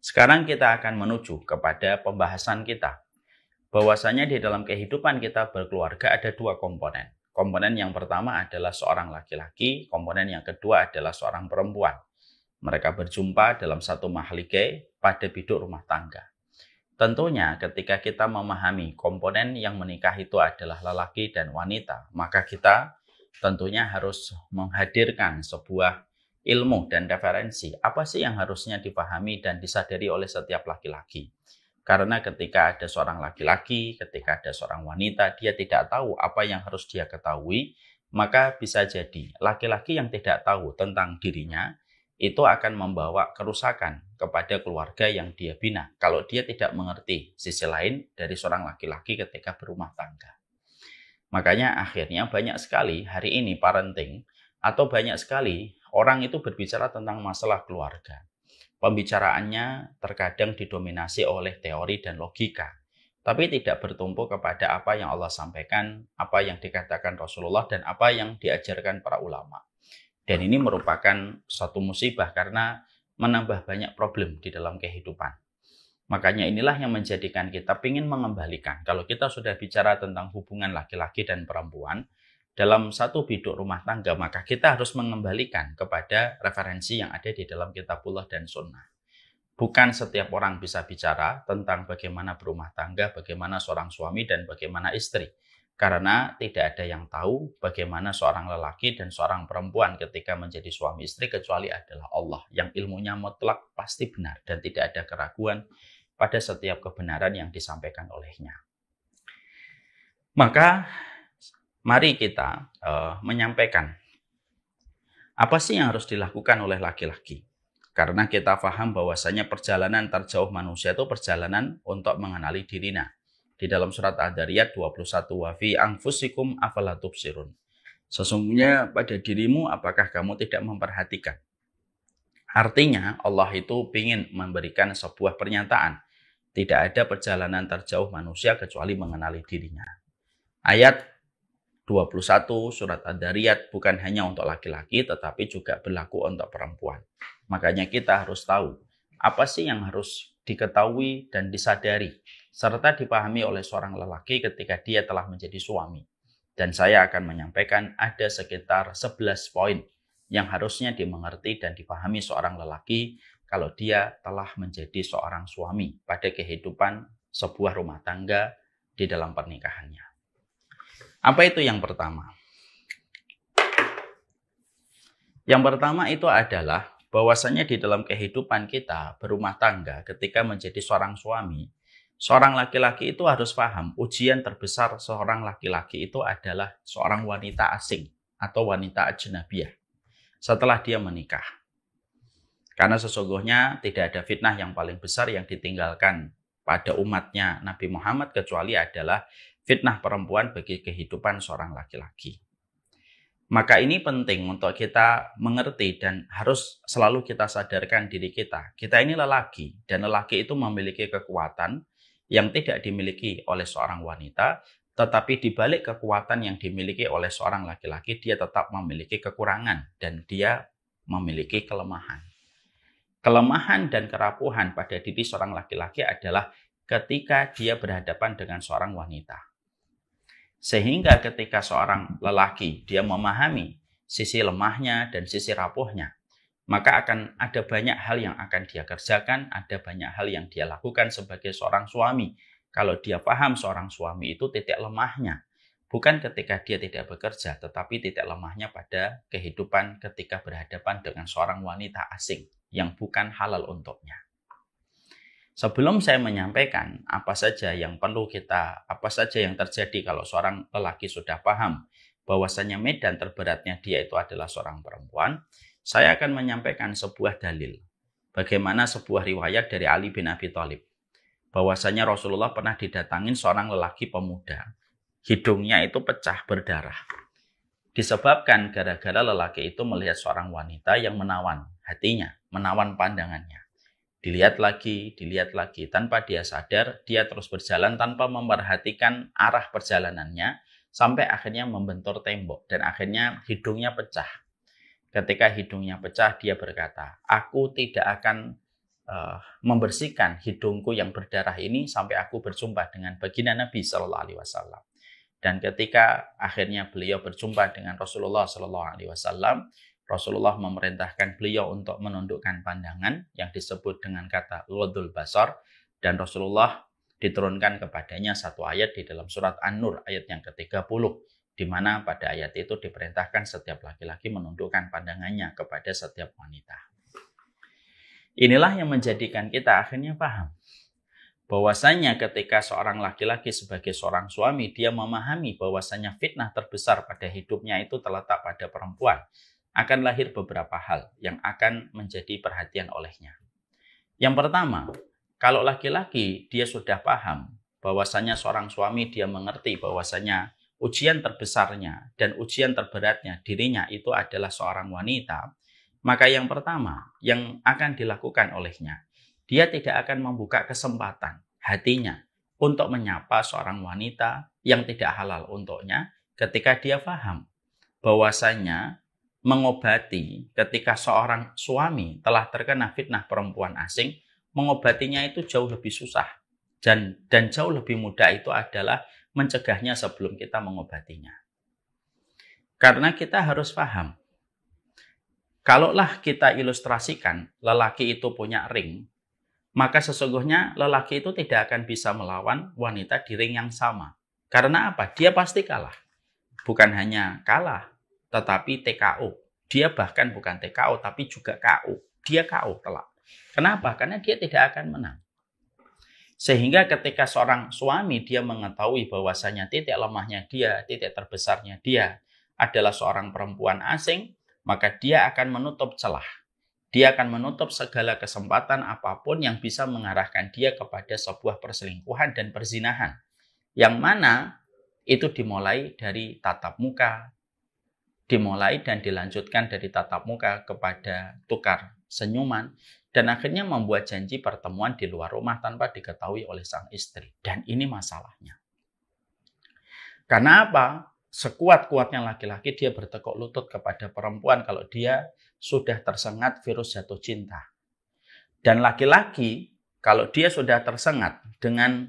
Sekarang kita akan menuju kepada pembahasan kita. Bahwasanya di dalam kehidupan kita berkeluarga ada dua komponen. Komponen yang pertama adalah seorang laki-laki, komponen yang kedua adalah seorang perempuan. Mereka berjumpa dalam satu mahlike pada biduk rumah tangga. Tentunya ketika kita memahami komponen yang menikah itu adalah lelaki dan wanita, maka kita tentunya harus menghadirkan sebuah ilmu dan referensi. Apa sih yang harusnya dipahami dan disadari oleh setiap laki-laki? Karena ketika ada seorang laki-laki, ketika ada seorang wanita, dia tidak tahu apa yang harus dia ketahui, maka bisa jadi laki-laki yang tidak tahu tentang dirinya, itu akan membawa kerusakan kepada keluarga yang dia bina. Kalau dia tidak mengerti sisi lain dari seorang laki-laki ketika berumah tangga. Makanya akhirnya banyak sekali hari ini parenting, atau banyak sekali orang itu berbicara tentang masalah keluarga. Pembicaraannya terkadang didominasi oleh teori dan logika, tapi tidak bertumpu kepada apa yang Allah sampaikan, apa yang dikatakan Rasulullah, dan apa yang diajarkan para ulama. Dan ini merupakan suatu musibah karena menambah banyak problem di dalam kehidupan. Makanya inilah yang menjadikan kita ingin mengembalikan. Kalau kita sudah bicara tentang hubungan laki-laki dan perempuan, dalam satu biduk rumah tangga, maka kita harus mengembalikan kepada referensi yang ada di dalam kitabullah dan sunnah. Bukan setiap orang bisa bicara tentang bagaimana berumah tangga, bagaimana seorang suami dan bagaimana istri. Karena tidak ada yang tahu bagaimana seorang lelaki dan seorang perempuan ketika menjadi suami istri kecuali adalah Allah yang ilmunya mutlak pasti benar dan tidak ada keraguan pada setiap kebenaran yang disampaikan olehnya. Maka mari kita menyampaikan apa sih yang harus dilakukan oleh laki-laki. Karena kita paham bahwasanya perjalanan terjauh manusia itu perjalanan untuk mengenali dirinya. Di dalam surat Ad-Dariyat 21, wa fi anfusikum afala tubsirun. Sesungguhnya pada dirimu apakah kamu tidak memperhatikan? Artinya Allah itu ingin memberikan sebuah pernyataan. Tidak ada perjalanan terjauh manusia kecuali mengenali dirinya. Ayat 21 surat Ad-Dariyat bukan hanya untuk laki-laki tetapi juga berlaku untuk perempuan. Makanya kita harus tahu apa sih yang harus diketahui dan disadari serta dipahami oleh seorang lelaki ketika dia telah menjadi suami. Dan saya akan menyampaikan ada sekitar 11 poin yang harusnya dimengerti dan dipahami seorang lelaki kalau dia telah menjadi seorang suami pada kehidupan sebuah rumah tangga di dalam pernikahannya. Apa itu yang pertama? Yang pertama itu adalah bahwasanya di dalam kehidupan kita berumah tangga ketika menjadi seorang suami, seorang laki-laki itu harus paham ujian terbesar seorang laki-laki itu adalah seorang wanita asing atau wanita ajnabiyah setelah dia menikah. Karena sesungguhnya tidak ada fitnah yang paling besar yang ditinggalkan pada umatnya Nabi Muhammad kecuali adalah fitnah perempuan bagi kehidupan seorang laki-laki. Maka ini penting untuk kita mengerti dan harus selalu kita sadarkan diri kita. Kita ini lelaki dan lelaki itu memiliki kekuatan yang tidak dimiliki oleh seorang wanita, tetapi di balik kekuatan yang dimiliki oleh seorang laki-laki, dia tetap memiliki kekurangan dan dia memiliki kelemahan. Kelemahan dan kerapuhan pada diri seorang laki-laki adalah ketika dia berhadapan dengan seorang wanita. Sehingga ketika seorang lelaki dia memahami sisi lemahnya dan sisi rapuhnya, maka akan ada banyak hal yang akan dia kerjakan, ada banyak hal yang dia lakukan sebagai seorang suami. Kalau dia paham seorang suami itu titik lemahnya, bukan ketika dia tidak bekerja, tetapi titik lemahnya pada kehidupan ketika berhadapan dengan seorang wanita asing yang bukan halal untuknya. Sebelum saya menyampaikan apa saja yang terjadi kalau seorang lelaki sudah paham bahwasanya medan terberatnya dia itu adalah seorang perempuan, saya akan menyampaikan sebuah dalil. Bagaimana sebuah riwayat dari Ali bin Abi Thalib. Bahwasanya Rasulullah pernah didatangin seorang lelaki pemuda. Hidungnya itu pecah berdarah. Disebabkan gara-gara lelaki itu melihat seorang wanita yang menawan hatinya, menawan pandangannya. Dilihat lagi, tanpa dia sadar, dia terus berjalan tanpa memperhatikan arah perjalanannya, sampai akhirnya membentur tembok, dan akhirnya hidungnya pecah. Ketika hidungnya pecah, dia berkata, aku tidak akan membersihkan hidungku yang berdarah ini sampai aku berjumpa dengan baginda Nabi Shallallahu Alaihi Wasallam. Dan ketika akhirnya beliau berjumpa dengan Rasulullah Shallallahu Alaihi Wasallam, Rasulullah memerintahkan beliau untuk menundukkan pandangan yang disebut dengan kata ghadul basar, dan Rasulullah diturunkan kepadanya satu ayat di dalam surat An-Nur ayat yang ke-30, di mana pada ayat itu diperintahkan setiap laki-laki menundukkan pandangannya kepada setiap wanita. Inilah yang menjadikan kita akhirnya paham bahwasanya ketika seorang laki-laki sebagai seorang suami, dia memahami bahwasanya fitnah terbesar pada hidupnya itu terletak pada perempuan, akan lahir beberapa hal yang akan menjadi perhatian olehnya. Yang pertama, kalau laki-laki dia sudah paham bahwasanya seorang suami dia mengerti bahwasanya ujian terbesarnya dan ujian terberatnya dirinya itu adalah seorang wanita, maka yang pertama yang akan dilakukan olehnya, dia tidak akan membuka kesempatan hatinya untuk menyapa seorang wanita yang tidak halal untuknya ketika dia paham bahwasanya mengobati ketika seorang suami telah terkena fitnah perempuan asing, mengobatinya itu jauh lebih susah dan jauh lebih mudah itu adalah mencegahnya sebelum kita mengobatinya. Karena kita harus paham, kalaulah kita ilustrasikan lelaki itu punya ring, maka sesungguhnya lelaki itu tidak akan bisa melawan wanita di ring yang sama. Karena apa? Dia pasti kalah. Bukan hanya kalah, tetapi TKO. Dia bahkan bukan TKO, tapi juga KO. Dia KO telak. Kenapa? Karena dia tidak akan menang. Sehingga ketika seorang suami dia mengetahui bahwasanya titik lemahnya dia, titik terbesarnya dia adalah seorang perempuan asing, maka dia akan menutup celah. Dia akan menutup segala kesempatan apapun yang bisa mengarahkan dia kepada sebuah perselingkuhan dan perzinahan. Yang mana itu dimulai dari tatap muka, dimulai dan dilanjutkan dari tatap muka kepada tukar senyuman, dan akhirnya membuat janji pertemuan di luar rumah tanpa diketahui oleh sang istri. Dan ini masalahnya. Karena apa? Sekuat-kuatnya laki-laki dia bertekuk lutut kepada perempuan kalau dia sudah tersengat virus jatuh cinta. Dan laki-laki kalau dia sudah tersengat dengan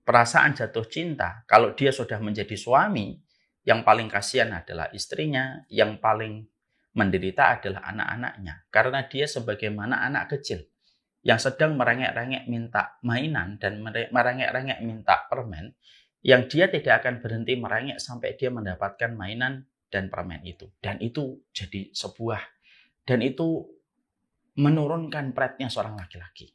perasaan jatuh cinta, kalau dia sudah menjadi suami, yang paling kasihan adalah istrinya, yang paling menderita adalah anak-anaknya. Karena dia sebagaimana anak kecil yang sedang merengek-rengek minta mainan dan merengek-rengek minta permen, yang dia tidak akan berhenti merengek sampai dia mendapatkan mainan dan permen itu. Dan itu jadi dan itu menurunkan pride-nya seorang laki-laki.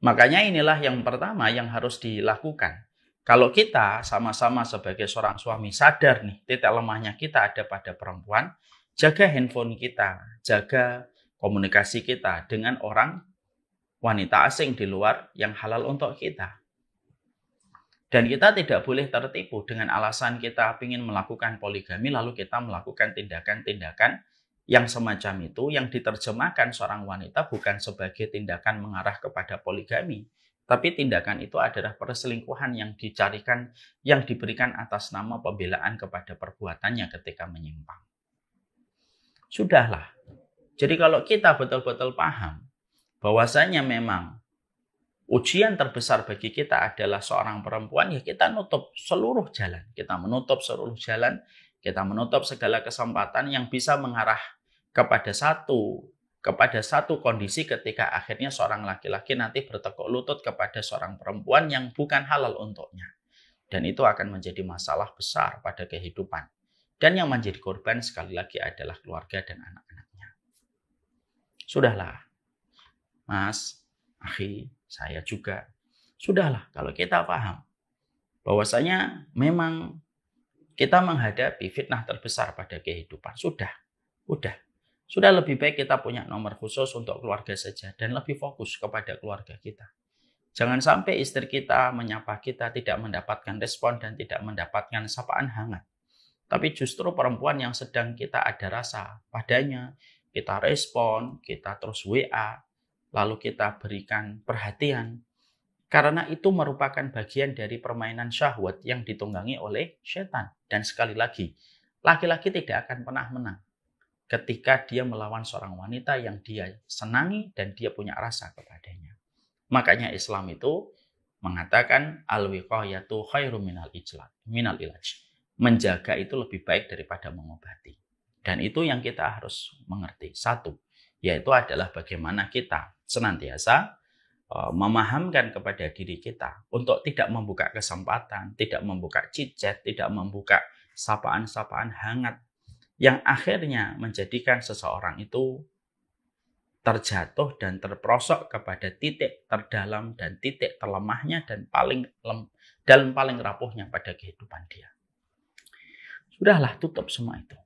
Makanya inilah yang pertama yang harus dilakukan. Kalau kita sama-sama sebagai seorang suami sadar nih, titik lemahnya kita ada pada perempuan, jaga handphone kita, jaga komunikasi kita dengan orang wanita asing di luar yang halal untuk kita. Dan kita tidak boleh tertipu dengan alasan kita ingin melakukan poligami, lalu kita melakukan tindakan-tindakan yang semacam itu, yang diterjemahkan seorang wanita bukan sebagai tindakan mengarah kepada poligami, tapi tindakan itu adalah perselingkuhan yang dicarikan, yang diberikan atas nama pembelaan kepada perbuatannya ketika menyimpang. Sudahlah. Jadi kalau kita betul-betul paham bahwasanya memang ujian terbesar bagi kita adalah seorang perempuan, ya kita nutup seluruh jalan. Kita menutup seluruh jalan, kita menutup segala kesempatan yang bisa mengarah kepada satu kondisi ketika akhirnya seorang laki-laki nanti bertekuk lutut kepada seorang perempuan yang bukan halal untuknya. Dan itu akan menjadi masalah besar pada kehidupan. Dan yang menjadi korban sekali lagi adalah keluarga dan anak-anaknya. Sudahlah, Mas, akhi, saya juga. Sudahlah, kalau kita paham bahwasanya memang kita menghadapi fitnah terbesar pada kehidupan. Sudah lebih baik kita punya nomor khusus untuk keluarga saja dan lebih fokus kepada keluarga kita. Jangan sampai istri kita menyapa kita tidak mendapatkan respon dan tidak mendapatkan sapaan hangat. Tapi justru perempuan yang sedang kita ada rasa padanya, kita respon, kita terus WA, lalu kita berikan perhatian. Karena itu merupakan bagian dari permainan syahwat yang ditunggangi oleh setan. Dan sekali lagi, laki-laki tidak akan pernah menang. ketika dia melawan seorang wanita yang dia senangi dan dia punya rasa kepadanya. Makanya Islam itu mengatakan al-wiqayatu khairu minal ilaj. Menjaga itu lebih baik daripada mengobati. Dan itu yang kita harus mengerti. Satu, yaitu adalah bagaimana kita senantiasa memahamkan kepada diri kita untuk tidak membuka kesempatan, tidak membuka chit-chat, tidak membuka sapaan-sapaan hangat yang akhirnya menjadikan seseorang itu terjatuh dan terperosok kepada titik terdalam dan titik terlemahnya dan paling rapuhnya pada kehidupan dia. Sudahlah, tutup semua itu.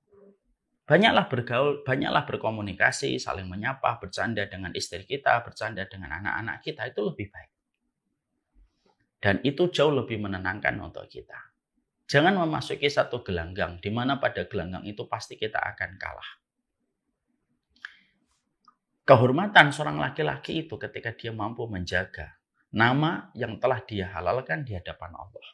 Banyaklah bergaul, banyaklah berkomunikasi, saling menyapa, bercanda dengan istri kita, bercanda dengan anak-anak kita, itu lebih baik. Dan itu jauh lebih menenangkan untuk kita. Jangan memasuki satu gelanggang, di mana pada gelanggang itu pasti kita akan kalah. Kehormatan seorang laki-laki itu ketika dia mampu menjaga nama yang telah dia halalkan di hadapan Allah.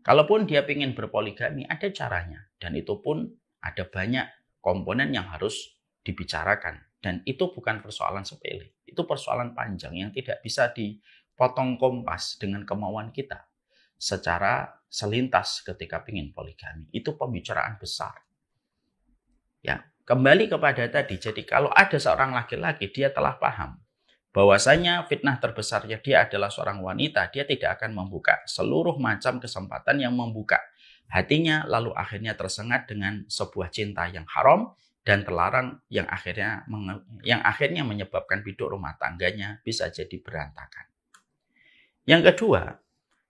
Kalaupun dia ingin berpoligami, ada caranya. Dan itu pun ada banyak komponen yang harus dibicarakan. Dan itu bukan persoalan sepele. Itu persoalan panjang yang tidak bisa dipotong kompas dengan kemauan kita. Secara selintas ketika ingin poligami. Itu pembicaraan besar. Ya, kembali kepada tadi. Jadi kalau ada seorang laki-laki, dia telah paham bahwasanya fitnah terbesarnya dia adalah seorang wanita, dia tidak akan membuka seluruh macam kesempatan yang membuka hatinya, lalu akhirnya tersengat dengan sebuah cinta yang haram dan terlarang yang akhirnya menyebabkan hidup rumah tangganya bisa jadi berantakan. Yang kedua,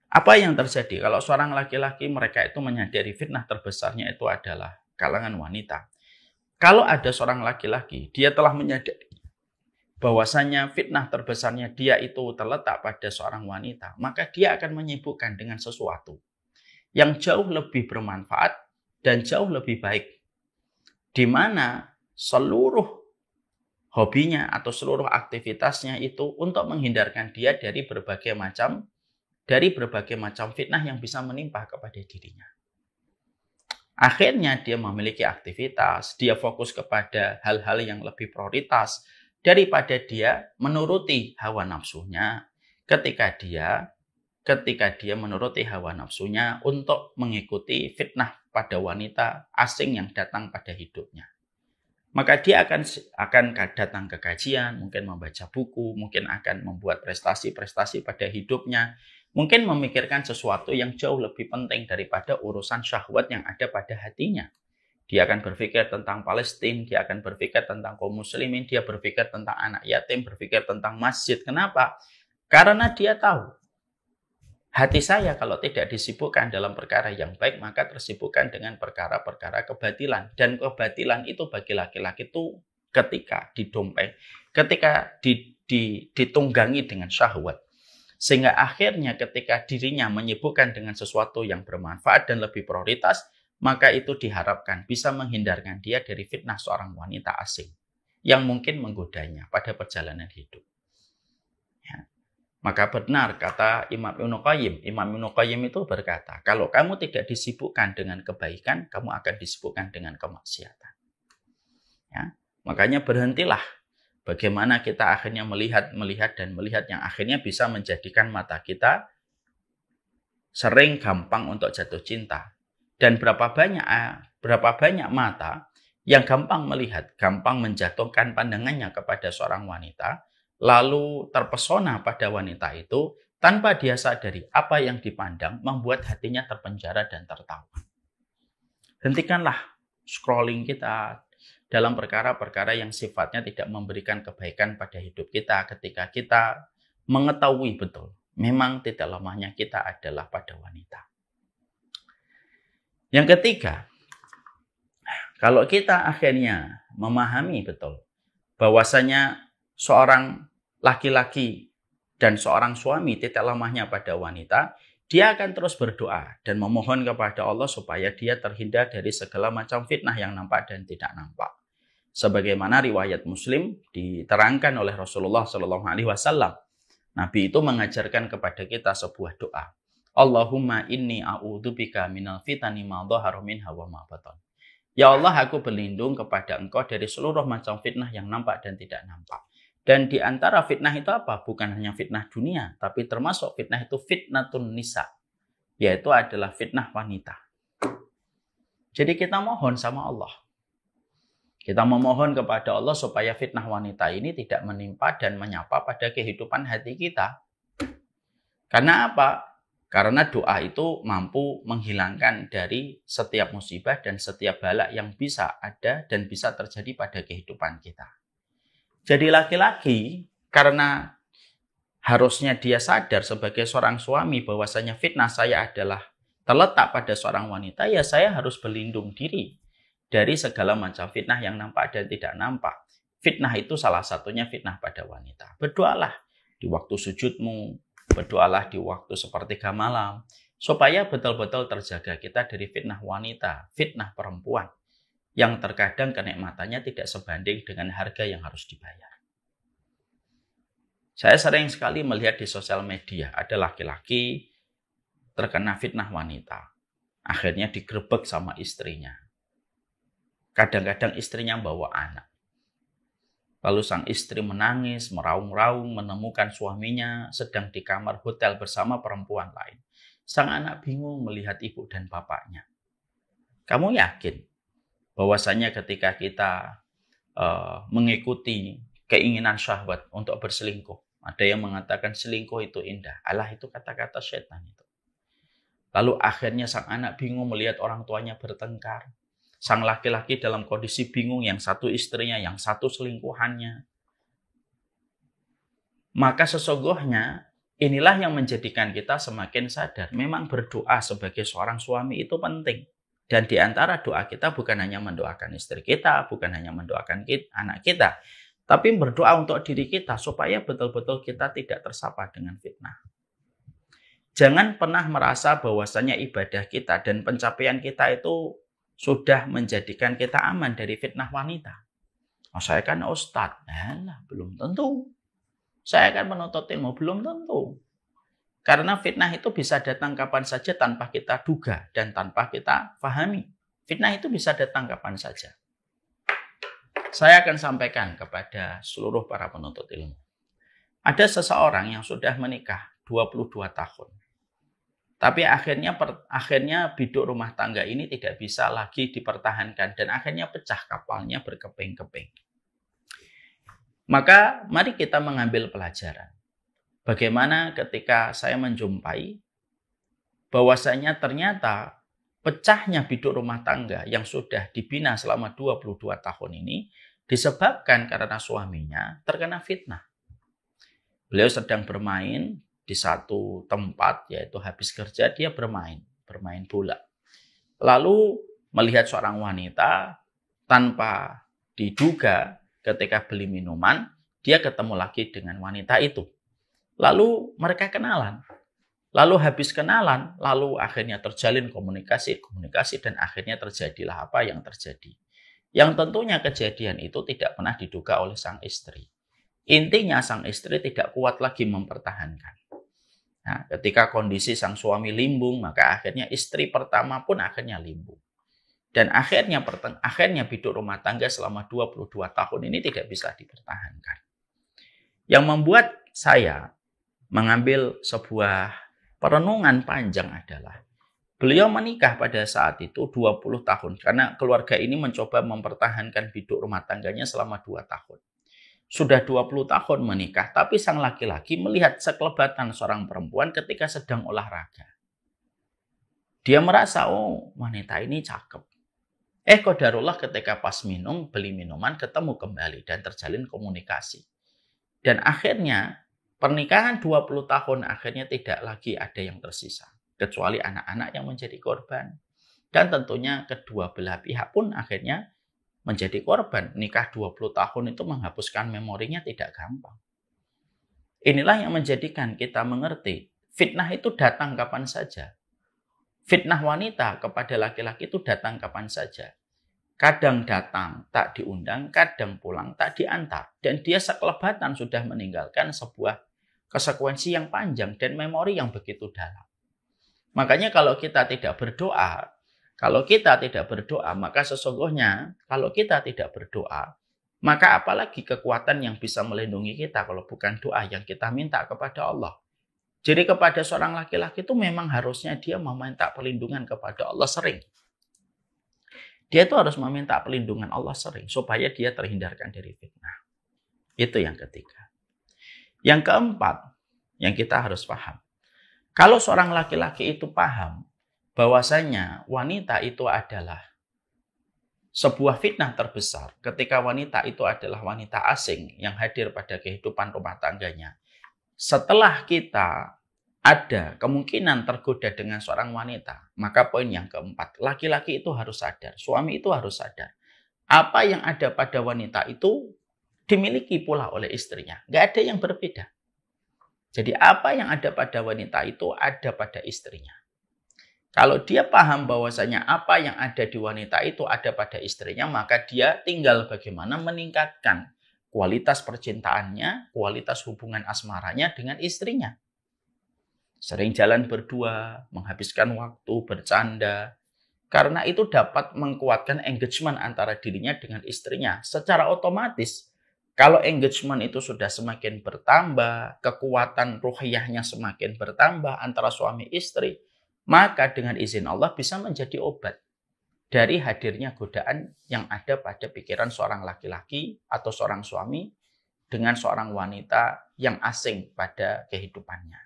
apa yang terjadi kalau seorang laki-laki mereka itu menyadari fitnah terbesarnya itu adalah kalangan wanita. Kalau ada seorang laki-laki, dia telah menyadari bahwasanya fitnah terbesarnya dia itu terletak pada seorang wanita, maka dia akan menyibukkan dengan sesuatu yang jauh lebih bermanfaat dan jauh lebih baik, di mana seluruh hobinya atau seluruh aktivitasnya itu untuk menghindarkan dia dari berbagai macam fitnah yang bisa menimpa kepada dirinya. Akhirnya dia memiliki aktivitas, dia fokus kepada hal-hal yang lebih prioritas daripada dia menuruti hawa nafsunya ketika dia menuruti hawa nafsunya untuk mengikuti fitnah pada wanita asing yang datang pada hidupnya. Maka dia akan datang ke kajian, mungkin membaca buku, mungkin akan membuat prestasi-prestasi pada hidupnya, mungkin memikirkan sesuatu yang jauh lebih penting daripada urusan syahwat yang ada pada hatinya. Dia akan berpikir tentang Palestina, dia akan berpikir tentang kaum muslimin, dia berpikir tentang anak yatim, berpikir tentang masjid. Kenapa? Karena dia tahu, hati saya kalau tidak disibukkan dalam perkara yang baik, maka tersibukkan dengan perkara-perkara kebatilan. Dan kebatilan itu bagi laki-laki itu ketika ditunggangi dengan syahwat. Sehingga akhirnya ketika dirinya menyibukkan dengan sesuatu yang bermanfaat dan lebih prioritas, maka itu diharapkan bisa menghindarkan dia dari fitnah seorang wanita asing yang mungkin menggodanya pada perjalanan hidup. Ya. Maka benar kata Imam Ibnu Qayyim. Imam Ibnu Qayyim itu berkata, kalau kamu tidak disibukkan dengan kebaikan, kamu akan disibukkan dengan kemaksiatan. Ya. Makanya berhentilah. Bagaimana kita akhirnya melihat yang akhirnya bisa menjadikan mata kita sering gampang untuk jatuh cinta. Dan berapa banyak mata yang gampang melihat, gampang menjatuhkan pandangannya kepada seorang wanita, lalu terpesona pada wanita itu, tanpa dia sadari apa yang dipandang membuat hatinya terpenjara dan tertawan. Hentikanlah scrolling kita dalam perkara-perkara yang sifatnya tidak memberikan kebaikan pada hidup kita ketika kita mengetahui betul, memang tidak lemahnya kita adalah pada wanita. Yang ketiga, kalau kita akhirnya memahami betul bahwasanya seorang laki-laki dan seorang suami tidak lemahnya pada wanita, dia akan terus berdoa dan memohon kepada Allah supaya dia terhindar dari segala macam fitnah yang nampak dan tidak nampak. Sebagaimana riwayat Muslim diterangkan oleh Rasulullah SAW, Nabi itu mengajarkan kepada kita sebuah doa. Allahumma inni a'udzubika minal fitani ma dhahara minha wa ma batan. Ya Allah, aku berlindung kepada Engkau dari seluruh macam fitnah yang nampak dan tidak nampak. Dan di antara fitnah itu apa? Bukan hanya fitnah dunia, tapi termasuk fitnah itu fitnatun nisa, yaitu adalah fitnah wanita. Jadi kita mohon sama Allah. Kita memohon kepada Allah supaya fitnah wanita ini tidak menimpa dan menyapa pada kehidupan hati kita. Karena apa? Karena doa itu mampu menghilangkan dari setiap musibah dan setiap bala yang bisa ada dan bisa terjadi pada kehidupan kita. Jadi laki-laki, karena harusnya dia sadar sebagai seorang suami bahwasanya fitnah saya adalah terletak pada seorang wanita, ya saya harus berlindung diri dari segala macam fitnah yang nampak dan tidak nampak. Fitnah itu salah satunya fitnah pada wanita. Berdoalah di waktu sujudmu, berdoalah di waktu sepertiga malam, supaya betul-betul terjaga kita dari fitnah wanita, fitnah perempuan, yang terkadang kenikmatannya tidak sebanding dengan harga yang harus dibayar. Saya sering sekali melihat di sosial media, ada laki-laki terkena fitnah wanita, akhirnya digerebek sama istrinya. Kadang-kadang istrinya bawa anak. Lalu sang istri menangis, meraung-raung menemukan suaminya sedang di kamar hotel bersama perempuan lain. Sang anak bingung melihat ibu dan bapaknya. Kamu yakin bahwasanya ketika kita mengikuti keinginan syahwat untuk berselingkuh, ada yang mengatakan selingkuh itu indah. Alah, itu kata-kata setan itu. Lalu akhirnya sang anak bingung melihat orang tuanya bertengkar. Sang laki-laki dalam kondisi bingung, yang satu istrinya, yang satu selingkuhannya. Maka sesungguhnya inilah yang menjadikan kita semakin sadar. Memang berdoa sebagai seorang suami itu penting. Dan di antara doa kita bukan hanya mendoakan istri kita, bukan hanya mendoakan anak kita, tapi berdoa untuk diri kita supaya betul-betul kita tidak tersapa dengan fitnah. Jangan pernah merasa bahwasanya ibadah kita dan pencapaian kita itu sudah menjadikan kita aman dari fitnah wanita. Oh, saya kan ustadz. Belum tentu. Saya kan menuntut ilmu. Belum tentu. Karena fitnah itu bisa datang kapan saja tanpa kita duga dan tanpa kita pahami. Fitnah itu bisa datang kapan saja. Saya akan sampaikan kepada seluruh para penuntut ilmu. Ada seseorang yang sudah menikah 22 tahun. Tapi akhirnya biduk rumah tangga ini tidak bisa lagi dipertahankan dan akhirnya pecah kapalnya berkeping-keping. Maka mari kita mengambil pelajaran. Bagaimana ketika saya menjumpai bahwasanya ternyata pecahnya biduk rumah tangga yang sudah dibina selama 22 tahun ini disebabkan karena suaminya terkena fitnah. Beliau sedang bermain di satu tempat, yaitu habis kerja dia bermain bola. Lalu melihat seorang wanita, tanpa diduga ketika beli minuman, dia ketemu lagi dengan wanita itu. Lalu mereka kenalan. Lalu habis kenalan, lalu akhirnya terjalin komunikasi dan akhirnya terjadilah apa yang terjadi. Yang tentunya kejadian itu tidak pernah diduga oleh sang istri. Intinya sang istri tidak kuat lagi mempertahankan. Nah, ketika kondisi sang suami limbung, maka akhirnya istri pertama pun akhirnya limbung. Dan akhirnya biduk rumah tangga selama 22 tahun ini tidak bisa dipertahankan. Yang membuat saya mengambil sebuah perenungan panjang adalah beliau menikah pada saat itu 20 tahun. Karena keluarga ini mencoba mempertahankan biduk rumah tangganya selama 2 tahun. Sudah 20 tahun menikah, tapi sang laki-laki melihat sekelebatan seorang perempuan ketika sedang olahraga. Dia merasa, oh wanita ini cakep. Qadarullah ketika pas beli minuman, ketemu kembali dan terjalin komunikasi. Dan akhirnya pernikahan 20 tahun akhirnya tidak lagi ada yang tersisa. Kecuali anak-anak yang menjadi korban. Dan tentunya kedua belah pihak pun akhirnya menjadi korban. Nikah 20 tahun itu menghapuskan memorinya tidak gampang. Inilah yang menjadikan kita mengerti fitnah itu datang kapan saja. Fitnah wanita kepada laki-laki itu datang kapan saja. Kadang datang tak diundang, kadang pulang tak diantar. Dan dia sekelebatan sudah meninggalkan sebuah konsekuensi yang panjang dan memori yang begitu dalam. Makanya kalau kita tidak berdoa, Kalau kita tidak berdoa, maka sesungguhnya kalau kita tidak berdoa, maka apalagi kekuatan yang bisa melindungi kita kalau bukan doa yang kita minta kepada Allah. Jadi kepada seorang laki-laki itu memang harusnya dia meminta perlindungan kepada Allah sering. Dia itu harus meminta perlindungan Allah sering supaya dia terhindarkan dari fitnah. Itu yang ketiga. Yang keempat, yang kita harus paham. Kalau seorang laki-laki itu paham bahwasanya wanita itu adalah sebuah fitnah terbesar ketika wanita itu adalah wanita asing yang hadir pada kehidupan rumah tangganya. Setelah kita ada kemungkinan tergoda dengan seorang wanita, maka poin yang keempat, laki-laki itu harus sadar, suami itu harus sadar. Apa yang ada pada wanita itu dimiliki pula oleh istrinya. Nggak ada yang berbeda. Jadi apa yang ada pada wanita itu ada pada istrinya. Kalau dia paham bahwasanya apa yang ada di wanita itu ada pada istrinya, maka dia tinggal bagaimana meningkatkan kualitas percintaannya, kualitas hubungan asmaranya dengan istrinya. Sering jalan berdua, menghabiskan waktu, bercanda. Karena itu dapat menguatkan engagement antara dirinya dengan istrinya. Secara otomatis, kalau engagement itu sudah semakin bertambah, kekuatan ruhiyahnya semakin bertambah antara suami istri, maka dengan izin Allah bisa menjadi obat dari hadirnya godaan yang ada pada pikiran seorang laki-laki atau seorang suami dengan seorang wanita yang asing pada kehidupannya.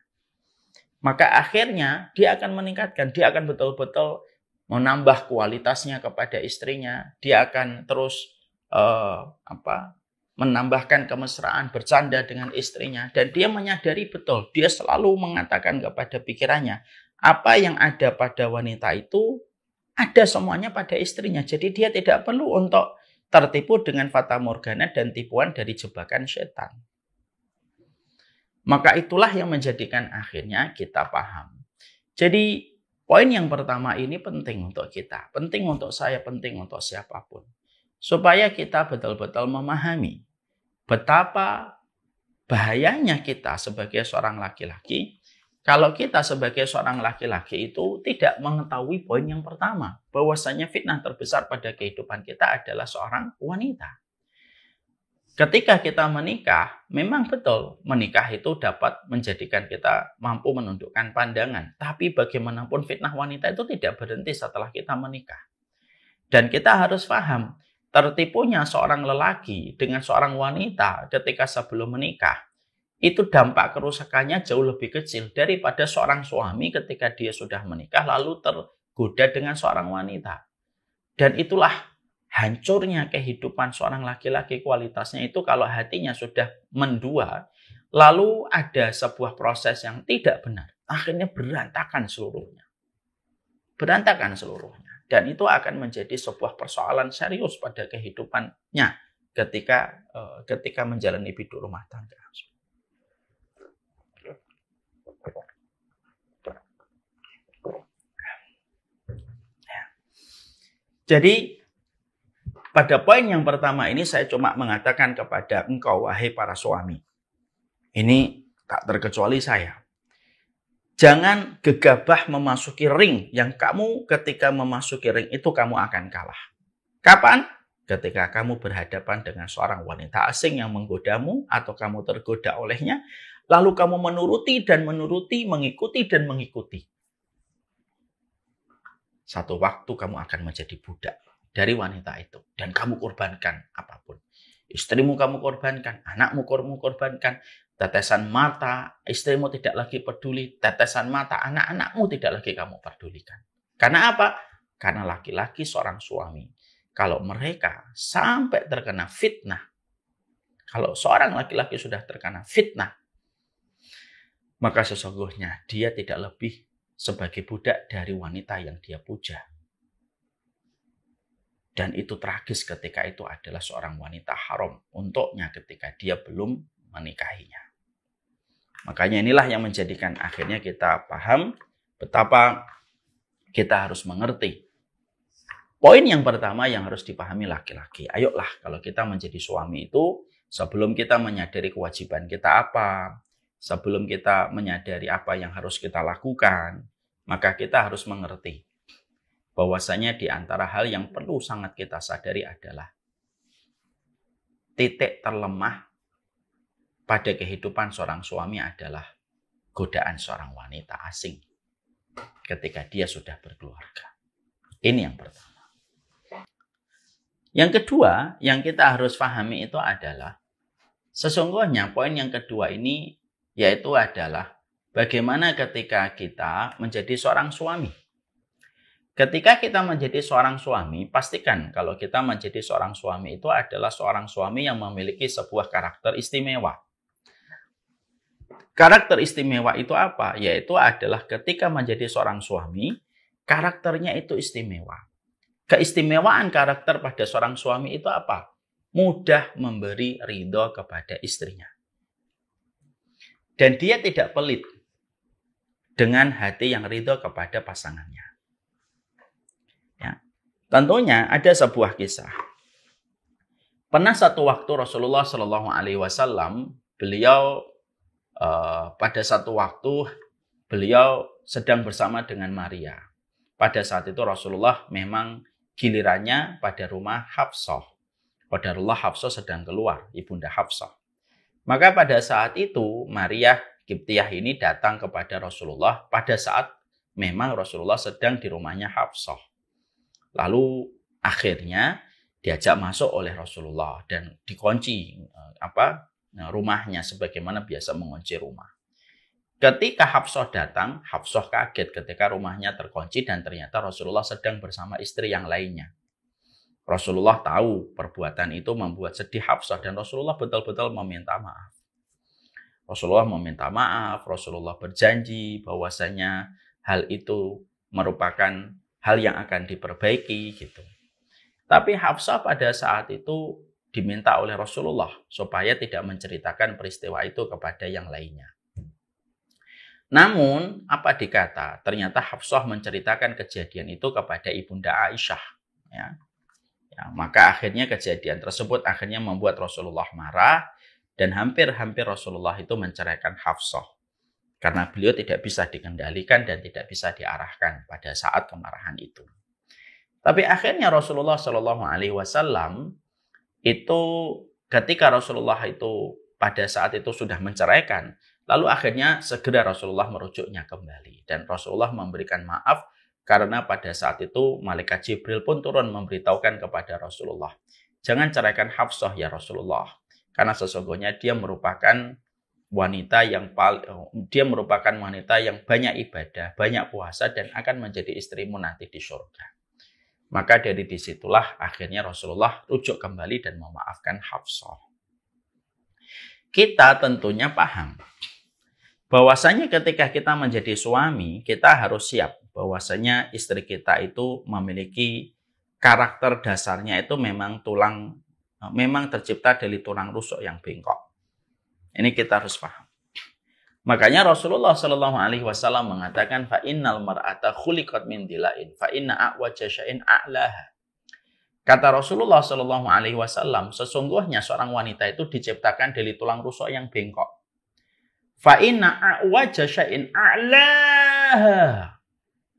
Maka akhirnya dia akan meningkatkan, dia akan betul-betul menambah kualitasnya kepada istrinya, dia akan terus menambahkan kemesraan, bercanda dengan istrinya, dan dia menyadari betul, dia selalu mengatakan kepada pikirannya, apa yang ada pada wanita itu ada semuanya pada istrinya. Jadi dia tidak perlu untuk tertipu dengan fata morgana dan tipuan dari jebakan setan. Maka itulah yang menjadikan akhirnya kita paham. Jadi poin yang pertama ini penting untuk kita, penting untuk saya, penting untuk siapapun. Supaya kita betul-betul memahami betapa bahayanya kita sebagai seorang laki-laki kalau kita sebagai seorang laki-laki itu tidak mengetahui poin yang pertama, bahwasanya fitnah terbesar pada kehidupan kita adalah seorang wanita. Ketika kita menikah, memang betul menikah itu dapat menjadikan kita mampu menundukkan pandangan. Tapi bagaimanapun fitnah wanita itu tidak berhenti setelah kita menikah. Dan kita harus paham, tertipunya seorang lelaki dengan seorang wanita ketika sebelum menikah, itu dampak kerusakannya jauh lebih kecil daripada seorang suami ketika dia sudah menikah lalu tergoda dengan seorang wanita. Dan itulah hancurnya kehidupan seorang laki-laki kualitasnya itu kalau hatinya sudah mendua, lalu ada sebuah proses yang tidak benar, akhirnya berantakan seluruhnya. Berantakan seluruhnya. Dan itu akan menjadi sebuah persoalan serius pada kehidupannya ketika menjalani hidup rumah tangga. Jadi pada poin yang pertama ini saya cuma mengatakan kepada engkau wahai para suami. Ini tak terkecuali saya. Jangan gegabah memasuki ring yang kamu ketika memasuki ring itu kamu akan kalah. Kapan? Ketika kamu berhadapan dengan seorang wanita asing yang menggodamu atau kamu tergoda olehnya, lalu kamu menuruti dan menuruti, mengikuti dan mengikuti. Satu waktu kamu akan menjadi budak dari wanita itu. Dan kamu korbankan apapun. Istrimu kamu korbankan, anakmu kamu korbankan. Tetesan mata istrimu tidak lagi peduli. Tetesan mata anak-anakmu tidak lagi kamu pedulikan. Karena apa? Karena laki-laki seorang suami. Kalau mereka sampai terkena fitnah. Kalau seorang laki-laki sudah terkena fitnah. Maka sesungguhnya dia tidak lebih sebagai budak dari wanita yang dia puja. Dan itu tragis ketika itu adalah seorang wanita haram untuknya ketika dia belum menikahinya. Makanya inilah yang menjadikan akhirnya kita paham betapa kita harus mengerti. Poin yang pertama yang harus dipahami laki-laki. Ayolah kalau kita menjadi suami itu sebelum kita menyadari kewajiban kita apa, sebelum kita menyadari apa yang harus kita lakukan, maka kita harus mengerti bahwasanya di antara hal yang perlu sangat kita sadari adalah titik terlemah pada kehidupan seorang suami adalah godaan seorang wanita asing ketika dia sudah berkeluarga. Ini yang pertama. Yang kedua, yang kita harus pahami itu adalah sesungguhnya poin yang kedua ini yaitu adalah bagaimana ketika kita menjadi seorang suami. Ketika kita menjadi seorang suami, pastikan kalau kita menjadi seorang suami itu adalah seorang suami yang memiliki sebuah karakter istimewa. Karakter istimewa itu apa? Yaitu adalah ketika menjadi seorang suami, karakternya itu istimewa. Keistimewaan karakter pada seorang suami itu apa? Mudah memberi ridho kepada istrinya. Dan dia tidak pelit dengan hati yang ridho kepada pasangannya. Ya. Tentunya ada sebuah kisah. Pernah satu waktu Rasulullah Shallallahu Alaihi Wasallam beliau pada satu waktu beliau sedang bersama dengan Maria. Pada saat itu Rasulullah memang gilirannya pada rumah Hafsah. Qadarullah Hafsah sedang keluar, ibunda Hafsah. Maka pada saat itu Maria Qibtiyah ini datang kepada Rasulullah pada saat memang Rasulullah sedang di rumahnya Hafsah. Lalu akhirnya diajak masuk oleh Rasulullah dan dikunci rumahnya sebagaimana biasa mengunci rumah. Ketika Hafsah datang, Hafsah kaget ketika rumahnya terkunci dan ternyata Rasulullah sedang bersama istri yang lainnya. Rasulullah tahu perbuatan itu membuat sedih Hafsah dan Rasulullah betul-betul meminta maaf. Rasulullah berjanji bahwasanya hal itu merupakan hal yang akan diperbaiki gitu. Tapi Hafsah pada saat itu diminta oleh Rasulullah supaya tidak menceritakan peristiwa itu kepada yang lainnya. Namun, apa dikata? Ternyata Hafsah menceritakan kejadian itu kepada ibunda Aisyah. Maka akhirnya kejadian tersebut akhirnya membuat Rasulullah marah dan hampir-hampir Rasulullah itu menceraikan Hafsah. Karena beliau tidak bisa dikendalikan dan tidak bisa diarahkan pada saat kemarahan itu. Tapi akhirnya Rasulullah Shallallahu Alaihi Wasallam itu ketika Rasulullah itu pada saat itu sudah menceraikan, lalu akhirnya segera Rasulullah merujuknya kembali. Dan Rasulullah memberikan maaf karena pada saat itu malaikat Jibril pun turun memberitahukan kepada Rasulullah. Jangan ceraikan Hafsah ya Rasulullah. Karena sesungguhnya dia merupakan wanita yang banyak ibadah, banyak puasa dan akan menjadi istrimu nanti di surga. Maka dari disitulah akhirnya Rasulullah rujuk kembali dan memaafkan Hafsah. Kita tentunya paham bahwasanya ketika kita menjadi suami, kita harus siap bahwasanya istri kita itu memiliki karakter dasarnya itu memang tercipta dari tulang rusuk yang bengkok. Ini kita harus paham. Makanya Rasulullah Shallallahu Alaihi Wasallam mengatakan fa innal mar'ata khuliqat min dilain fa inna a'waja syai'in a'laha. Kata Rasulullah Shallallahu Alaihi Wasallam, sesungguhnya seorang wanita itu diciptakan dari tulang rusuk yang bengkok. Fa inna a'waja syai'in a'laha.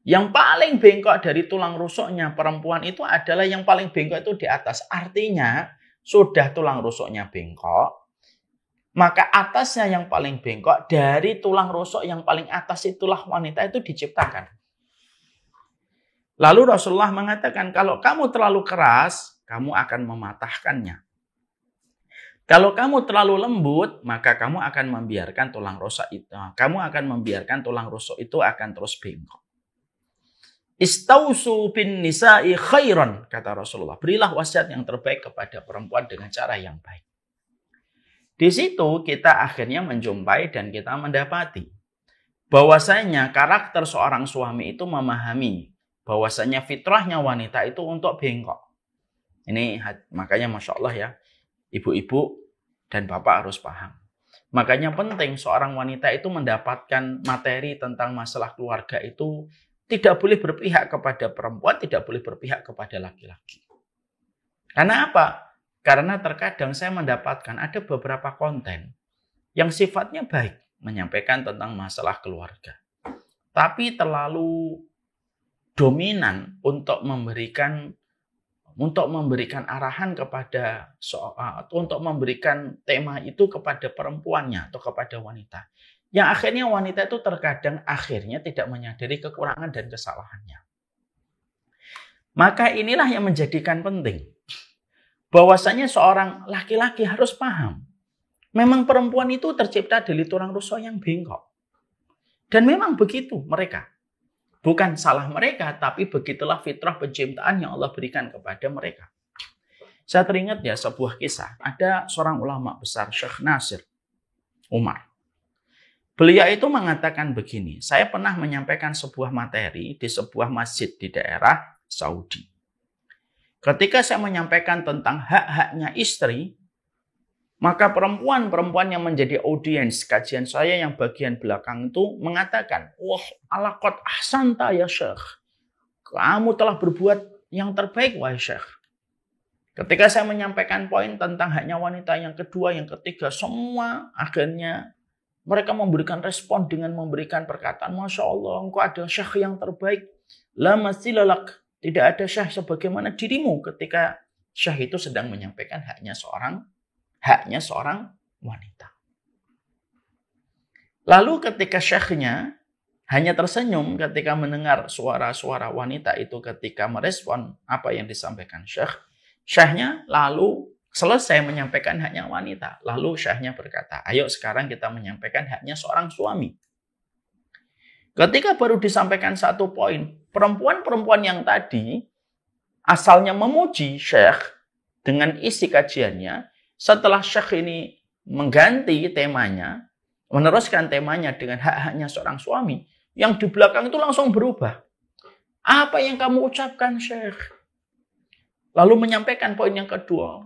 Yang paling bengkok dari tulang rusuknya perempuan itu adalah yang paling bengkok itu di atas. Artinya sudah tulang rusuknya bengkok, maka atasnya yang paling bengkok, dari tulang rusuk yang paling atas itulah wanita itu diciptakan. Lalu Rasulullah mengatakan, kalau kamu terlalu keras, kamu akan mematahkannya. Kalau kamu terlalu lembut, maka kamu akan membiarkan tulang rusuk itu akan terus bengkok. Istausu bin nisa'i khairan, kata Rasulullah. Berilah wasiat yang terbaik kepada perempuan dengan cara yang baik. Di situ kita akhirnya menjumpai dan kita mendapati bahwasanya karakter seorang suami itu memahami bahwasanya fitrahnya wanita itu untuk bengkok. Ini makanya Masya Allah ya, ibu-ibu dan bapak harus paham. Makanya penting seorang wanita itu mendapatkan materi tentang masalah keluarga itu tidak boleh berpihak kepada perempuan, tidak boleh berpihak kepada laki-laki. Karena apa? Karena terkadang saya mendapatkan ada beberapa konten yang sifatnya baik menyampaikan tentang masalah keluarga. Tapi terlalu dominan untuk memberikan arahan kepada untuk memberikan tema itu kepada perempuannya atau kepada wanita. Yang akhirnya wanita itu terkadang akhirnya tidak menyadari kekurangan dan kesalahannya. Maka inilah yang menjadikan penting. Bahwasanya seorang laki-laki harus paham. Memang perempuan itu tercipta dari tulang rusuk yang bengkok. Dan memang begitu mereka. Bukan salah mereka, tapi begitulah fitrah penciptaan yang Allah berikan kepada mereka. Saya teringat ya sebuah kisah. Ada seorang ulama besar, Syekh Nasir Umar. Beliau itu mengatakan begini, saya pernah menyampaikan sebuah materi di sebuah masjid di daerah Saudi. Ketika saya menyampaikan tentang hak-haknya istri, maka perempuan-perempuan yang menjadi audiens kajian saya yang bagian belakang itu mengatakan, wah, alaqad ahsanta ya Syekh. Kamu telah berbuat yang terbaik, wahai Syekh. Ketika saya menyampaikan poin tentang haknya wanita yang kedua, yang ketiga, semua akhirnya mereka memberikan respon dengan memberikan perkataan, Masya Allah, engkau ada Syekh yang terbaik. La masilalak. Tidak ada Syekh sebagaimana dirimu ketika Syekh itu sedang menyampaikan haknya seorang wanita. Lalu ketika Syekhnya hanya tersenyum ketika mendengar suara-suara wanita itu ketika merespon apa yang disampaikan Syekh, Syekhnya lalu selesai menyampaikan haknya wanita. Lalu Syekhnya berkata, ayo sekarang kita menyampaikan haknya seorang suami. Ketika baru disampaikan satu poin, perempuan-perempuan yang tadi asalnya memuji Syekh dengan isi kajiannya, setelah Syekh ini mengganti temanya, meneruskan temanya dengan hak-haknya seorang suami, yang di belakang itu langsung berubah. Apa yang kamu ucapkan, Syekh? Lalu menyampaikan poin yang kedua.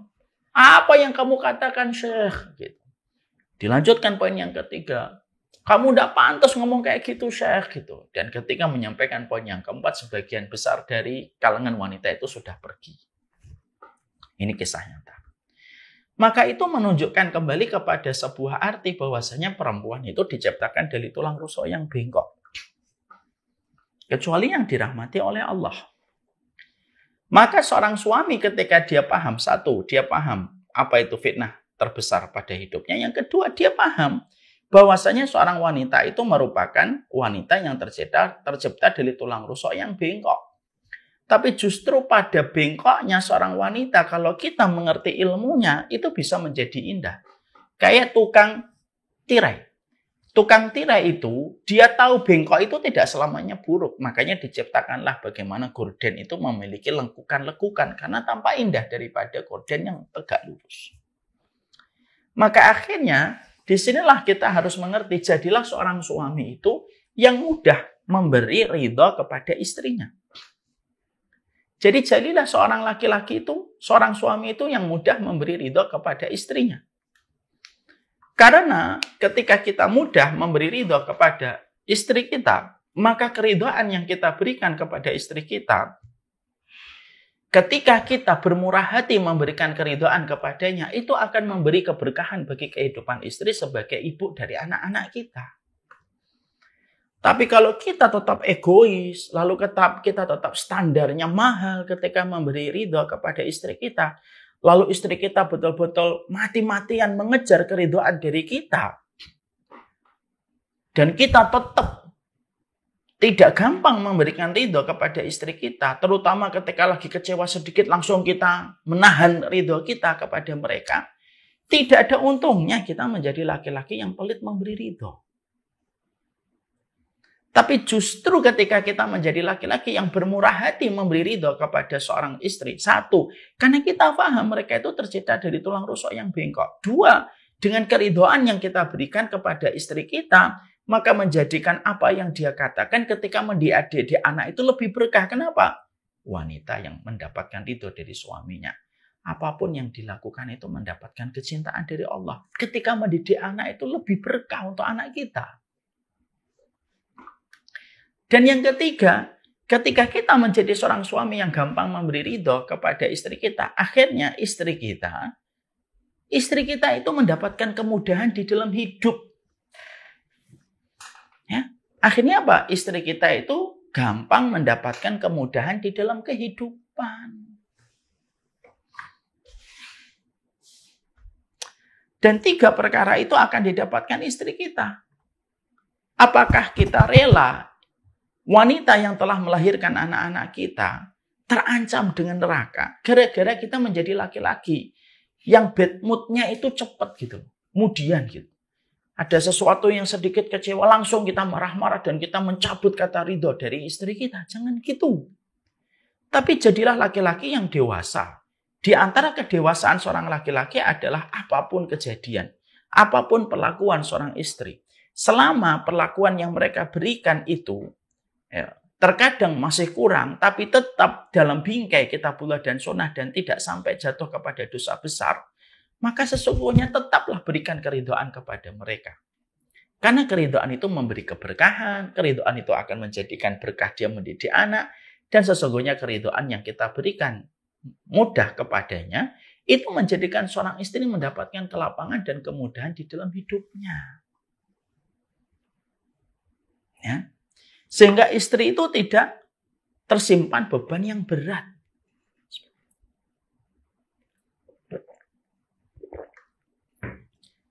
Apa yang kamu katakan, Syekh? Gitu. Dilanjutkan poin yang ketiga. Kamu tidak pantas ngomong kayak gitu, Syekh. Gitu. Dan ketika menyampaikan poin yang keempat, sebagian besar dari kalangan wanita itu sudah pergi. Ini kisah nyata. Maka itu menunjukkan kembali kepada sebuah arti bahwasanya perempuan itu diciptakan dari tulang rusuk yang bengkok. Kecuali yang dirahmati oleh Allah. Maka seorang suami ketika dia paham, satu, dia paham apa itu fitnah terbesar pada hidupnya. Yang kedua, dia paham bahwasanya seorang wanita itu merupakan wanita yang tercipta dari tulang rusuk yang bengkok. Tapi justru pada bengkoknya seorang wanita, kalau kita mengerti ilmunya, itu bisa menjadi indah. Kayak tukang tirai. Tukang tirai itu, dia tahu bengkok itu tidak selamanya buruk. Makanya diciptakanlah bagaimana gorden itu memiliki lekukan-lekukan. Karena tampak indah daripada gorden yang tegak lurus. Maka akhirnya, disinilah kita harus mengerti, jadilah seorang suami itu yang mudah memberi ridho kepada istrinya. Jadi jadilah seorang laki-laki itu, seorang suami itu yang mudah memberi ridho kepada istrinya. Karena ketika kita mudah memberi ridho kepada istri kita, maka keridhaan yang kita berikan kepada istri kita, ketika kita bermurah hati memberikan keridhaan kepadanya, itu akan memberi keberkahan bagi kehidupan istri sebagai ibu dari anak-anak kita. Tapi kalau kita tetap egois, lalu kita tetap standarnya mahal ketika memberi ridho kepada istri kita, lalu istri kita betul-betul mati-matian mengejar keridhaan dari kita, dan kita tetap tidak gampang memberikan ridho kepada istri kita, terutama ketika lagi kecewa sedikit langsung kita menahan ridho kita kepada mereka, tidak ada untungnya kita menjadi laki-laki yang pelit memberi ridho. Tapi justru ketika kita menjadi laki-laki yang bermurah hati memberi ridho kepada seorang istri. Satu, karena kita paham mereka itu tercipta dari tulang rusuk yang bengkok. Dua, dengan keridhoan yang kita berikan kepada istri kita, maka menjadikan apa yang dia katakan ketika mendidik anak itu lebih berkah. Kenapa? Wanita yang mendapatkan ridho dari suaminya. Apapun yang dilakukan itu mendapatkan kecintaan dari Allah. Ketika mendidik anak itu lebih berkah untuk anak kita. Dan yang ketiga, ketika kita menjadi seorang suami yang gampang memberi ridho kepada istri kita, akhirnya istri kita itu mendapatkan kemudahan di dalam hidup. Ya, akhirnya apa? Istri kita itu gampang mendapatkan kemudahan di dalam kehidupan. Dan 3 perkara itu akan didapatkan istri kita. Apakah kita rela wanita yang telah melahirkan anak-anak kita terancam dengan neraka gara-gara kita menjadi laki-laki yang bad mood-nya itu cepat gitu, kemudian gitu. Ada sesuatu yang sedikit kecewa langsung kita marah-marah dan kita mencabut kata ridho dari istri kita. Jangan gitu. Tapi jadilah laki-laki yang dewasa. Di antara kedewasaan seorang laki-laki adalah apapun kejadian, apapun perlakuan seorang istri. Selama perlakuan yang mereka berikan itu terkadang masih kurang, tapi tetap dalam bingkai kitabullah dan sunnah dan tidak sampai jatuh kepada dosa besar, maka sesungguhnya tetaplah berikan keridhaan kepada mereka. Karena keridhaan itu memberi keberkahan, keridhaan itu akan menjadikan berkah dia mendidik anak, dan sesungguhnya keridhaan yang kita berikan mudah kepadanya, itu menjadikan seorang istri mendapatkan kelapangan dan kemudahan di dalam hidupnya. Ya. Sehingga istri itu tidak tersimpan beban yang berat.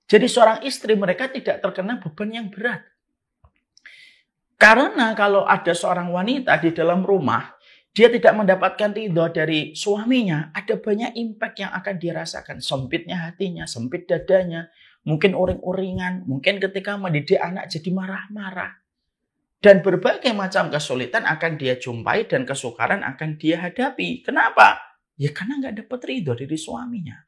Jadi seorang istri mereka tidak terkena beban yang berat. Karena kalau ada seorang wanita di dalam rumah, dia tidak mendapatkan ridho dari suaminya, ada banyak impact yang akan dirasakan. Sempitnya hatinya, sempit dadanya, mungkin uring-uringan, mungkin ketika mendidik anak jadi marah-marah. Dan berbagai macam kesulitan akan dia jumpai dan kesukaran akan dia hadapi. Kenapa? Ya karena nggak dapat ridho dari suaminya.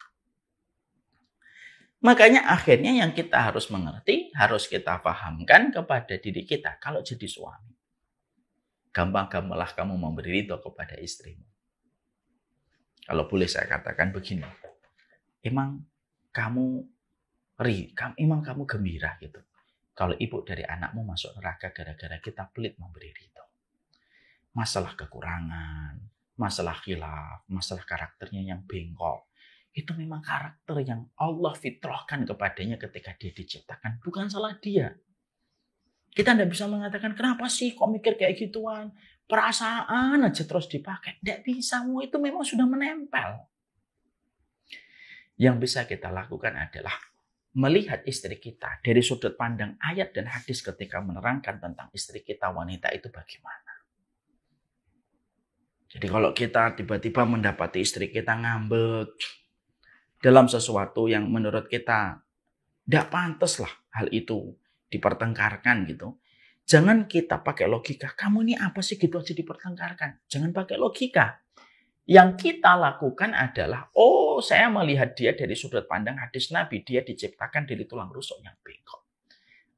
Makanya akhirnya yang kita harus mengerti, harus kita pahamkan kepada diri kita kalau jadi suami. Gampang-gampanglah kamu memberi ridho kepada istrimu. Kalau boleh saya katakan begini, emang kamu gembira gitu. Kalau ibu dari anakmu masuk neraka gara-gara kita pelit memberi ridho. Masalah kekurangan, masalah khilaf, masalah karakternya yang bengkok. Itu memang karakter yang Allah fitrahkan kepadanya ketika dia diciptakan. Bukan salah dia. Kita tidak bisa mengatakan, kenapa sih kok mikir kayak gituan? Perasaan aja terus dipakai. Tidak bisa, itu memang sudah menempel. Yang bisa kita lakukan adalah melihat istri kita dari sudut pandang ayat dan hadis ketika menerangkan tentang istri kita wanita itu bagaimana. Jadi kalau kita tiba-tiba mendapati istri kita ngambek dalam sesuatu yang menurut kita tidak pantas lah hal itu dipertengkarkan gitu. Jangan kita pakai logika. Kamu ini apa sih gitu aja dipertengkarkan. Jangan pakai logika. Yang kita lakukan adalah, oh saya melihat dia dari sudut pandang hadis Nabi. Dia diciptakan dari tulang rusuk yang bengkok.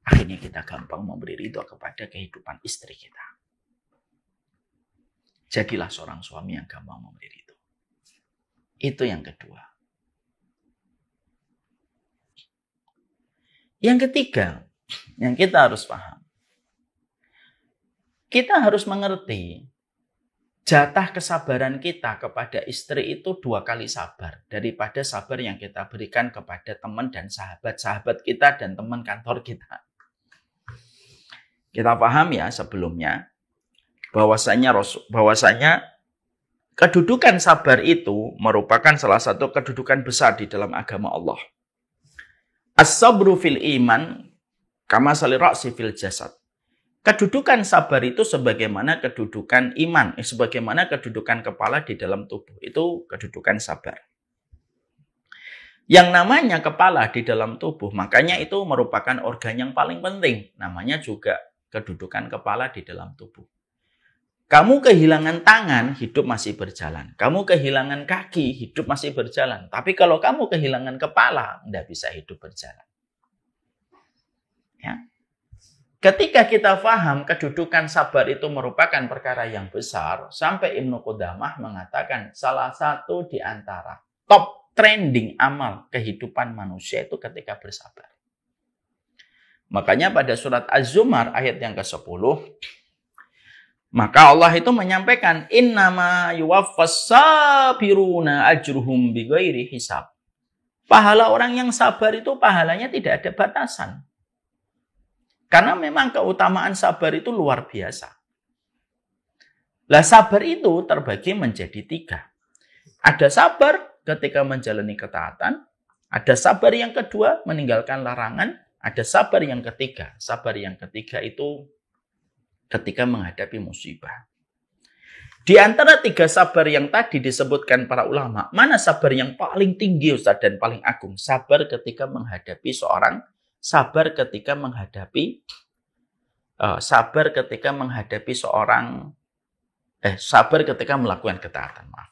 Akhirnya kita gampang memberi ridho kepada kehidupan istri kita. Jadilah seorang suami yang gampang memberi ridho. Itu yang kedua. Yang ketiga, yang kita harus paham. Kita harus mengerti jatah kesabaran kita kepada istri itu 2 kali sabar. Daripada sabar yang kita berikan kepada teman dan sahabat-sahabat kita dan teman kantor kita. Kita paham ya sebelumnya bahwasanya kedudukan sabar itu merupakan salah satu kedudukan besar di dalam agama Allah. As-sabru fil iman kama sali ra'si fil jasad. Kedudukan sabar itu sebagaimana kedudukan iman, sebagaimana kedudukan kepala di dalam tubuh. Itu kedudukan sabar. Yang namanya kepala di dalam tubuh, makanya itu merupakan organ yang paling penting. Namanya juga kedudukan kepala di dalam tubuh. Kamu kehilangan tangan, hidup masih berjalan. Kamu kehilangan kaki, hidup masih berjalan. Tapi kalau kamu kehilangan kepala, tidak bisa hidup berjalan. Ya. Ketika kita paham kedudukan sabar itu merupakan perkara yang besar, sampai Ibnu Qudamah mengatakan salah satu di antara top trending amal kehidupan manusia itu ketika bersabar. Makanya pada surat Az-Zumar ayat yang ke-10, maka Allah itu menyampaikan innama yuwaffas sabiruna ajruhum bighairi hisab. Pahala orang yang sabar itu pahalanya tidak ada batasan. Karena memang keutamaan sabar itu luar biasa. Lah sabar itu terbagi menjadi 3. Ada sabar ketika menjalani ketaatan, ada sabar yang kedua meninggalkan larangan, ada sabar yang ketiga. Sabar yang ketiga itu ketika menghadapi musibah. Di antara 3 sabar yang tadi disebutkan para ulama, mana sabar yang paling tinggi Ustaz dan paling agung? Sabar ketika menghadapi sabar ketika menghadapi melakukan ketaatan. Maaf.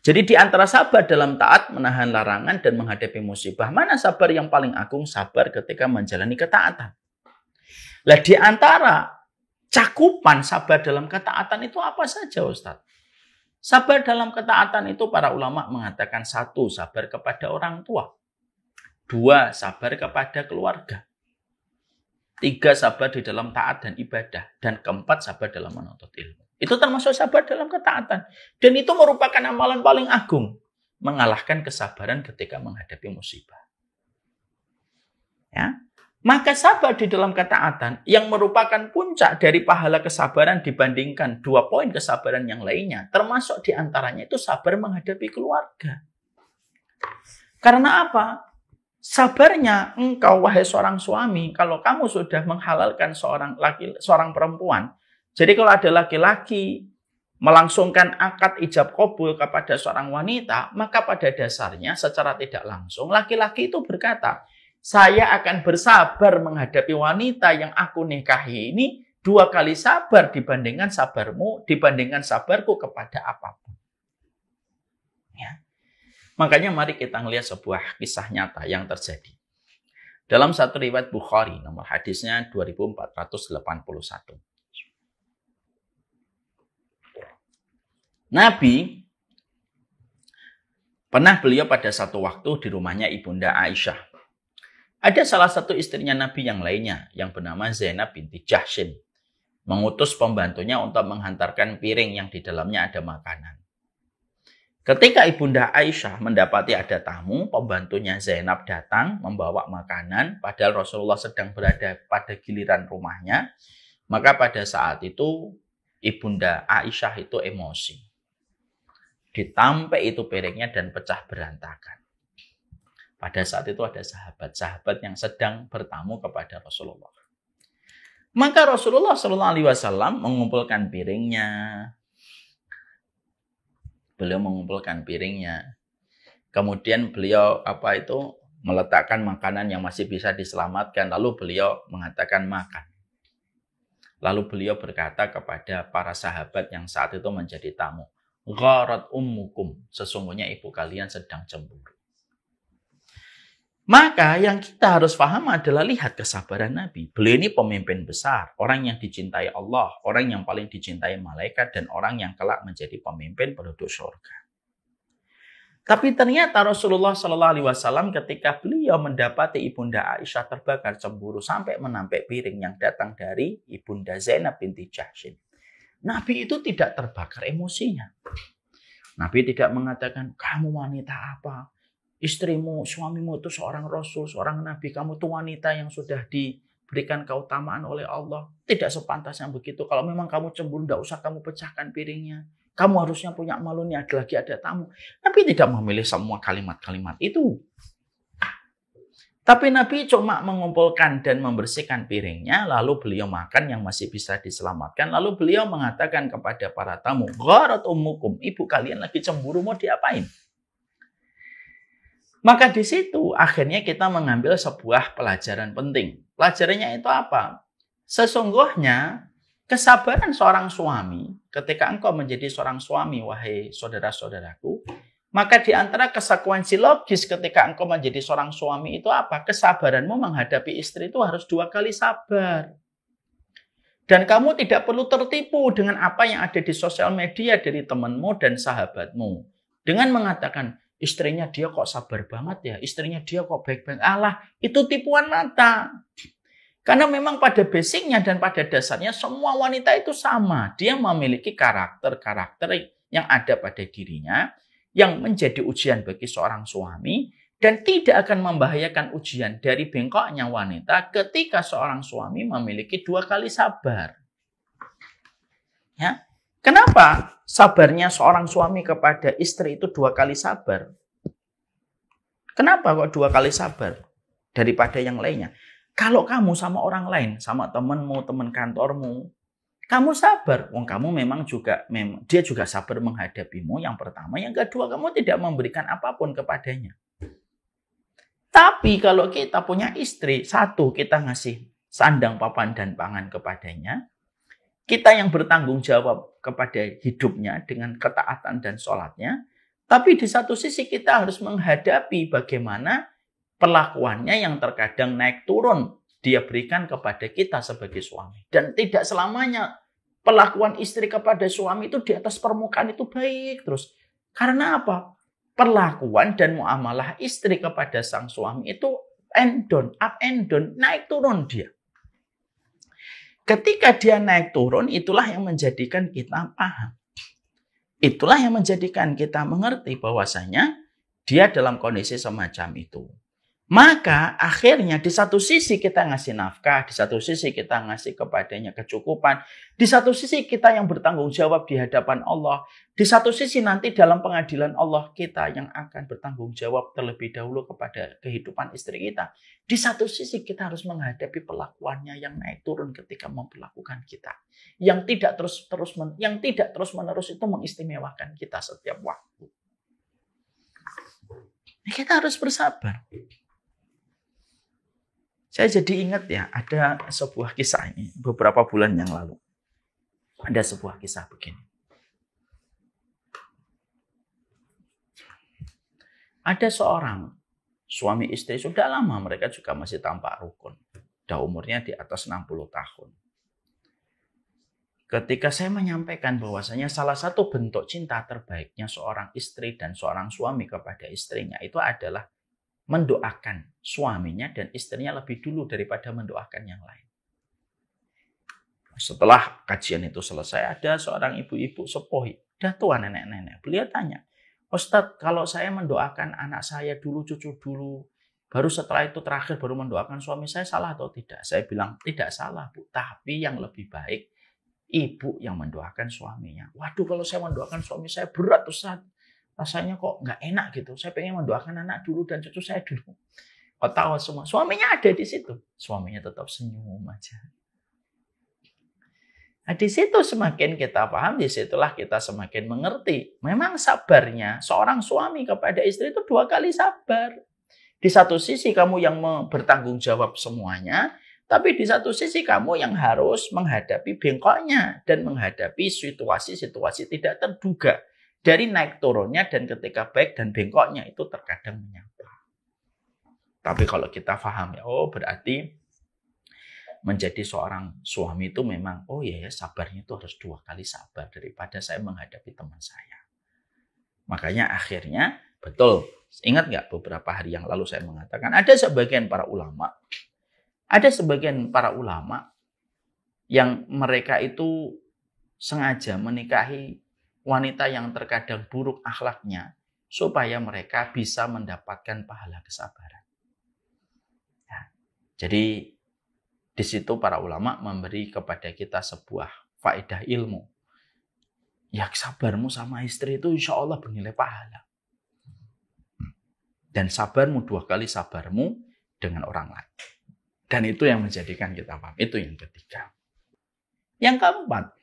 Jadi di antara sabar dalam taat, menahan larangan dan menghadapi musibah, mana sabar yang paling agung? Sabar ketika menjalani ketaatan. Lah di antara cakupan sabar dalam ketaatan itu apa saja, Ustaz? Sabar dalam ketaatan itu para ulama mengatakan 1, sabar kepada orang tua. 2, sabar kepada keluarga. 3, sabar di dalam taat dan ibadah. Dan 4, sabar dalam menuntut ilmu. Itu termasuk sabar dalam ketaatan. Dan itu merupakan amalan paling agung. Mengalahkan kesabaran ketika menghadapi musibah. Ya. Maka sabar di dalam ketaatan yang merupakan puncak dari pahala kesabaran dibandingkan 2 poin kesabaran yang lainnya. Termasuk diantaranya itu sabar menghadapi keluarga. Karena apa? Sabarnya engkau wahai seorang suami, kalau kamu sudah menghalalkan seorang perempuan. Jadi kalau ada laki-laki melangsungkan akad ijab kabul kepada seorang wanita, maka pada dasarnya secara tidak langsung laki-laki itu berkata, saya akan bersabar menghadapi wanita yang aku nikahi ini 2 kali sabar dibandingkan sabarku kepada apapun. Ya. Makanya mari kita melihat sebuah kisah nyata yang terjadi. Dalam satu riwayat Bukhari, nomor hadisnya 2481. Nabi pernah beliau pada satu waktu di rumahnya Ibunda Aisyah. Ada salah satu istrinya Nabi yang lainnya yang bernama Zainab binti Jahsyin mengutus pembantunya untuk menghantarkan piring yang di dalamnya ada makanan. Ketika Ibunda Aisyah mendapati ada tamu, pembantunya Zainab datang membawa makanan padahal Rasulullah sedang berada pada giliran rumahnya. Maka pada saat itu Ibunda Aisyah itu emosi. Ditampek itu piringnya dan pecah berantakan. Pada saat itu ada sahabat-sahabat yang sedang bertamu kepada Rasulullah. Maka Rasulullah SAW mengumpulkan piringnya. Beliau mengumpulkan piringnya. Kemudian beliau meletakkan makanan yang masih bisa diselamatkan. Lalu beliau mengatakan makan. Lalu beliau berkata kepada para sahabat yang saat itu menjadi tamu, gharat ummukum, sesungguhnya ibu kalian sedang cemburu. Maka yang kita harus paham adalah lihat kesabaran Nabi. Beliau ini pemimpin besar, orang yang dicintai Allah, orang yang paling dicintai malaikat, dan orang yang kelak menjadi pemimpin penduduk surga. Tapi ternyata Rasulullah SAW ketika beliau mendapati Ibunda Aisyah terbakar cemburu sampai menampek piring yang datang dari Ibunda Zainab binti Jahsyin. Nabi itu tidak terbakar emosinya. Nabi tidak mengatakan, kamu wanita apa? Istrimu, suamimu itu seorang Rasul, seorang Nabi. Kamu itu wanita yang sudah diberikan keutamaan oleh Allah. Tidak sepantasnya begitu. Kalau memang kamu cemburu, tidak usah kamu pecahkan piringnya. Kamu harusnya punya malu, nih lagi ada tamu. Nabi tidak memilih semua kalimat-kalimat itu. Tapi Nabi cuma mengumpulkan dan membersihkan piringnya. Lalu beliau makan yang masih bisa diselamatkan. Lalu beliau mengatakan kepada para tamu, gharat ummukum, ibu kalian lagi cemburu, mau diapain? Maka di situ akhirnya kita mengambil sebuah pelajaran penting. Pelajarannya itu apa? Sesungguhnya kesabaran seorang suami, ketika engkau menjadi seorang suami, wahai saudara-saudaraku, maka di antara konsekuensi logis ketika engkau menjadi seorang suami itu apa? Kesabaranmu menghadapi istri itu harus 2 kali sabar. Dan kamu tidak perlu tertipu dengan apa yang ada di sosial media dari temanmu dan sahabatmu. Dengan mengatakan, istrinya dia kok sabar banget ya, istrinya dia kok baik-baik. Alah, itu tipuan mata. Karena memang pada basicnya dan pada dasarnya semua wanita itu sama. Dia memiliki karakter-karakter yang ada pada dirinya yang menjadi ujian bagi seorang suami dan tidak akan membahayakan ujian dari bengkoknya wanita ketika seorang suami memiliki 2 kali sabar. Ya. Kenapa sabarnya seorang suami kepada istri itu 2 kali sabar? Kenapa kok 2 kali sabar daripada yang lainnya? Kalau kamu sama orang lain, sama temanmu, teman kantormu, kamu sabar. Wong kamu memang dia juga sabar menghadapimu. Yang pertama, yang kedua, kamu tidak memberikan apapun kepadanya. Tapi kalau kita punya istri, satu, kita ngasih sandang, papan, dan pangan kepadanya. Kita yang bertanggung jawab kepada hidupnya dengan ketaatan dan sholatnya. Tapi di satu sisi kita harus menghadapi bagaimana perlakuannya yang terkadang naik turun. Dia berikan kepada kita sebagai suami. Dan tidak selamanya perlakuan istri kepada suami itu di atas permukaan itu baik terus. Karena apa? Perlakuan dan muamalah istri kepada sang suami itu up and down, naik turun dia. Ketika dia naik turun, itulah yang menjadikan kita paham. Itulah yang menjadikan kita mengerti bahwasanya dia dalam kondisi semacam itu. Maka akhirnya di satu sisi kita ngasih nafkah, di satu sisi kita ngasih kepadanya kecukupan, di satu sisi kita yang bertanggung jawab di hadapan Allah, di satu sisi nanti dalam pengadilan Allah kita yang akan bertanggung jawab terlebih dahulu kepada kehidupan istri kita. Di satu sisi kita harus menghadapi perlakuannya yang naik turun ketika memperlakukan kita. Yang tidak terus-menerus itu mengistimewakan kita setiap waktu. Kita harus bersabar. Saya jadi ingat ya, ada sebuah kisah ini beberapa bulan yang lalu. Ada sebuah kisah begini. Ada seorang suami istri, sudah lama mereka juga masih tampak rukun. Sudah umurnya di atas 60 tahun. Ketika saya menyampaikan bahwasanya salah satu bentuk cinta terbaiknya seorang istri dan seorang suami kepada istrinya itu adalah mendoakan suaminya dan istrinya lebih dulu daripada mendoakan yang lain. Setelah kajian itu selesai, ada seorang ibu-ibu sepuh, udah tua nenek-nenek. Beliau tanya, Ustadz, kalau saya mendoakan anak saya dulu, cucu dulu, baru setelah itu terakhir baru mendoakan suami saya, salah atau tidak? Saya bilang, tidak salah, Bu. Tapi yang lebih baik, ibu yang mendoakan suaminya. Waduh, kalau saya mendoakan suami saya berat, Ustadz. Rasanya kok nggak enak gitu. Saya pengen mendoakan anak dulu dan cucu saya dulu. Kok tahu semua. Suaminya ada di situ. Suaminya tetap senyum aja. Nah, di situ semakin kita paham, disitulah kita semakin mengerti. Memang sabarnya seorang suami kepada istri itu 2 kali sabar. Di satu sisi kamu yang bertanggung jawab semuanya, tapi di satu sisi kamu yang harus menghadapi bengkoknya dan menghadapi situasi-situasi tidak terduga. Dari naik turunnya dan ketika baik dan bengkoknya itu terkadang menyapa. Tapi kalau kita paham ya, oh berarti menjadi seorang suami itu memang, oh ya sabarnya itu harus 2 kali sabar daripada saya menghadapi teman saya. Makanya akhirnya, betul, ingat nggak beberapa hari yang lalu saya mengatakan, ada sebagian para ulama yang mereka itu sengaja menikahi wanita yang terkadang buruk akhlaknya supaya mereka bisa mendapatkan pahala kesabaran. Ya, jadi di situ para ulama memberi kepada kita sebuah faedah ilmu. Ya sabarmu sama istri itu insya Allah bernilai pahala. Dan sabarmu 2 kali sabarmu dengan orang lain. Dan itu yang menjadikan kita paham. Itu yang ketiga. Yang keempat.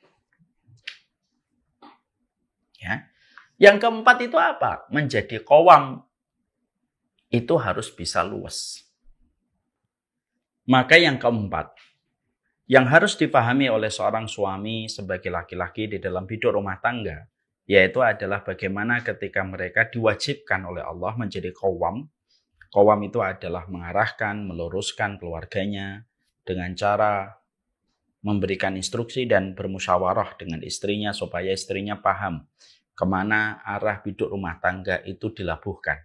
Ya. Yang keempat itu apa? Menjadi qawwam itu harus bisa luwes. Maka yang keempat, yang harus dipahami oleh seorang suami sebagai laki-laki di dalam hidup rumah tangga, yaitu adalah bagaimana ketika mereka diwajibkan oleh Allah menjadi qawwam. Qawwam itu adalah mengarahkan, meluruskan keluarganya dengan cara memberikan instruksi dan bermusyawarah dengan istrinya supaya istrinya paham kemana arah hidup rumah tangga itu dilabuhkan.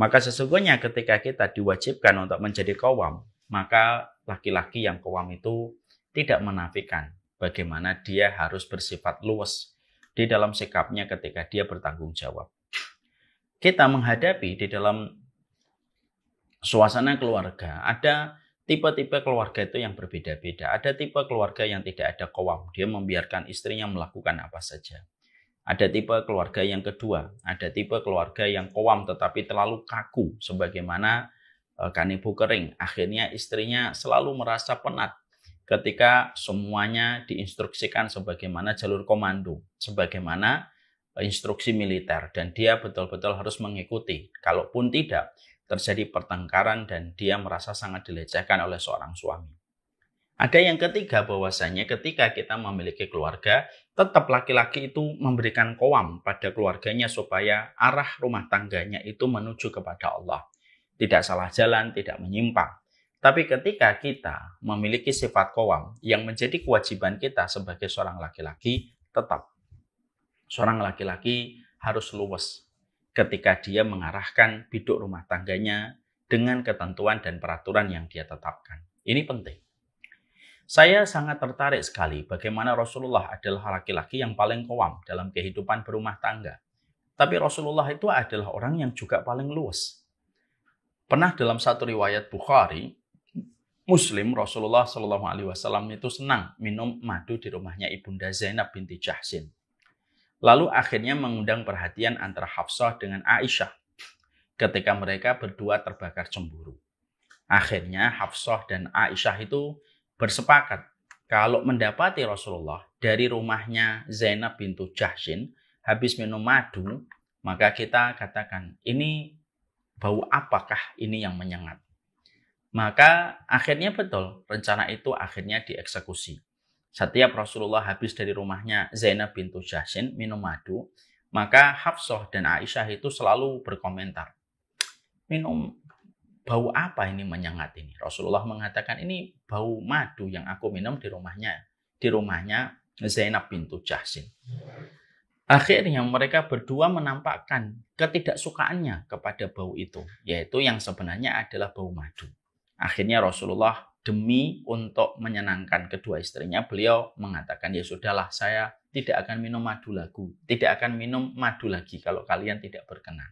Maka sesungguhnya ketika kita diwajibkan untuk menjadi qawwam, maka laki-laki yang qawwam itu tidak menafikan bagaimana dia harus bersifat luwes di dalam sikapnya ketika dia bertanggung jawab. Kita menghadapi di dalam suasana keluarga ada Tipe-tipe keluarga itu yang berbeda-beda. Ada tipe keluarga yang tidak ada qawam, dia membiarkan istrinya melakukan apa saja. Ada tipe keluarga yang kedua, ada tipe keluarga yang qawam tetapi terlalu kaku, sebagaimana kanebo kering. Akhirnya istrinya selalu merasa penat ketika semuanya diinstruksikan sebagaimana jalur komando, sebagaimana instruksi militer, dan dia betul-betul harus mengikuti. Kalaupun tidak, terjadi pertengkaran dan dia merasa sangat dilecehkan oleh seorang suami. Ada yang ketiga, bahwasanya ketika kita memiliki keluarga, tetap laki-laki itu memberikan qawam pada keluarganya supaya arah rumah tangganya itu menuju kepada Allah. Tidak salah jalan, tidak menyimpang. Tapi ketika kita memiliki sifat qawam yang menjadi kewajiban kita sebagai seorang laki-laki, tetap seorang laki-laki harus luwes ketika dia mengarahkan biduk rumah tangganya dengan ketentuan dan peraturan yang dia tetapkan. Ini penting. Saya sangat tertarik sekali bagaimana Rasulullah adalah laki-laki yang paling qawam dalam kehidupan berumah tangga. Tapi Rasulullah itu adalah orang yang juga paling luwes. Pernah dalam satu riwayat Bukhari, Muslim, Rasulullah SAW itu senang minum madu di rumahnya Ibunda Zainab binti Jahsin. Lalu akhirnya mengundang perhatian antara Hafsah dengan Aisyah ketika mereka berdua terbakar cemburu. Akhirnya Hafsah dan Aisyah itu bersepakat kalau mendapati Rasulullah dari rumahnya Zainab bintu Jahsin habis minum madu, maka kita katakan, ini bau apakah ini yang menyengat? Maka akhirnya betul, rencana itu akhirnya dieksekusi. Setiap Rasulullah habis dari rumahnya Zainab bintu Jahsin minum madu, maka Hafsah dan Aisyah itu selalu berkomentar, minum bau apa ini menyengat ini? Rasulullah mengatakan, ini bau madu yang aku minum di rumahnya Zainab bintu Jahsin. Akhirnya mereka berdua menampakkan ketidaksukaannya kepada bau itu, yaitu yang sebenarnya adalah bau madu. Akhirnya Rasulullah demi untuk menyenangkan kedua istrinya, beliau mengatakan, ya sudahlah, saya tidak akan minum madu lagi kalau kalian tidak berkenan.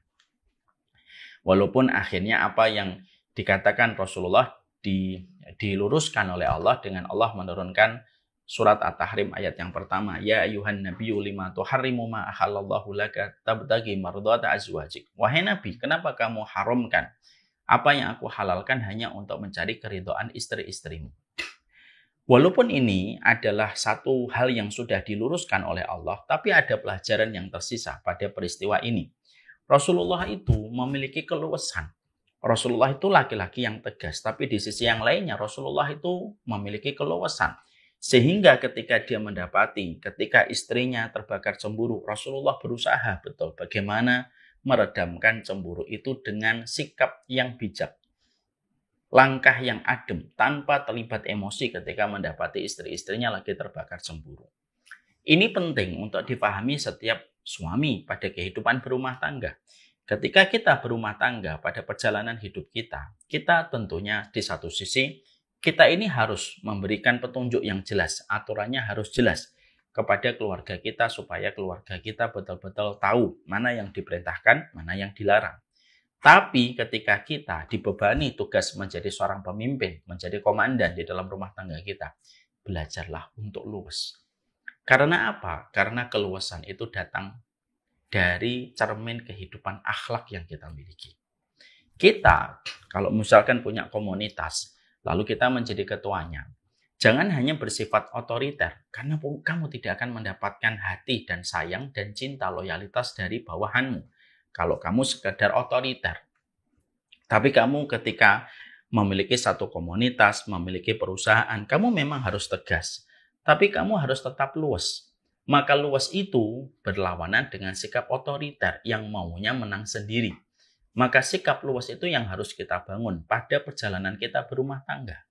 Walaupun akhirnya apa yang dikatakan Rasulullah diluruskan oleh Allah dengan Allah menurunkan surat At-Tahrim ayat yang pertama, ya ayuhan nabiyyu lima tuharrimu ma ahallallahu laka tabtagi mardhata azwajik. Wahai Nabi, kenapa kamu haramkan apa yang aku halalkan hanya untuk mencari keridhaan istri-istrimu? Walaupun ini adalah satu hal yang sudah diluruskan oleh Allah, tapi ada pelajaran yang tersisa pada peristiwa ini. Rasulullah itu memiliki keluasan. Rasulullah itu laki-laki yang tegas, tapi di sisi yang lainnya Rasulullah itu memiliki keluasan. Sehingga ketika dia mendapati, ketika istrinya terbakar cemburu, Rasulullah berusaha betul bagaimana meredamkan cemburu itu dengan sikap yang bijak, langkah yang adem, tanpa terlibat emosi ketika mendapati istri-istrinya lagi terbakar cemburu. Ini penting untuk dipahami setiap suami pada kehidupan berumah tangga. Ketika kita berumah tangga pada perjalanan hidup kita tentunya di satu sisi, kita ini harus memberikan petunjuk yang jelas, aturannya harus jelas kepada keluarga kita supaya keluarga kita betul-betul tahu mana yang diperintahkan, mana yang dilarang. Tapi ketika kita dibebani tugas menjadi seorang pemimpin, menjadi komandan di dalam rumah tangga kita, belajarlah untuk luwes. Karena apa? Karena keluasan itu datang dari cermin kehidupan akhlak yang kita miliki. Kita, kalau misalkan punya komunitas, lalu kita menjadi ketuanya, jangan hanya bersifat otoriter, karena kamu tidak akan mendapatkan hati dan sayang dan cinta loyalitas dari bawahanmu kalau kamu sekedar otoriter. Tapi kamu ketika memiliki satu komunitas, memiliki perusahaan, kamu memang harus tegas, tapi kamu harus tetap luwes. Maka luwes itu berlawanan dengan sikap otoriter yang maunya menang sendiri. Maka sikap luwes itu yang harus kita bangun pada perjalanan kita berumah tangga.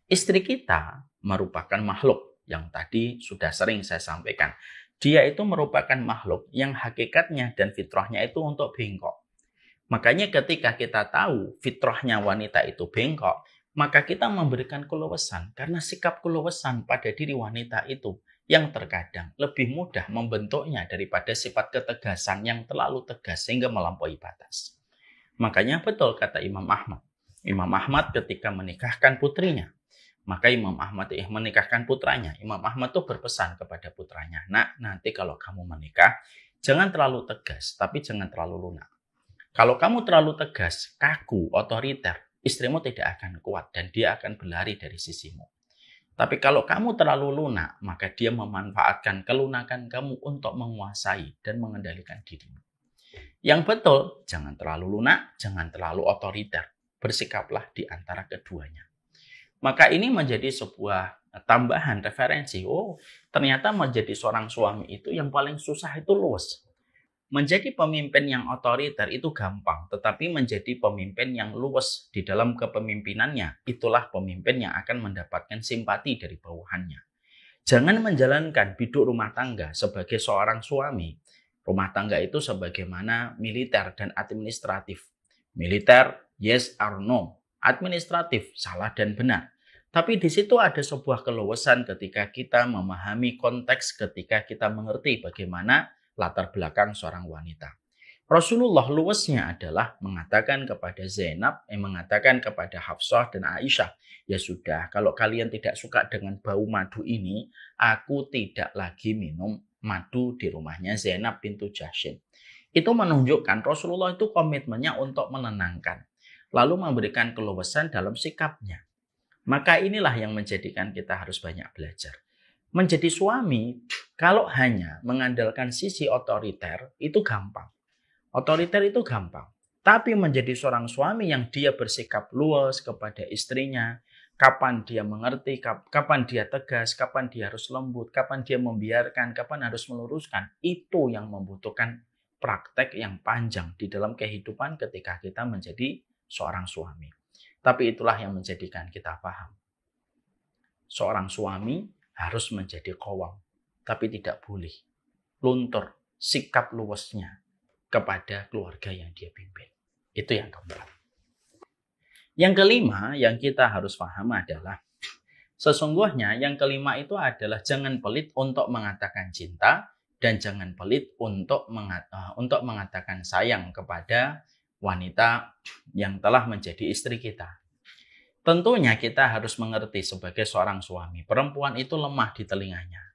Istri kita merupakan makhluk yang tadi sudah sering saya sampaikan. Dia itu merupakan makhluk yang hakikatnya dan fitrahnya itu untuk bengkok. Makanya ketika kita tahu fitrahnya wanita itu bengkok, maka kita memberikan keluasan. Karena sikap keluasan pada diri wanita itu yang terkadang lebih mudah membentuknya daripada sifat ketegasan yang terlalu tegas sehingga melampaui batas. Makanya betul kata Imam Ahmad, Imam Ahmad ketika menikahkan putrinya, maka Imam Ahmad menikahkan putranya. Imam Ahmad tuh berpesan kepada putranya, "Nak, nanti kalau kamu menikah, jangan terlalu tegas, tapi jangan terlalu lunak. Kalau kamu terlalu tegas, kaku, otoriter, istrimu tidak akan kuat dan dia akan berlari dari sisimu. Tapi kalau kamu terlalu lunak, maka dia memanfaatkan kelunakan kamu untuk menguasai dan mengendalikan dirimu. Yang betul, jangan terlalu lunak, jangan terlalu otoriter. Bersikaplah di antara keduanya." Maka ini menjadi sebuah tambahan referensi. Oh, ternyata menjadi seorang suami itu yang paling susah itu luwes. Menjadi pemimpin yang otoriter itu gampang, tetapi menjadi pemimpin yang luwes di dalam kepemimpinannya, itulah pemimpin yang akan mendapatkan simpati dari bawahannya. Jangan menjalankan biduk rumah tangga sebagai seorang suami. Rumah tangga itu sebagaimana militer dan administratif. Militer, yes or no. Administratif, salah dan benar. Tapi di situ ada sebuah keluasan ketika kita memahami konteks, ketika kita mengerti bagaimana latar belakang seorang wanita. Rasulullah luwesnya adalah mengatakan kepada Zainab, mengatakan kepada Hafsah dan Aisyah, "Ya sudah, kalau kalian tidak suka dengan bau madu ini, aku tidak lagi minum madu di rumahnya Zainab bintu Jahsyin." Itu menunjukkan Rasulullah itu komitmennya untuk menenangkan, lalu memberikan keluasan dalam sikapnya. Maka inilah yang menjadikan kita harus banyak belajar. Menjadi suami, kalau hanya mengandalkan sisi otoriter, itu gampang. Otoriter itu gampang. Tapi menjadi seorang suami yang dia bersikap luas kepada istrinya, kapan dia mengerti, kapan dia tegas, kapan dia harus lembut, kapan dia membiarkan, kapan harus meluruskan, itu yang membutuhkan praktek yang panjang di dalam kehidupan ketika kita menjadi seorang suami. Tapi itulah yang menjadikan kita paham. Seorang suami harus menjadi qawwam, tapi tidak boleh luntur sikap luwesnya kepada keluarga yang dia pimpin. Itu yang keempat. Yang kelima yang kita harus paham adalah sesungguhnya yang kelima itu adalah jangan pelit untuk mengatakan cinta dan jangan pelit untuk mengatakan sayang kepada wanita yang telah menjadi istri kita. Tentunya kita harus mengerti sebagai seorang suami, perempuan itu lemah di telinganya.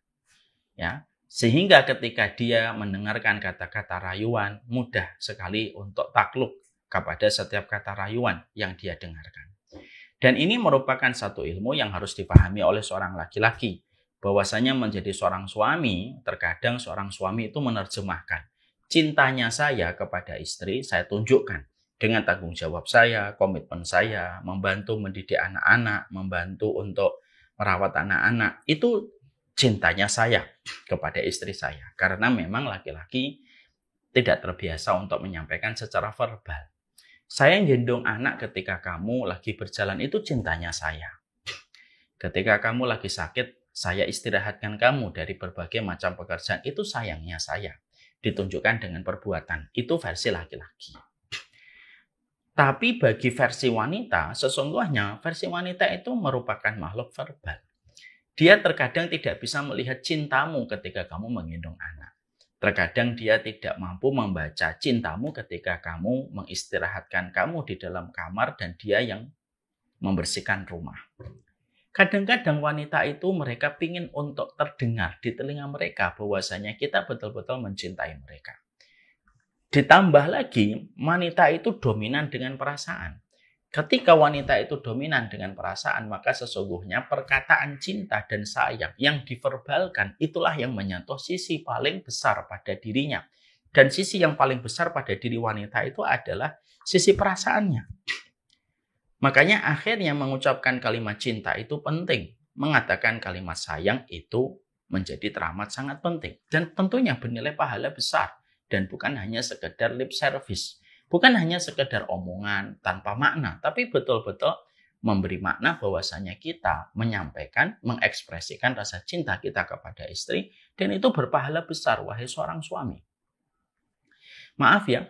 Ya, sehingga ketika dia mendengarkan kata-kata rayuan, mudah sekali untuk takluk kepada setiap kata rayuan yang dia dengarkan. Dan ini merupakan satu ilmu yang harus dipahami oleh seorang laki-laki. Bahwasanya menjadi seorang suami, terkadang seorang suami itu menerjemahkan cintanya saya kepada istri, saya tunjukkan dengan tanggung jawab saya, komitmen saya, membantu mendidik anak-anak, membantu untuk merawat anak-anak. Itu cintanya saya kepada istri saya. Karena memang laki-laki tidak terbiasa untuk menyampaikan secara verbal. Saya gendong anak ketika kamu lagi berjalan, itu cintanya saya. Ketika kamu lagi sakit, saya istirahatkan kamu dari berbagai macam pekerjaan, itu sayangnya saya. Ditunjukkan dengan perbuatan. Itu versi laki-laki. Tapi bagi versi wanita, sesungguhnya versi wanita itu merupakan makhluk verbal. Dia terkadang tidak bisa melihat cintamu ketika kamu menggendong anak. Terkadang dia tidak mampu membaca cintamu ketika kamu mengistirahatkan kamu di dalam kamar dan dia yang membersihkan rumah. Kadang-kadang wanita itu mereka ingin untuk terdengar di telinga mereka bahwasanya kita betul-betul mencintai mereka. Ditambah lagi, wanita itu dominan dengan perasaan. Ketika wanita itu dominan dengan perasaan, maka sesungguhnya perkataan cinta dan sayang yang diverbalkan itulah yang menyentuh sisi paling besar pada dirinya. Dan sisi yang paling besar pada diri wanita itu adalah sisi perasaannya. Makanya akhirnya mengucapkan kalimat cinta itu penting. Mengatakan kalimat sayang itu menjadi teramat sangat penting. Dan tentunya bernilai pahala besar. Dan bukan hanya sekedar lip service. Bukan hanya sekedar omongan tanpa makna. Tapi betul-betul memberi makna bahwasanya kita menyampaikan, mengekspresikan rasa cinta kita kepada istri. Dan itu berpahala besar, wahai seorang suami. Maaf ya,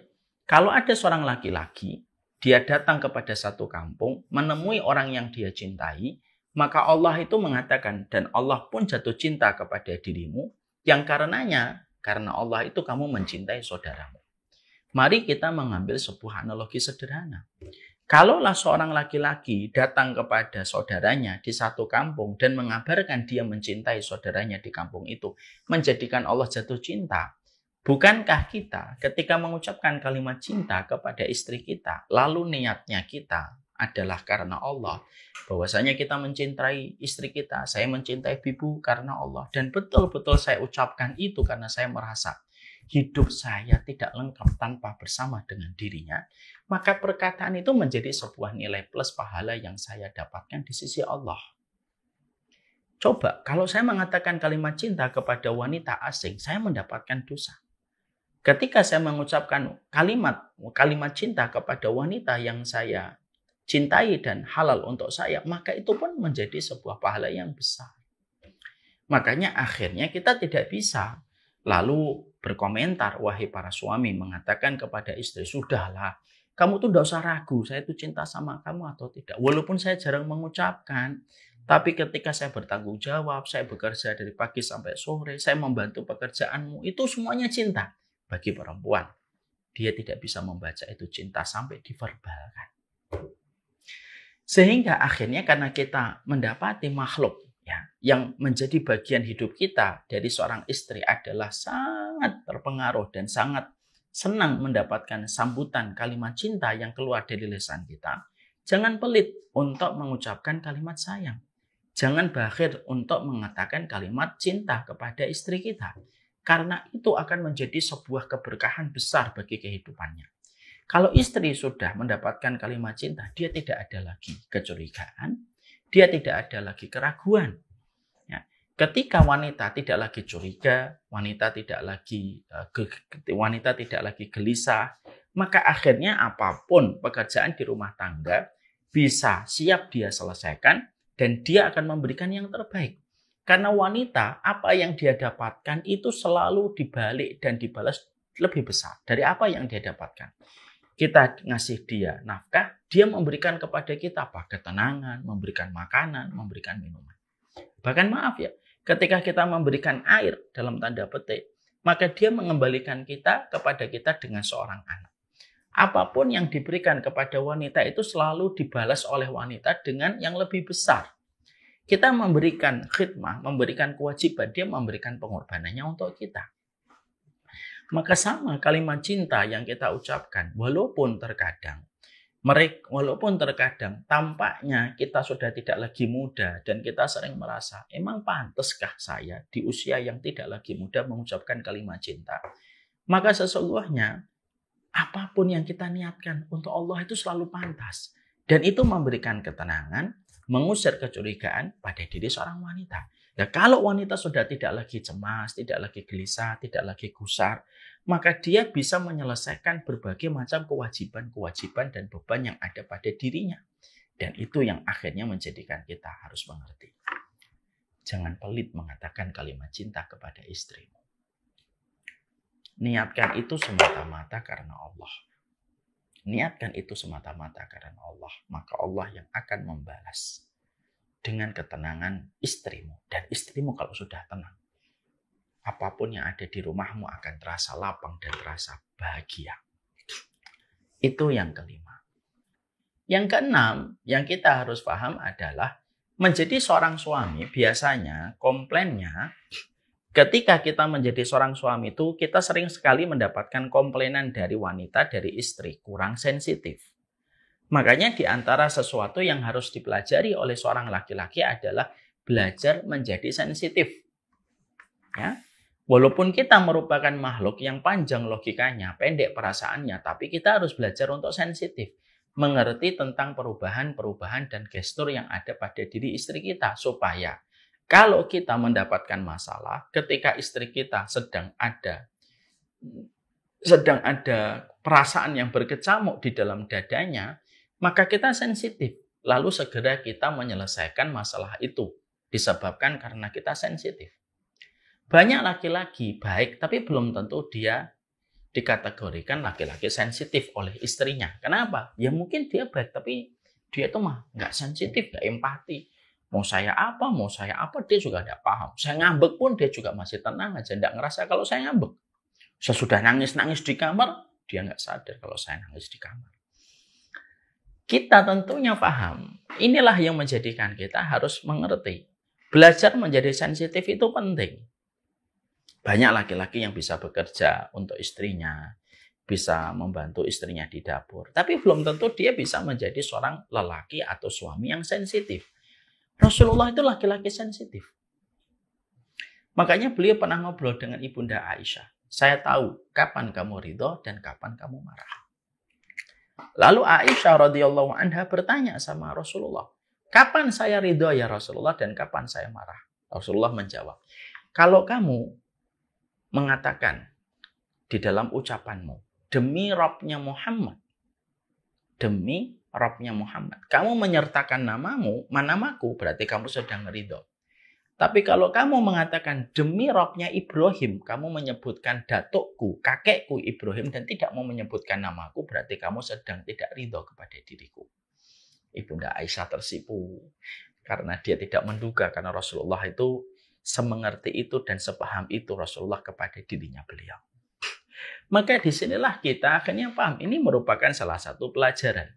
kalau ada seorang laki-laki, dia datang kepada satu kampung, menemui orang yang dia cintai, maka Allah itu mengatakan, dan Allah pun jatuh cinta kepada dirimu, yang karenanya, karena Allah itu kamu mencintai saudaramu. Mari kita mengambil sebuah analogi sederhana. Kalaulah seorang laki-laki datang kepada saudaranya di satu kampung dan mengabarkan dia mencintai saudaranya di kampung itu, menjadikan Allah jatuh cinta, bukankah kita ketika mengucapkan kalimat cinta kepada istri kita, lalu niatnya kita adalah karena Allah, bahwasanya kita mencintai istri kita, saya mencintai ibu karena Allah, dan betul-betul saya ucapkan itu karena saya merasa hidup saya tidak lengkap tanpa bersama dengan dirinya, maka perkataan itu menjadi sebuah nilai plus pahala yang saya dapatkan di sisi Allah. Coba, kalau saya mengatakan kalimat cinta kepada wanita asing, saya mendapatkan dosa. Ketika saya mengucapkan kalimat cinta kepada wanita yang saya cintai dan halal untuk saya, maka itu pun menjadi sebuah pahala yang besar. Makanya akhirnya kita tidak bisa lalu berkomentar, wahai para suami, mengatakan kepada istri, sudahlah, kamu tuh tidak usah ragu, saya tuh cinta sama kamu atau tidak. Walaupun saya jarang mengucapkan, tapi ketika saya bertanggung jawab, saya bekerja dari pagi sampai sore, saya membantu pekerjaanmu, itu semuanya cinta. Bagi perempuan, dia tidak bisa membaca itu cinta sampai diverbalkan. Sehingga akhirnya karena kita mendapati makhluk yang menjadi bagian hidup kita dari seorang istri adalah sangat terpengaruh dan sangat senang mendapatkan sambutan kalimat cinta yang keluar dari lisan kita. Jangan pelit untuk mengucapkan kalimat sayang. Jangan bakhil untuk mengatakan kalimat cinta kepada istri kita. Karena itu akan menjadi sebuah keberkahan besar bagi kehidupannya. Kalau istri sudah mendapatkan kalimat cinta, dia tidak ada lagi kecurigaan, dia tidak ada lagi keraguan. Ya. Ketika wanita tidak lagi curiga, wanita tidak lagi gelisah, maka akhirnya apapun pekerjaan di rumah tangga bisa siap dia selesaikan dan dia akan memberikan yang terbaik. Karena wanita, apa yang dia dapatkan itu selalu dibalik dan dibalas lebih besar dari apa yang dia dapatkan. Kita ngasih dia nafkah, dia memberikan kepada kita apa? Ketenangan, memberikan makanan, memberikan minuman. Bahkan maaf ya, ketika kita memberikan air dalam tanda petik, maka dia mengembalikan kita kepada kita dengan seorang anak. Apapun yang diberikan kepada wanita itu selalu dibalas oleh wanita dengan yang lebih besar. Kita memberikan khidmah, memberikan kewajiban, dia memberikan pengorbanannya untuk kita. Maka sama kalimat cinta yang kita ucapkan, walaupun terkadang tampaknya kita sudah tidak lagi muda dan kita sering merasa, emang pantaskah saya di usia yang tidak lagi muda mengucapkan kalimat cinta? Maka sesungguhnya apapun yang kita niatkan untuk Allah itu selalu pantas. Dan itu memberikan ketenangan, mengusir kecurigaan pada diri seorang wanita. Ya, kalau wanita sudah tidak lagi cemas, tidak lagi gelisah, tidak lagi gusar, maka dia bisa menyelesaikan berbagai macam kewajiban-kewajiban dan beban yang ada pada dirinya. Dan itu yang akhirnya menjadikan kita harus mengerti. Jangan pelit mengatakan kalimat cinta kepada istrimu. Niatkan itu semata-mata karena Allah. Niatkan itu semata-mata karena Allah. Maka Allah yang akan membalas dengan ketenangan istrimu. Dan istrimu kalau sudah tenang, apapun yang ada di rumahmu akan terasa lapang dan terasa bahagia. Itu yang kelima. Yang keenam, yang kita harus paham adalah menjadi seorang suami biasanya komplainnya ketika kita menjadi seorang suami itu kita sering sekali mendapatkan komplainan dari wanita, dari istri, kurang sensitif. Makanya di antara sesuatu yang harus dipelajari oleh seorang laki-laki adalah belajar menjadi sensitif. Ya. Walaupun kita merupakan makhluk yang panjang logikanya, pendek perasaannya, tapi kita harus belajar untuk sensitif. Mengerti tentang perubahan-perubahan dan gestur yang ada pada diri istri kita. Supaya kalau kita mendapatkan masalah, ketika istri kita sedang ada perasaan yang berkecamuk di dalam dadanya, maka kita sensitif. Lalu segera kita menyelesaikan masalah itu. Disebabkan karena kita sensitif. Banyak laki-laki baik, tapi belum tentu dia dikategorikan laki-laki sensitif oleh istrinya. Kenapa? Ya mungkin dia baik, tapi dia itu mah nggak sensitif, nggak empati. Mau saya apa, dia juga nggak paham. Saya ngambek pun dia juga masih tenang aja, nggak ngerasa kalau saya ngambek. Saya sudah nangis-nangis di kamar, dia nggak sadar kalau saya nangis di kamar. Kita tentunya paham. Inilah yang menjadikan kita harus mengerti. Belajar menjadi sensitif itu penting. Banyak laki-laki yang bisa bekerja untuk istrinya, bisa membantu istrinya di dapur. Tapi belum tentu dia bisa menjadi seorang lelaki atau suami yang sensitif. Rasulullah itu laki-laki sensitif. Makanya beliau pernah ngobrol dengan Ibunda Aisyah. Saya tahu kapan kamu ridho dan kapan kamu marah. Lalu Aisyah radhiyallahu anha bertanya sama Rasulullah, kapan saya ridho ya Rasulullah dan kapan saya marah? Rasulullah menjawab, kalau kamu mengatakan di dalam ucapanmu, demi Rabbnya Muhammad, demi Rabbnya Muhammad, kamu menyertakan namaku, berarti kamu sedang ridho. Tapi kalau kamu mengatakan demi Rabbnya Ibrahim, kamu menyebutkan datukku, kakekku Ibrahim dan tidak mau menyebutkan namaku, berarti kamu sedang tidak ridho kepada diriku. Ibunda Aisyah tersipu karena dia tidak menduga, karena Rasulullah itu semengerti itu dan sepaham itu Rasulullah kepada dirinya beliau. Maka disinilah kita akhirnya paham, ini merupakan salah satu pelajaran.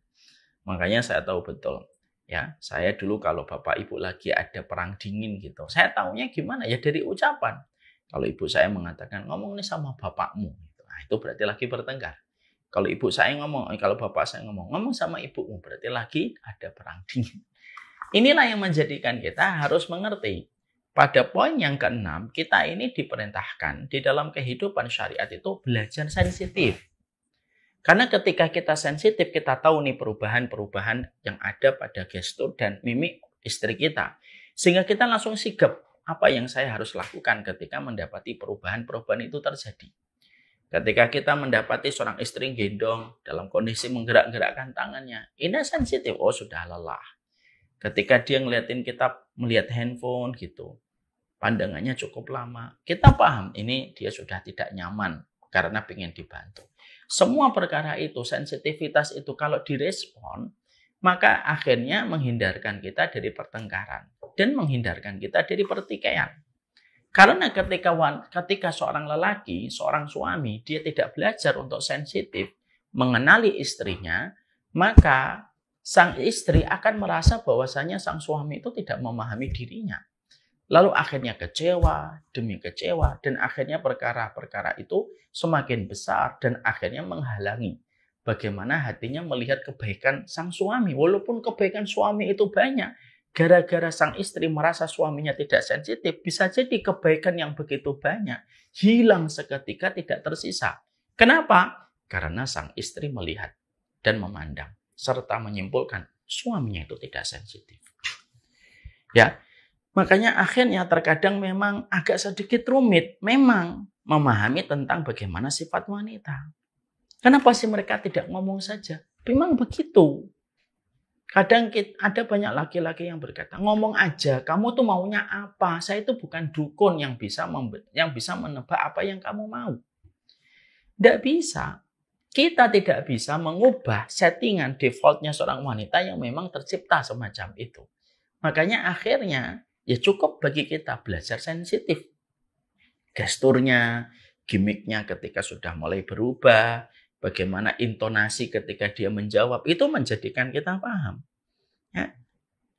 Makanya saya tahu betul. Ya, saya dulu kalau bapak ibu lagi ada perang dingin gitu, saya taunya gimana ya dari ucapan. Kalau ibu saya mengatakan ngomong nih sama bapakmu, nah, itu berarti lagi bertengkar. Kalau ibu saya ngomong, kalau bapak saya ngomong sama ibumu, berarti lagi ada perang dingin. Inilah yang menjadikan kita harus mengerti. Pada poin yang keenam, kita ini diperintahkan di dalam kehidupan syariat itu belajar sensitif. Karena ketika kita sensitif, kita tahu nih perubahan-perubahan yang ada pada gestur dan mimik istri kita. Sehingga kita langsung sigap apa yang saya harus lakukan ketika mendapati perubahan-perubahan itu terjadi. Ketika kita mendapati seorang istri gendong dalam kondisi menggerak-gerakkan tangannya, ini sensitif, oh sudah lelah. Ketika dia ngeliatin kita melihat handphone gitu, pandangannya cukup lama, kita paham ini dia sudah tidak nyaman karena ingin dibantu. Semua perkara itu, sensitivitas itu kalau direspon, maka akhirnya menghindarkan kita dari pertengkaran dan menghindarkan kita dari pertikaian. Karena ketika seorang lelaki, seorang suami, dia tidak belajar untuk sensitif, mengenali istrinya, maka sang istri akan merasa bahwasanya sang suami itu tidak memahami dirinya. Lalu akhirnya kecewa demi kecewa dan akhirnya perkara-perkara itu semakin besar dan akhirnya menghalangi bagaimana hatinya melihat kebaikan sang suami. Walaupun kebaikan suami itu banyak, gara-gara sang istri merasa suaminya tidak sensitif, bisa jadi kebaikan yang begitu banyak hilang seketika tidak tersisa. Kenapa? Karena sang istri melihat dan memandang serta menyimpulkan suaminya itu tidak sensitif. Ya. Makanya akhirnya terkadang memang agak sedikit rumit memang memahami tentang bagaimana sifat wanita. Kenapa sih mereka tidak ngomong saja? Memang begitu. Kadang ada banyak laki-laki yang berkata, ngomong aja, kamu tuh maunya apa? Saya itu bukan dukun yang bisa menebak apa yang kamu mau. Tidak bisa. Kita tidak bisa mengubah settingan defaultnya seorang wanita yang memang tercipta semacam itu. Makanya akhirnya ya cukup bagi kita belajar sensitif. Gesturnya, gimmicknya ketika sudah mulai berubah, bagaimana intonasi ketika dia menjawab, itu menjadikan kita paham. Ya.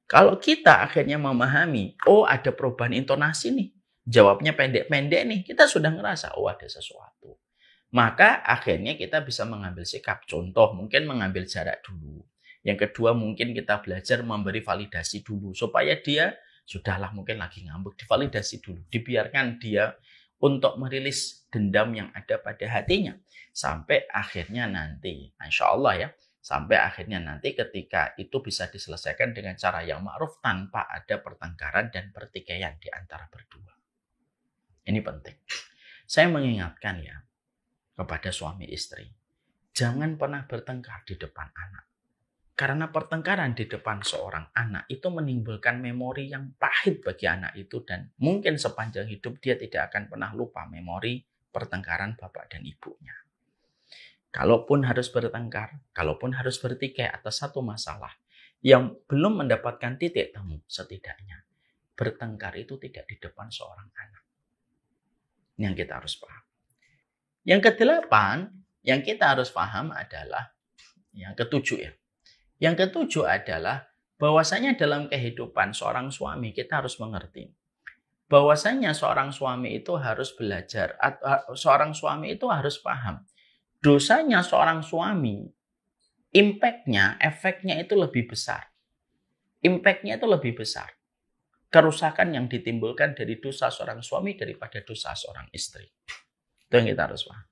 Kalau kita akhirnya memahami, oh ada perubahan intonasi nih, jawabnya pendek-pendek nih, kita sudah ngerasa, oh ada sesuatu. Maka akhirnya kita bisa mengambil sikap. Contoh, mungkin mengambil jarak dulu. Yang kedua, mungkin kita belajar memberi validasi dulu, supaya dia sudahlah mungkin lagi ngambek, divalidasi dulu. Dibiarkan dia untuk merilis dendam yang ada pada hatinya. Sampai akhirnya nanti, insya Allah ya, sampai akhirnya nanti ketika itu bisa diselesaikan dengan cara yang ma'ruf tanpa ada pertengkaran dan pertikaian di antara berdua. Ini penting. Saya mengingatkan ya, kepada suami istri, jangan pernah bertengkar di depan anak. Karena pertengkaran di depan seorang anak itu menimbulkan memori yang pahit bagi anak itu dan mungkin sepanjang hidup dia tidak akan pernah lupa memori pertengkaran bapak dan ibunya. Kalaupun harus bertengkar, kalaupun harus bertikai atas satu masalah yang belum mendapatkan titik temu, setidaknya bertengkar itu tidak di depan seorang anak. Ini yang kita harus paham. Yang kedelapan, yang kita harus paham adalah yang ketujuh ya. Yang ketujuh adalah bahwasanya dalam kehidupan seorang suami kita harus mengerti bahwasanya seorang suami itu harus belajar, seorang suami itu harus paham dosanya seorang suami, impact-nya, efeknya itu lebih besar. Impact-nya itu lebih besar. Kerusakan yang ditimbulkan dari dosa seorang suami daripada dosa seorang istri. Itu yang kita harus paham.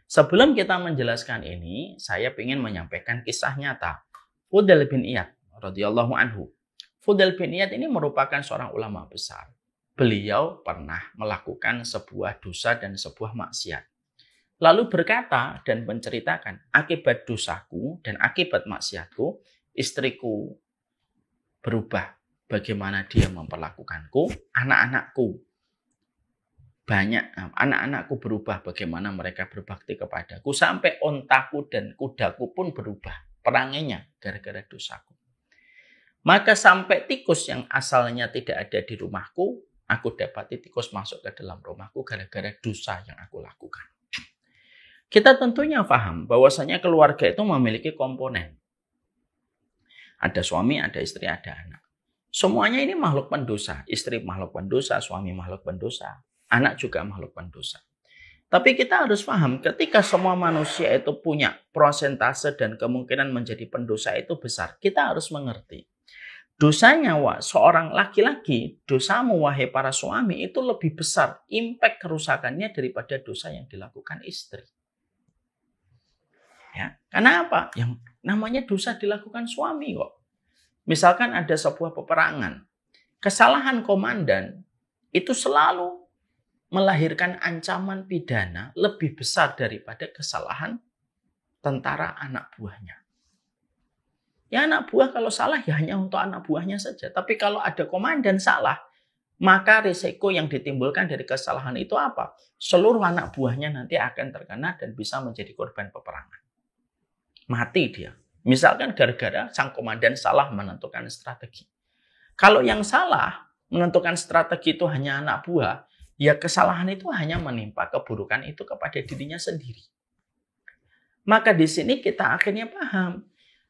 Sebelum kita menjelaskan ini, saya ingin menyampaikan kisah nyata. Fudail bin Iyad radhiyallahu anhu. Fudail bin Iyad ini merupakan seorang ulama besar. Beliau pernah melakukan sebuah dosa dan sebuah maksiat. Lalu berkata dan menceritakan, akibat dosaku dan akibat maksiatku, istriku berubah. Bagaimana dia memperlakukanku, anak-anakku berubah bagaimana mereka berbakti kepadaku, sampai ontaku dan kudaku pun berubah perangainya gara-gara dosaku. Maka sampai tikus yang asalnya tidak ada di rumahku, aku dapati tikus masuk ke dalam rumahku gara-gara dosa yang aku lakukan. Kita tentunya paham bahwasanya keluarga itu memiliki komponen. Ada suami, ada istri, ada anak. Semuanya ini makhluk pendosa. Istri makhluk pendosa, suami makhluk pendosa, anak juga makhluk pendosa. Tapi kita harus paham ketika semua manusia itu punya prosentase dan kemungkinan menjadi pendosa itu besar, kita harus mengerti. Dosanya seorang laki-laki, dosamu wahai para suami itu lebih besar impact kerusakannya daripada dosa yang dilakukan istri. Ya, karena apa? Yang namanya dosa dilakukan suami kok. Misalkan ada sebuah peperangan, kesalahan komandan itu selalu melahirkan ancaman pidana lebih besar daripada kesalahan tentara anak buahnya. Ya anak buah kalau salah ya hanya untuk anak buahnya saja. Tapi kalau ada komandan salah, maka risiko yang ditimbulkan dari kesalahan itu apa? Seluruh anak buahnya nanti akan terkena dan bisa menjadi korban peperangan. Mati dia. Misalkan gara-gara sang komandan salah menentukan strategi. Kalau yang salah menentukan strategi itu hanya anak buah, ya kesalahan itu hanya menimpa keburukan itu kepada dirinya sendiri. Maka di sini kita akhirnya paham.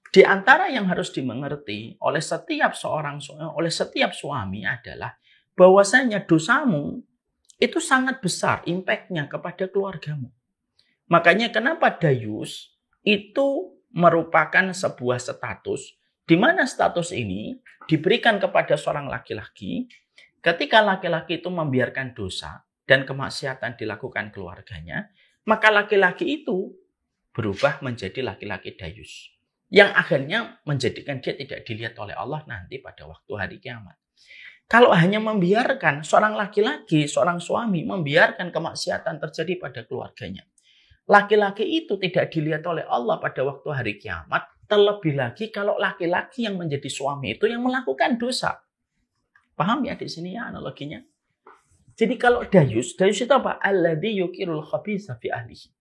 Di antara yang harus dimengerti oleh setiap suami adalah bahwasanya dosamu itu sangat besar impact-nya kepada keluargamu. Makanya kenapa dayus itu merupakan sebuah status di mana status ini diberikan kepada seorang laki-laki ketika laki-laki itu membiarkan dosa dan kemaksiatan dilakukan keluarganya, maka laki-laki itu berubah menjadi laki-laki dayus. Yang akhirnya menjadikan dia tidak dilihat oleh Allah nanti pada waktu hari kiamat. Kalau hanya membiarkan seorang laki-laki, seorang suami membiarkan kemaksiatan terjadi pada keluarganya, laki-laki itu tidak dilihat oleh Allah pada waktu hari kiamat. Terlebih lagi kalau laki-laki yang menjadi suami itu yang melakukan dosa. Paham ya di sini ya analoginya? Jadi kalau dayus itu apa? Alladzi yukirul khabitha fi ahlihi.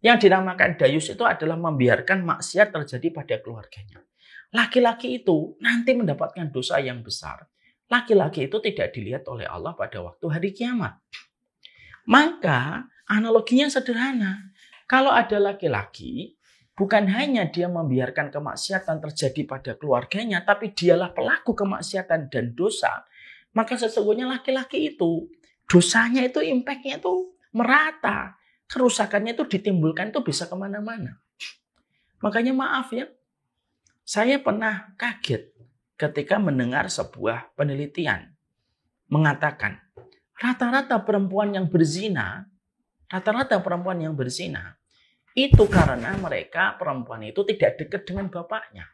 Yang dinamakan dayus itu adalah membiarkan maksiat terjadi pada keluarganya. Laki-laki itu nanti mendapatkan dosa yang besar. Laki-laki itu tidak dilihat oleh Allah pada waktu hari kiamat. Maka analoginya sederhana. Kalau ada laki-laki, bukan hanya dia membiarkan kemaksiatan terjadi pada keluarganya, tapi dialah pelaku kemaksiatan dan dosa. Maka sesungguhnya laki-laki itu, dosanya itu impact-nya itu merata. Kerusakannya itu ditimbulkan itu bisa kemana-mana. Makanya maaf ya, saya pernah kaget ketika mendengar sebuah penelitian mengatakan rata-rata perempuan yang berzina itu karena mereka perempuan itu tidak dekat dengan bapaknya.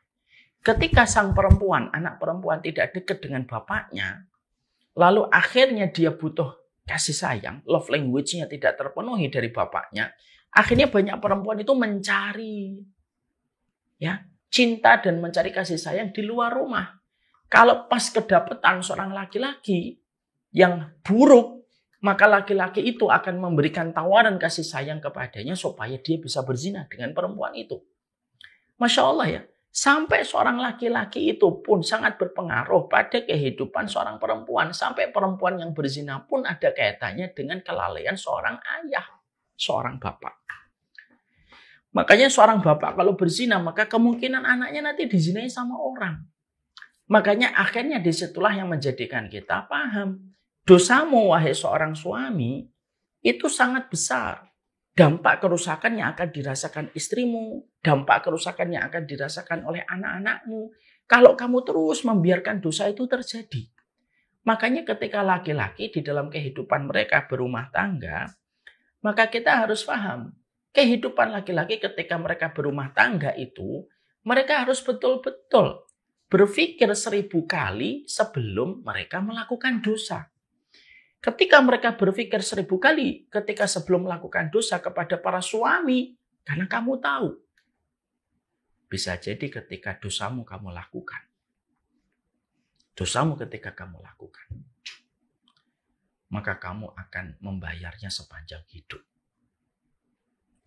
Ketika sang perempuan, anak perempuan tidak dekat dengan bapaknya, lalu akhirnya dia butuh kasih sayang, love language-nya tidak terpenuhi dari bapaknya, akhirnya banyak perempuan itu mencari ya cinta dan mencari kasih sayang di luar rumah. Kalau pas kedapatan seorang laki-laki yang buruk, maka laki-laki itu akan memberikan tawaran kasih sayang kepadanya supaya dia bisa berzina dengan perempuan itu. Masya Allah ya. Sampai seorang laki-laki itu pun sangat berpengaruh pada kehidupan seorang perempuan. Sampai perempuan yang berzina pun ada kaitannya dengan kelalaian seorang ayah, seorang bapak. Makanya seorang bapak kalau berzina, maka kemungkinan anaknya nanti dizinai sama orang. Makanya akhirnya disitulah yang menjadikan kita paham. Dosamu wahai seorang suami itu sangat besar. Dampak kerusakan yang akan dirasakan istrimu, dampak kerusakan yang akan dirasakan oleh anak-anakmu. Kalau kamu terus membiarkan dosa itu terjadi. Makanya ketika laki-laki di dalam kehidupan mereka berumah tangga, maka kita harus paham. Kehidupan laki-laki ketika mereka berumah tangga itu, mereka harus betul-betul berpikir 1000 kali sebelum mereka melakukan dosa. Ketika mereka berpikir 1000 kali ketika sebelum melakukan dosa kepada para suami, karena kamu tahu, bisa jadi ketika dosamu kamu lakukan. Dosamu ketika kamu lakukan, maka kamu akan membayarnya sepanjang hidup.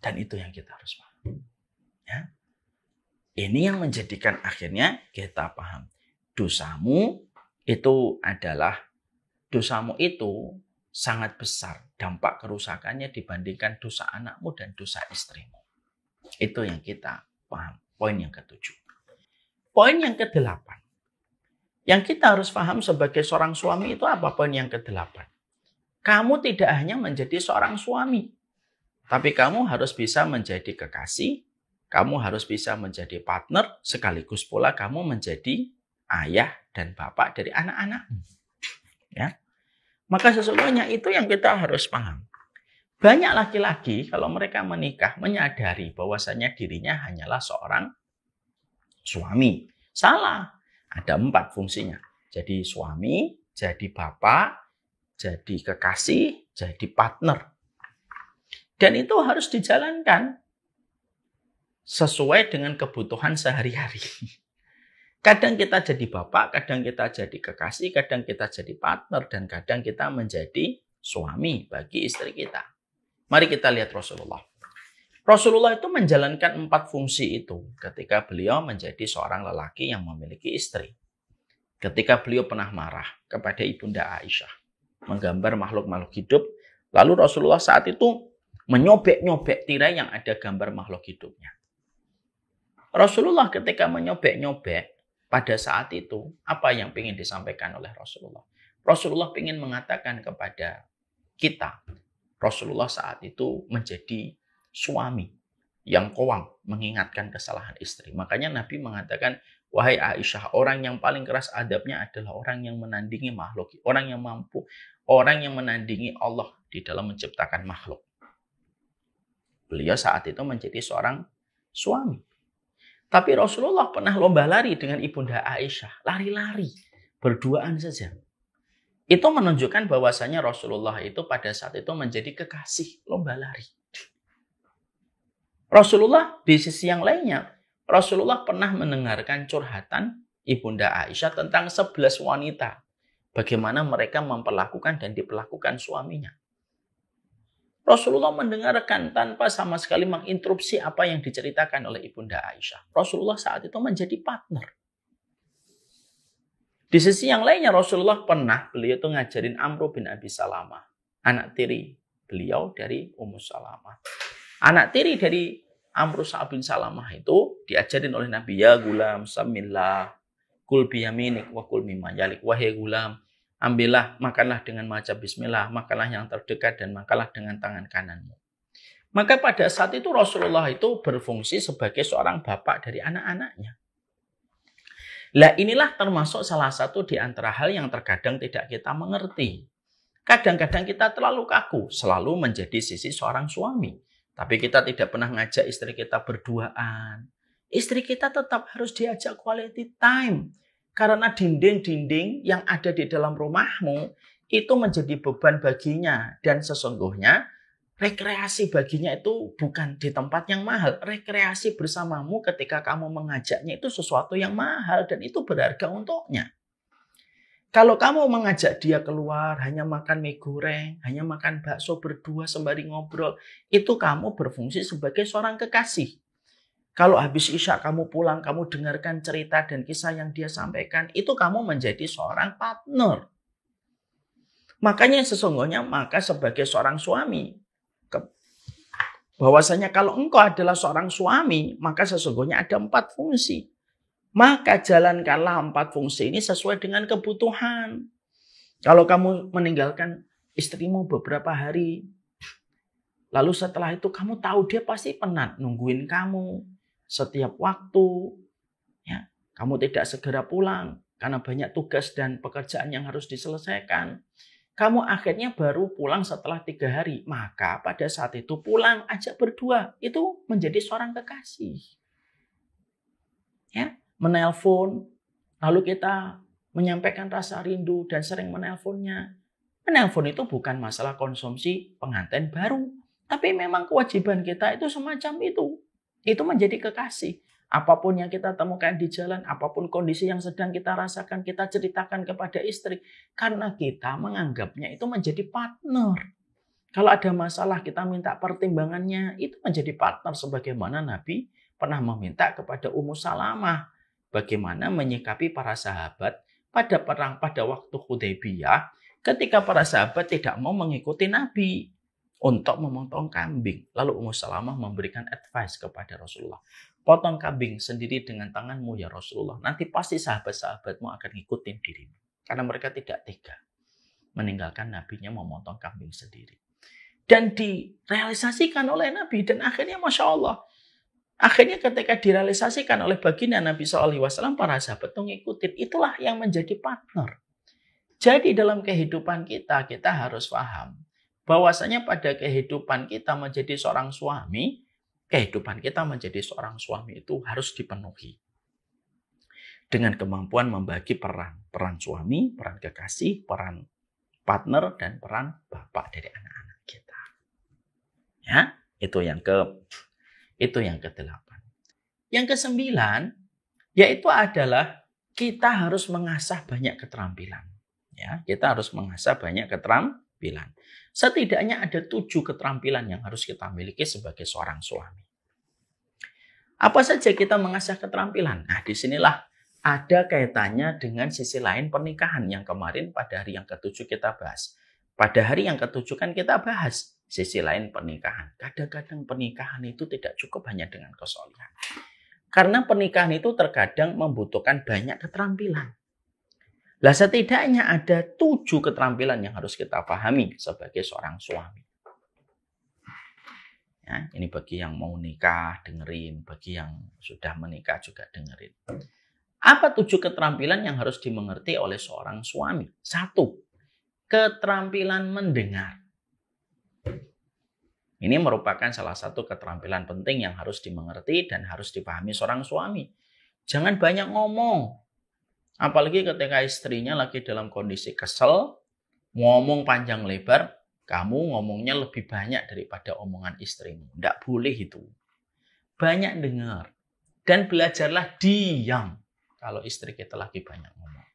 Dan itu yang kita harus paham. Ya. Ini yang menjadikan akhirnya kita paham. Dosamu itu sangat besar dampak kerusakannya dibandingkan dosa anakmu dan dosa istrimu. Itu yang kita paham. Poin yang ke-7. Poin yang ke-8. Yang kita harus paham sebagai seorang suami itu apa poin yang ke-8? Kamu tidak hanya menjadi seorang suami, tapi kamu harus bisa menjadi kekasih, kamu harus bisa menjadi partner, sekaligus pula kamu menjadi ayah dan bapak dari anak-anakmu. Ya. Maka sesungguhnya itu yang kita harus paham. Banyak laki-laki kalau mereka menikah menyadari bahwasanya dirinya hanyalah seorang suami. Salah. Ada 4 fungsinya. Jadi suami, jadi bapak, jadi kekasih, jadi partner. Dan itu harus dijalankan sesuai dengan kebutuhan sehari-hari. Kadang kita jadi bapak, kadang kita jadi kekasih, kadang kita jadi partner, dan kadang kita menjadi suami bagi istri kita. Mari kita lihat Rasulullah. Rasulullah itu menjalankan 4 fungsi itu ketika beliau menjadi seorang lelaki yang memiliki istri. Ketika beliau pernah marah kepada Ibunda Aisyah, menggambar makhluk-makhluk hidup, lalu Rasulullah saat itu menyobek-nyobek tirai yang ada gambar makhluk hidupnya. Rasulullah ketika menyobek-nyobek, pada saat itu, apa yang ingin disampaikan oleh Rasulullah? Rasulullah ingin mengatakan kepada kita, Rasulullah saat itu menjadi suami yang kowang mengingatkan kesalahan istri. Makanya Nabi mengatakan, wahai Aisyah, orang yang paling keras adabnya adalah orang yang menandingi makhluk, orang yang mampu, orang yang menandingi Allah di dalam menciptakan makhluk. Beliau saat itu menjadi seorang suami. Tapi Rasulullah pernah lomba lari dengan Ibunda Aisyah. Lari-lari. Berduaan saja. Itu menunjukkan bahwasanya Rasulullah itu pada saat itu menjadi kekasih lomba lari. Rasulullah di sisi yang lainnya, Rasulullah pernah mendengarkan curhatan Ibunda Aisyah tentang 11 wanita. Bagaimana mereka memperlakukan dan diperlakukan suaminya. Rasulullah mendengarkan tanpa sama sekali menginterupsi apa yang diceritakan oleh Ibunda Aisyah. Rasulullah saat itu menjadi partner. Di sisi yang lainnya Rasulullah beliau itu ngajarin Amr bin Abi Salamah, anak tiri beliau dari Ummu Salamah. Anak tiri dari Amr bin Salamah itu diajarin oleh Nabi, ya gulam samillah, kul biyaminik wa kul mimma yalik. Wahai gulam, ambillah, makanlah dengan maca bismillah, makanlah yang terdekat dan makanlah dengan tangan kananmu. Maka pada saat itu Rasulullah itu berfungsi sebagai seorang bapak dari anak-anaknya. Lah inilah termasuk salah satu di antara hal yang terkadang tidak kita mengerti. Kadang-kadang kita terlalu kaku, selalu menjadi sisi seorang suami. Tapi kita tidak pernah ngajak istri kita berduaan. Istri kita tetap harus diajak quality time. Karena dinding-dinding yang ada di dalam rumahmu itu menjadi beban baginya. Dan sesungguhnya rekreasi baginya itu bukan di tempat yang mahal. Rekreasi bersamamu ketika kamu mengajaknya itu sesuatu yang mahal dan itu berharga untuknya. Kalau kamu mengajak dia keluar, hanya makan mie goreng, hanya makan bakso berdua sembari ngobrol, itu kamu berfungsi sebagai seorang kekasih. Kalau habis Isya kamu pulang, kamu dengarkan cerita dan kisah yang dia sampaikan, itu kamu menjadi seorang partner. Makanya sesungguhnya, maka sebagai seorang suami, bahwasanya kalau engkau adalah seorang suami, maka sesungguhnya ada 4 fungsi. Maka jalankanlah 4 fungsi ini sesuai dengan kebutuhan. Kalau kamu meninggalkan istrimu beberapa hari, lalu setelah itu kamu tahu dia pasti penat nungguin kamu setiap waktu, ya, kamu tidak segera pulang karena banyak tugas dan pekerjaan yang harus diselesaikan. Kamu akhirnya baru pulang setelah 3 hari. Maka pada saat itu pulang ajak berdua. Itu menjadi seorang kekasih. Ya, menelpon. Lalu kita menyampaikan rasa rindu dan sering menelponnya. Menelpon itu bukan masalah konsumsi pengantin baru. Tapi memang kewajiban kita itu semacam itu. Itu menjadi kekasih. Apapun yang kita temukan di jalan, apapun kondisi yang sedang kita rasakan, kita ceritakan kepada istri. Karena kita menganggapnya itu menjadi partner. Kalau ada masalah kita minta pertimbangannya, itu menjadi partner. Sebagaimana Nabi pernah meminta kepada Ummu Salamah. Bagaimana menyikapi para sahabat pada waktu Hudaybiyah. Ketika para sahabat tidak mau mengikuti Nabi untuk memotong kambing. Lalu Ummu Salamah memberikan advice kepada Rasulullah. Potong kambing sendiri dengan tanganmu ya Rasulullah. Nanti pasti sahabat-sahabatmu akan ngikutin dirimu. Karena mereka tidak tega meninggalkan nabinya memotong kambing sendiri. Dan direalisasikan oleh Nabi. Dan akhirnya Masya Allah. Akhirnya ketika direalisasikan oleh baginda Nabi SAW, para sahabat itu ngikutin. Itulah yang menjadi partner. Jadi dalam kehidupan kita harus paham. Bahwasanya pada kehidupan kita menjadi seorang suami, kehidupan kita menjadi seorang suami itu harus dipenuhi dengan kemampuan membagi peran. Peran suami, peran kekasih, peran partner, dan peran bapak dari anak-anak kita. Ya, itu yang ke-8. Yang ke-9 yaitu adalah kita harus mengasah banyak keterampilan. Ya, kita harus mengasah banyak keterampilan. Setidaknya ada 7 keterampilan yang harus kita miliki sebagai seorang suami. Apa saja kita mengasah keterampilan? Nah, disinilah ada kaitannya dengan sisi lain pernikahan yang kemarin pada hari yang ke-7 kita bahas. Pada hari yang ke-7 kan kita bahas sisi lain pernikahan. Kadang-kadang pernikahan itu tidak cukup hanya dengan kesolihan. Karena pernikahan itu terkadang membutuhkan banyak keterampilan. Lah setidaknya ada 7 keterampilan yang harus kita pahami sebagai seorang suami. Ya, ini bagi yang mau nikah dengerin, bagi yang sudah menikah juga dengerin. Apa 7 keterampilan yang harus dimengerti oleh seorang suami? 1. Keterampilan mendengar. Ini merupakan salah satu keterampilan penting yang harus dimengerti dan harus dipahami seorang suami. Jangan banyak ngomong. Apalagi ketika istrinya lagi dalam kondisi kesel, ngomong panjang lebar, kamu ngomongnya lebih banyak daripada omongan istrimu. Tidak boleh itu. Banyak dengar. Dan belajarlah diam kalau istri kita lagi banyak ngomong.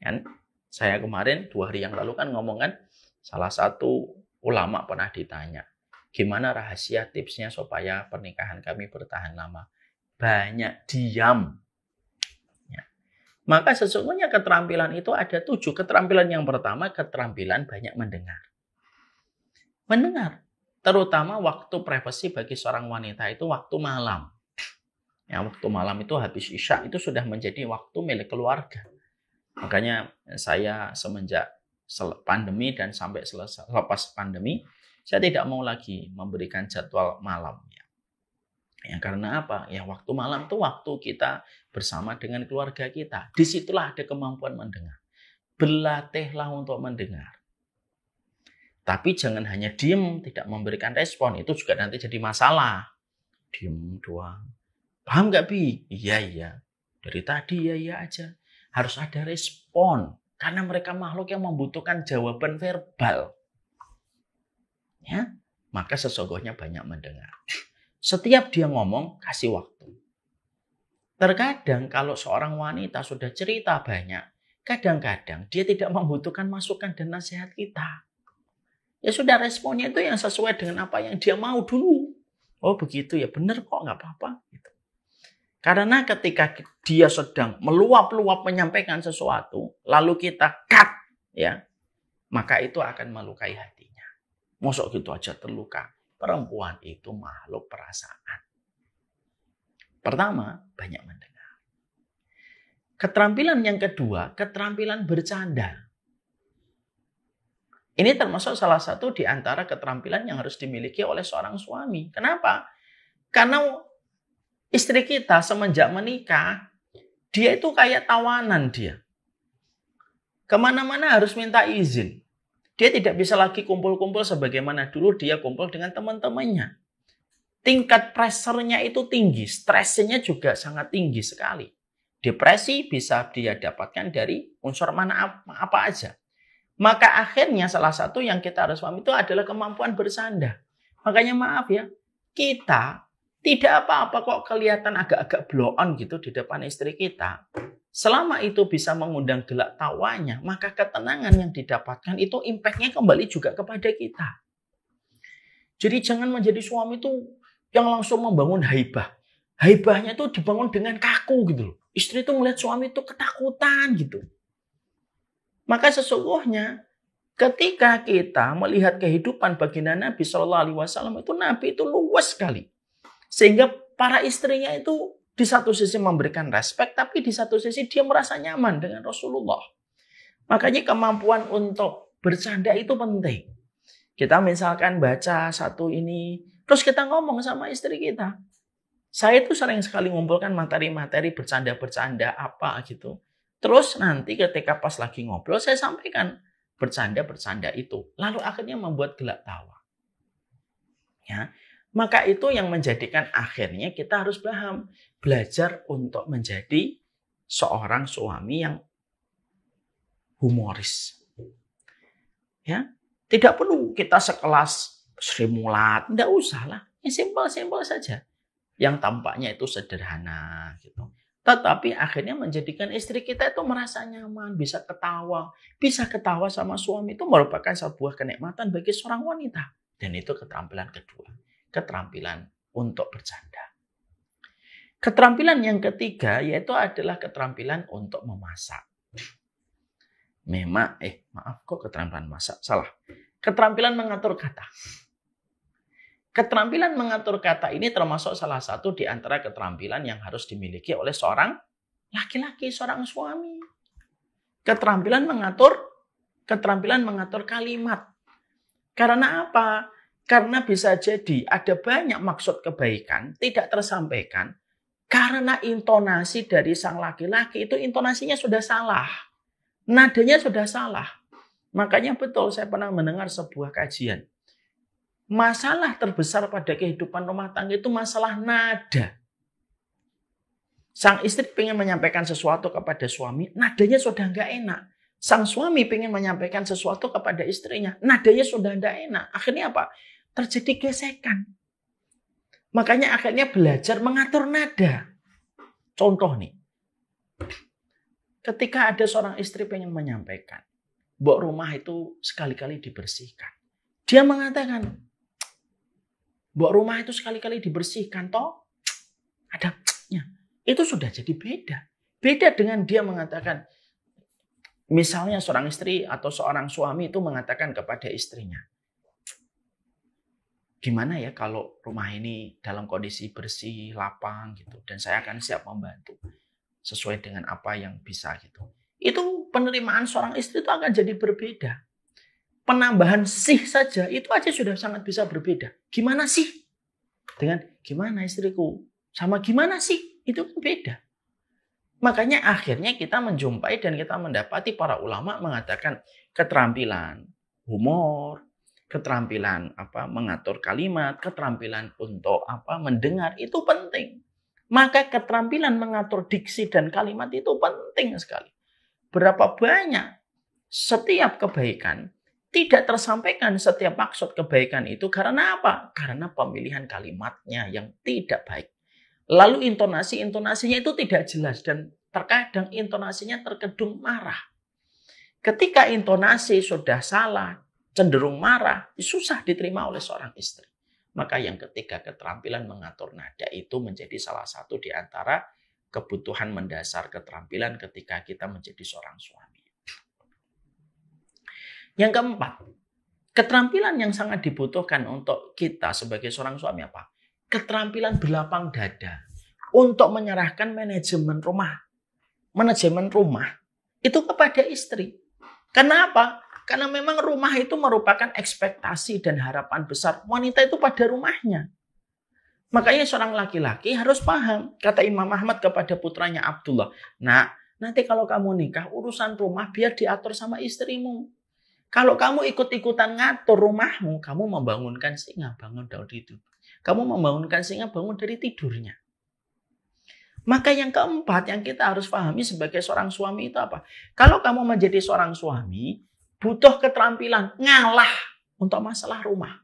Kan? Saya kemarin 2 hari yang lalu kan ngomong kan, salah satu ulama pernah ditanya, gimana rahasia tipsnya supaya pernikahan kami bertahan lama? Banyak diam. Maka sesungguhnya keterampilan itu ada 7. Keterampilan yang pertama, keterampilan banyak mendengar. Mendengar. Terutama waktu privasi bagi seorang wanita itu waktu malam. Ya, waktu malam itu habis Isya itu sudah menjadi waktu milik keluarga. Makanya saya semenjak pandemi dan sampai lepas pandemi, saya tidak mau lagi memberikan jadwal malam. Ya, karena apa? Ya, waktu malam itu waktu kita bersama dengan keluarga kita. Disitulah ada kemampuan mendengar. Berlatihlah untuk mendengar. Tapi jangan hanya diem, tidak memberikan respon. Itu juga nanti jadi masalah. Diem doang. Paham nggak, Bi? Iya. Dari tadi iya aja. Harus ada respon. Karena mereka makhluk yang membutuhkan jawaban verbal. Ya, maka sesungguhnya banyak mendengar. Setiap dia ngomong, kasih waktu. Terkadang kalau seorang wanita sudah cerita banyak, kadang-kadang dia tidak membutuhkan masukan dan nasihat kita. Ya sudah, responnya itu yang sesuai dengan apa yang dia mau dulu. Oh begitu ya, benar kok, nggak apa-apa. Gitu. Karena ketika dia sedang meluap-luap menyampaikan sesuatu, lalu kita cut, ya, maka itu akan melukai hatinya. Mosok gitu aja terluka. perempuan itu makhluk perasaan. Pertama, banyak mendengar. Keterampilan yang kedua, keterampilan bercanda. Ini termasuk salah satu di antara keterampilan yang harus dimiliki oleh seorang suami. Kenapa? Karena istri kita semenjak menikah, dia itu kayak tawanan dia. Kemana-mana harus minta izin. Dia tidak bisa lagi kumpul-kumpul sebagaimana dulu dia kumpul dengan teman-temannya. Tingkat pressure-nya itu tinggi, stresnya juga sangat tinggi sekali. Depresi bisa dia dapatkan dari unsur mana apa aja. Maka akhirnya salah satu yang kita harus paham itu adalah kemampuan bersanda. Makanya maaf ya, kita tidak apa-apa kok kelihatan agak-agak blow on gitu di depan istri kita. Selama itu bisa mengundang gelak tawanya, maka ketenangan yang didapatkan itu impact-nya kembali juga kepada kita. Jadi jangan menjadi suami itu yang langsung membangun haibah. Haibahnya itu dibangun dengan kaku gitu loh. Istri itu melihat suami itu ketakutan gitu. Maka sesungguhnya ketika kita melihat kehidupan baginda Nabi Shallallahu Alaihi Wasallam itu Nabi itu luas sekali, sehingga para istrinya itu di satu sisi memberikan respek, tapi di satu sisi dia merasa nyaman dengan Rasulullah. Makanya kemampuan untuk bercanda itu penting. Kita misalkan baca satu ini, terus kita ngomong sama istri kita. Saya itu sering sekali ngumpulkan materi-materi bercanda-bercanda apa gitu. Terus nanti ketika pas lagi ngobrol, saya sampaikan bercanda-bercanda itu. Lalu akhirnya membuat gelak tawa. Ya, maka itu yang menjadikan akhirnya kita harus paham. Belajar untuk menjadi seorang suami yang humoris. Ya, tidak perlu kita sekelas Sri Mulat. Tidak usah lah. Simpel-simpel saja. Yang tampaknya itu sederhana gitu. Tetapi akhirnya menjadikan istri kita itu merasa nyaman, bisa ketawa. Bisa ketawa sama suami itu merupakan sebuah kenikmatan bagi seorang wanita. Dan itu keterampilan kedua. Keterampilan untuk bercanda. Keterampilan yang ketiga yaitu adalah keterampilan untuk memasak. Maaf kok keterampilan masak? Salah. Keterampilan mengatur kata. Keterampilan mengatur kata ini termasuk salah satu di antara keterampilan yang harus dimiliki oleh seorang laki-laki, seorang suami. Keterampilan mengatur kalimat. Karena apa? Karena bisa jadi ada banyak maksud kebaikan tidak tersampaikan karena intonasi dari sang laki-laki itu intonasinya sudah salah. Nadanya sudah salah. Makanya betul saya pernah mendengar sebuah kajian. Masalah terbesar pada kehidupan rumah tangga itu masalah nada. Sang istri ingin menyampaikan sesuatu kepada suami, nadanya sudah nggak enak. Sang suami ingin menyampaikan sesuatu kepada istrinya, nadanya sudah nggak enak. Akhirnya apa? Terjadi gesekan. Makanya akhirnya belajar mengatur nada. Contoh nih, ketika ada seorang istri ingin menyampaikan, mbok rumah itu sekali-kali dibersihkan. Dia mengatakan, mbok rumah itu sekali-kali dibersihkan, toh ada nya. Itu sudah jadi beda. Beda dengan dia mengatakan, misalnya seorang istri atau seorang suami itu mengatakan kepada istrinya, gimana ya kalau rumah ini dalam kondisi bersih, lapang gitu, dan saya akan siap membantu sesuai dengan apa yang bisa gitu. Itu penerimaan seorang istri itu akan jadi berbeda. Penambahan sih saja itu aja sudah sangat bisa berbeda. Gimana sih? Dengan gimana istriku? Sama gimana sih? Itu kan beda. Makanya akhirnya kita menjumpai dan kita mendapati para ulama mengatakan keterampilan humor, keterampilan mengatur kalimat, keterampilan untuk mendengar itu penting. Maka keterampilan mengatur diksi dan kalimat itu penting sekali. Berapa banyak setiap kebaikan tidak tersampaikan setiap maksud kebaikan itu karena apa? Karena pemilihan kalimatnya yang tidak baik. Lalu intonasinya itu tidak jelas dan terkadang intonasinya terkedung marah. Ketika intonasi sudah salah, cenderung marah, susah diterima oleh seorang istri. Maka yang ketiga, keterampilan mengatur nada itu menjadi salah satu di antara kebutuhan mendasar keterampilan ketika kita menjadi seorang suami. Yang keempat, Keterampilan yang sangat dibutuhkan untuk kita sebagai seorang suami apa? Keterampilan berlapang dada untuk menyerahkan manajemen rumah itu kepada istri. Karena apa? Karena memang rumah itu merupakan ekspektasi dan harapan besar wanita itu pada rumahnya. Makanya seorang laki-laki harus paham. Kata Imam Ahmad kepada putranya Abdullah, "Nah, nanti kalau kamu nikah, urusan rumah biar diatur sama istrimu. Kalau kamu ikut-ikutan ngatur rumahmu, kamu membangunkan singa bangun dari tidur. Kamu membangunkan singa bangun dari tidurnya." Maka yang keempat yang kita harus pahami sebagai seorang suami itu apa? Kalau kamu menjadi seorang suami, butuh keterampilan ngalah untuk masalah rumah.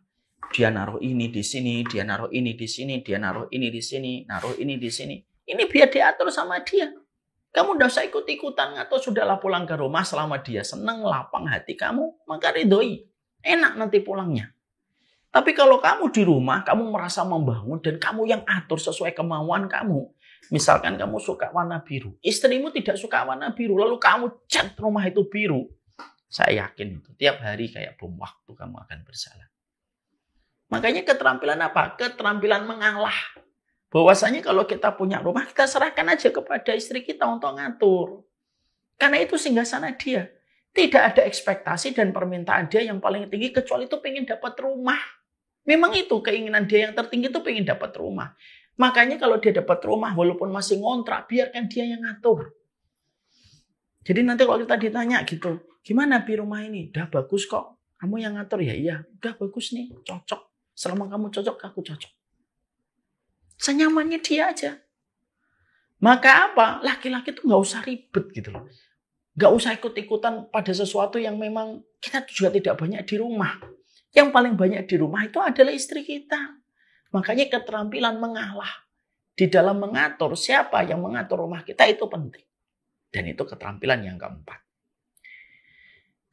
Dia naruh ini di sini, dia naruh ini di sini, dia naruh ini di sini, naruh ini di sini. Ini biar diatur sama dia. Kamu udah usah ikut-ikutan atau sudahlah pulang ke rumah selama dia senang, lapang hati kamu, maka ridhoi. Enak nanti pulangnya. Tapi kalau kamu di rumah, kamu merasa membangun dan kamu yang atur sesuai kemauan kamu. Misalkan kamu suka warna biru, istrimu tidak suka warna biru, lalu kamu cat rumah itu biru. Saya yakin itu tiap hari kayak bom waktu kamu akan berjalan. Makanya keterampilan apa? Keterampilan mengalah. Bahwasanya kalau kita punya rumah, kita serahkan aja kepada istri kita untuk ngatur. Karena itu singgasana dia. Tidak ada ekspektasi dan permintaan dia yang paling tinggi kecuali itu pengen dapat rumah. Memang itu keinginan dia yang tertinggi itu pengen dapat rumah. Makanya kalau dia dapat rumah walaupun masih ngontrak, biarkan dia yang ngatur. Jadi nanti kalau kita ditanya gitu, gimana Bi rumah ini? Udah bagus kok. Kamu yang ngatur ya? Iya, udah bagus nih, cocok. Selama kamu cocok, aku cocok. Senyamannya dia aja. Maka apa? Laki-laki tuh nggak usah ribet gitu loh. Nggak usah ikut-ikutan pada sesuatu yang memang kita juga tidak banyak di rumah. Yang paling banyak di rumah itu adalah istri kita. Makanya keterampilan mengalah. Di dalam mengatur, siapa yang mengatur rumah kita itu penting. Dan itu keterampilan yang keempat.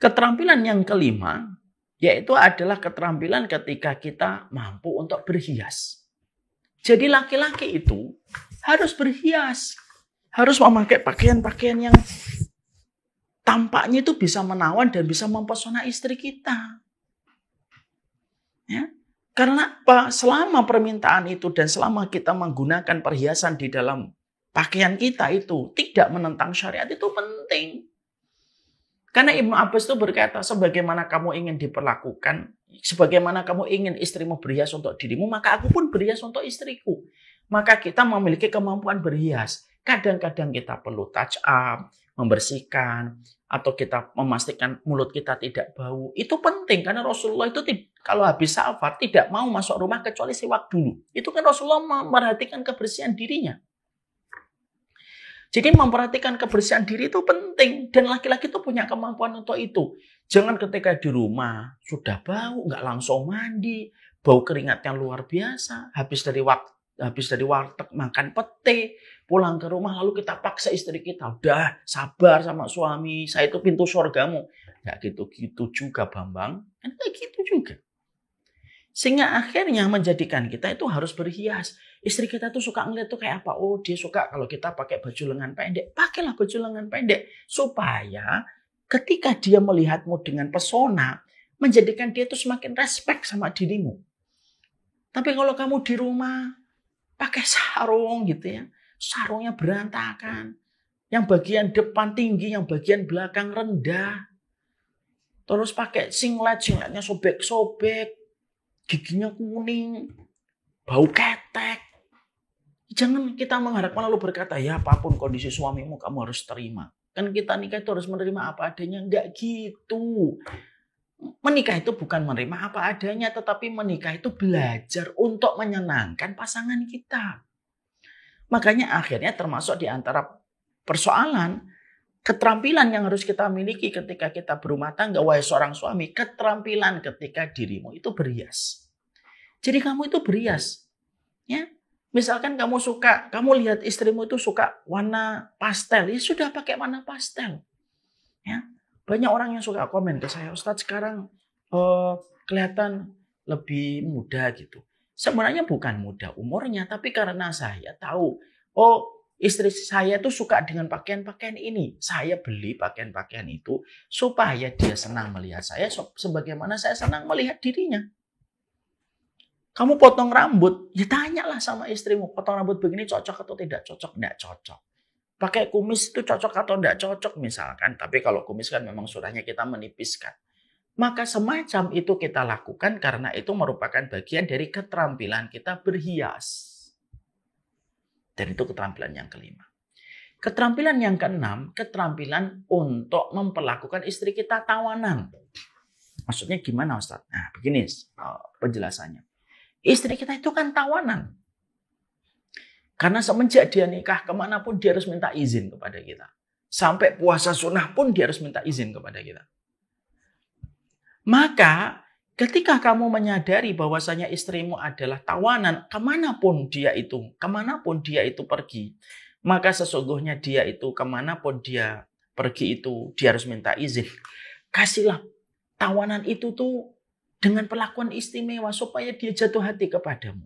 Keterampilan yang kelima, yaitu adalah keterampilan ketika kita mampu untuk berhias. Jadi laki-laki itu harus berhias. Harus memakai pakaian-pakaian yang tampaknya itu bisa menawan dan bisa mempesona istri kita. Ya. Karena apa? Selama permintaan itu dan selama kita menggunakan perhiasan di dalam pakaian kita itu tidak menentang syariat itu penting. Karena Ibnu Abbas itu berkata, sebagaimana kamu ingin diperlakukan, sebagaimana kamu ingin istrimu berhias untuk dirimu, maka aku pun berhias untuk istriku. Maka kita memiliki kemampuan berhias. Kadang-kadang kita perlu touch up, membersihkan, atau kita memastikan mulut kita tidak bau. Itu penting karena Rasulullah itu kalau habis safar tidak mau masuk rumah kecuali siwak dulu. Itu kan Rasulullah memperhatikan kebersihan dirinya. Jadi memperhatikan kebersihan diri itu penting. Dan laki-laki itu punya kemampuan untuk itu. Jangan ketika di rumah sudah bau, nggak langsung mandi. Bau keringatnya luar biasa. Habis dari warteg makan pete. Pulang ke rumah lalu kita paksa istri kita. Udah sabar sama suami. Saya itu pintu surgamu. Nggak gitu-gitu juga Bambang. Kan nggak gitu juga. Sehingga akhirnya menjadikan kita itu harus berhias. Istri kita tuh suka ngeliat tuh kayak apa? Oh, dia suka kalau kita pakai baju lengan pendek. Pakailah baju lengan pendek. Supaya ketika dia melihatmu dengan pesona, menjadikan dia tuh semakin respect sama dirimu. Tapi kalau kamu di rumah, pakai sarung gitu ya. Sarungnya berantakan. Yang bagian depan tinggi, yang bagian belakang rendah. Terus pakai singletnya sobek-sobek. Giginya kuning. Bau ketek. Jangan kita mengharapkan lalu berkata, ya apapun kondisi suamimu kamu harus terima. Kan kita nikah itu harus menerima apa adanya. Enggak gitu. Menikah itu bukan menerima apa adanya, tetapi menikah itu belajar untuk menyenangkan pasangan kita. Makanya akhirnya termasuk di antara persoalan, keterampilan yang harus kita miliki ketika kita berumah tangga, wahai seorang suami, keterampilan ketika dirimu itu berhias. Jadi kamu itu berhias. Ya. Misalkan kamu lihat istrimu itu suka warna pastel, ya sudah pakai warna pastel. Ya. Banyak orang yang suka komen ke saya, Ustadz sekarang kelihatan lebih muda gitu. Sebenarnya bukan muda umurnya, tapi karena saya tahu, oh Istri saya tuh suka dengan pakaian-pakaian ini. Saya beli pakaian-pakaian itu supaya dia senang melihat saya sebagaimana saya senang melihat dirinya. Kamu potong rambut, ya tanyalah sama istrimu, potong rambut begini cocok atau tidak cocok? Tidak cocok. Pakai kumis itu cocok atau tidak cocok misalkan. Tapi kalau kumis kan memang sudahnya kita menipiskan. Maka semacam itu kita lakukan karena itu merupakan bagian dari keterampilan kita berhias. Dan itu keterampilan yang kelima. Keterampilan yang keenam, keterampilan untuk memperlakukan istri kita tawanan. Maksudnya gimana Ustaz? Nah begini penjelasannya. Istri kita itu kan tawanan. Karena semenjak dia nikah, kemanapun dia harus minta izin kepada kita. Sampai puasa sunnah pun dia harus minta izin kepada kita. Maka ketika kamu menyadari bahwasanya istrimu adalah tawanan, kemanapun dia itu pergi, maka sesungguhnya dia itu kemanapun dia pergi itu dia harus minta izin. Kasihlah tawanan itu tuh dengan perlakuan istimewa supaya dia jatuh hati kepadamu.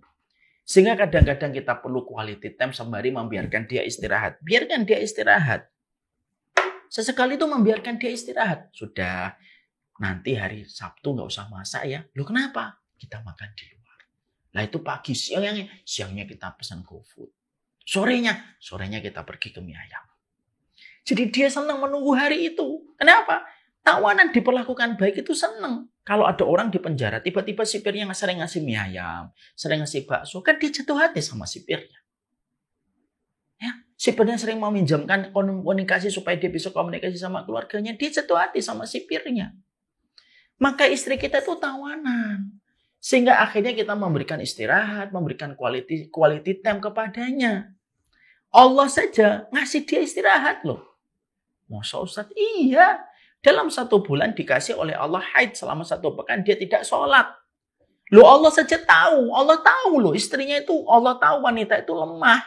Sehingga kadang-kadang kita perlu quality time sembari membiarkan dia istirahat. Biarkan dia istirahat. Sesekali itu membiarkan dia istirahat. Sudah, nanti hari Sabtu nggak usah masak ya. Loh kenapa? Kita makan di luar. Nah itu pagi, siangnya kita pesan GoFood. Sorenya kita pergi ke mie ayam. Jadi dia senang menunggu hari itu. Kenapa? Tawanan diperlakukan baik itu senang. Kalau ada orang di penjara, tiba-tiba sipirnya sering ngasih mie ayam, sering ngasih bakso, kan dia jatuh hati sama sipirnya. Ya, sipirnya sering meminjamkan komunikasi supaya dia bisa komunikasi sama keluarganya, dia jatuh hati sama sipirnya. Maka istri kita itu tawanan. Sehingga akhirnya kita memberikan istirahat, memberikan quality time kepadanya. Allah saja ngasih dia istirahat loh. Masa Ustaz? Iya. Dalam 1 bulan dikasih oleh Allah haid selama 1 pekan dia tidak sholat. Loh Allah saja tahu. Allah tahu loh istrinya itu. Allah tahu wanita itu lemah.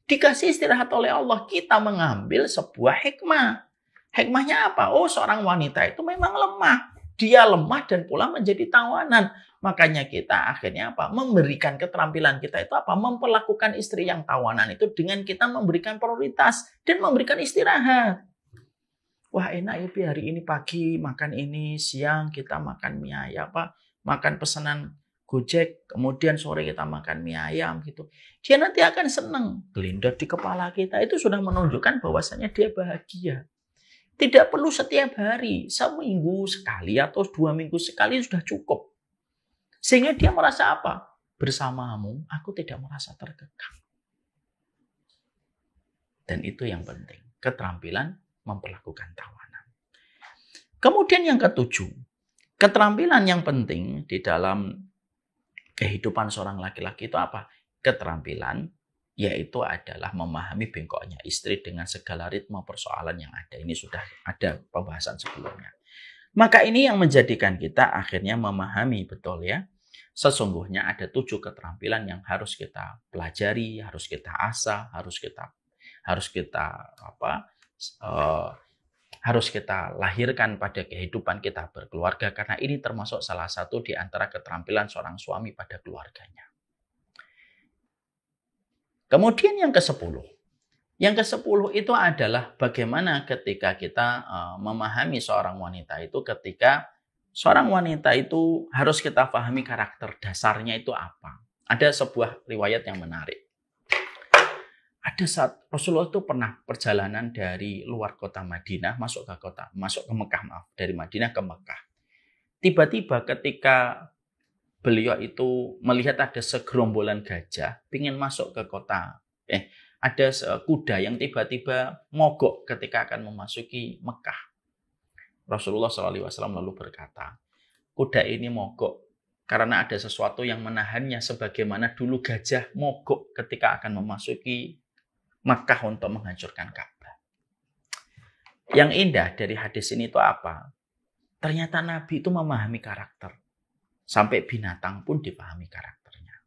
Dikasih istirahat oleh Allah. Kita mengambil sebuah hikmah. Hikmahnya apa? Oh seorang wanita itu memang lemah. Dia lemah dan pula menjadi tawanan. Makanya kita akhirnya apa? Memberikan keterampilan kita itu apa? Memperlakukan istri yang tawanan itu dengan kita memberikan prioritas dan memberikan istirahat. Wah enak ya hari ini pagi makan ini, siang kita makan mie ayam, makan pesanan Gojek, kemudian sore kita makan mie ayam gitu. Dia nanti akan senang. Gelindot di kepala kita itu sudah menunjukkan bahwasannya dia bahagia. Tidak perlu setiap hari, seminggu sekali atau 2 minggu sekali sudah cukup. Sehingga dia merasa apa? Bersamamu, aku tidak merasa terkekang. Dan itu yang penting, keterampilan memperlakukan tawanan. Kemudian yang ketujuh, keterampilan yang penting di dalam kehidupan seorang laki-laki itu apa? Keterampilan yaitu adalah memahami bengkoknya istri dengan segala ritme persoalan yang ada. Ini sudah ada pembahasan sebelumnya. Maka ini yang menjadikan kita akhirnya memahami betul ya. Sesungguhnya ada 7 keterampilan yang harus kita pelajari, harus kita asah, harus kita lahirkan pada kehidupan kita berkeluarga karena ini termasuk salah satu di antara keterampilan seorang suami pada keluarganya. Kemudian yang ke-10. Yang ke-10 itu adalah bagaimana ketika kita memahami seorang wanita itu ketika seorang wanita itu harus kita pahami karakter dasarnya itu apa. Ada sebuah riwayat yang menarik. Ada saat Rasulullah itu pernah perjalanan dari luar kota Madinah masuk ke Mekah, dari Madinah ke Mekah. Tiba-tiba ketika beliau itu melihat ada segerombolan gajah ingin masuk ke kota. Ada kuda yang tiba-tiba mogok ketika akan memasuki Mekah. Rasulullah SAW lalu berkata, kuda ini mogok karena ada sesuatu yang menahannya sebagaimana dulu gajah mogok ketika akan memasuki Makkah untuk menghancurkan Ka'bah. Yang indah dari hadis ini itu apa? Ternyata Nabi itu memahami karakter. Sampai binatang pun dipahami karakternya.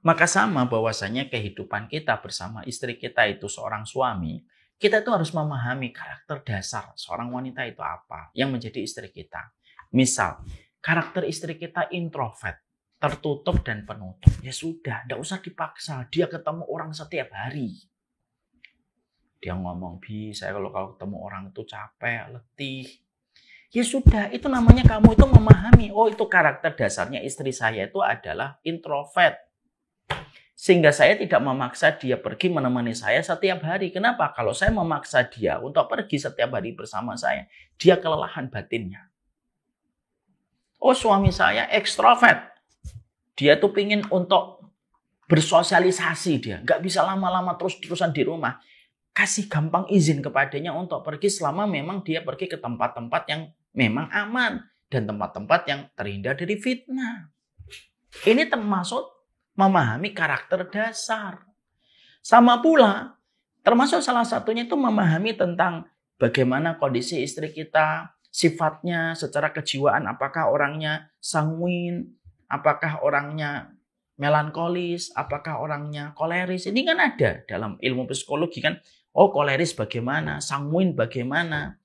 Maka sama bahwasanya kehidupan kita bersama istri kita itu seorang suami, kita itu harus memahami karakter dasar seorang wanita itu apa yang menjadi istri kita. Misal, karakter istri kita introvert, tertutup dan penutup. Ya sudah, tidak usah dipaksa. Dia ketemu orang setiap hari. Dia ngomong, saya kalau ketemu orang itu capek, letih. Ya sudah, itu namanya kamu itu memahami, oh itu karakter dasarnya istri saya itu adalah introvert. Sehingga saya tidak memaksa dia pergi menemani saya setiap hari. Kenapa? Kalau saya memaksa dia untuk pergi setiap hari bersama saya, dia kelelahan batinnya. Oh, suami saya ekstrovert. Dia tuh pingin untuk bersosialisasi dia. Nggak bisa lama-lama terus-terusan di rumah. Kasih gampang izin kepadanya untuk pergi selama memang dia pergi ke tempat-tempat yang memang aman. Dan tempat-tempat yang terhindar dari fitnah. Ini termasuk memahami karakter dasar. Sama pula, termasuk salah satunya itu memahami tentang bagaimana kondisi istri kita, sifatnya secara kejiwaan, apakah orangnya sanguin, apakah orangnya melankolis, apakah orangnya koleris. Ini kan ada dalam ilmu psikologi kan. Oh, koleris bagaimana, sanguin bagaimana,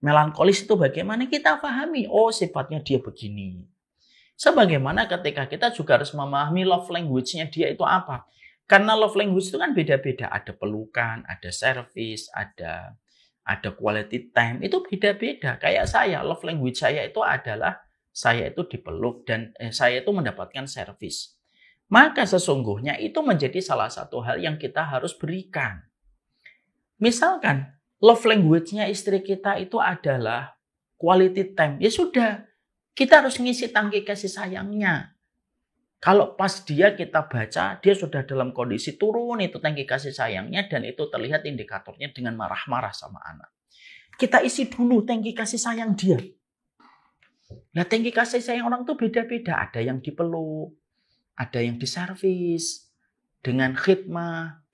melankolis itu bagaimana, kita pahami. Oh, sifatnya dia begini. Sebagaimana ketika kita juga harus memahami love language-nya dia itu apa. Karena love language itu kan beda-beda. Ada pelukan, ada service, ada quality time. Itu beda-beda. Kayak saya, love language saya itu adalah saya itu dipeluk dan saya itu mendapatkan service. Maka sesungguhnya itu menjadi salah satu hal yang kita harus berikan. Misalkan love language-nya istri kita itu adalah quality time. Ya sudah. Kita harus ngisi tangki kasih sayangnya. Kalau pas kita baca, dia sudah dalam kondisi turun itu tangki kasih sayangnya dan itu terlihat indikatornya dengan marah-marah sama anak. Kita isi dulu tangki kasih sayang dia. Nah, tangki kasih sayang orang tuh beda-beda. Ada yang dipeluk, ada yang diservis dengan khidmah,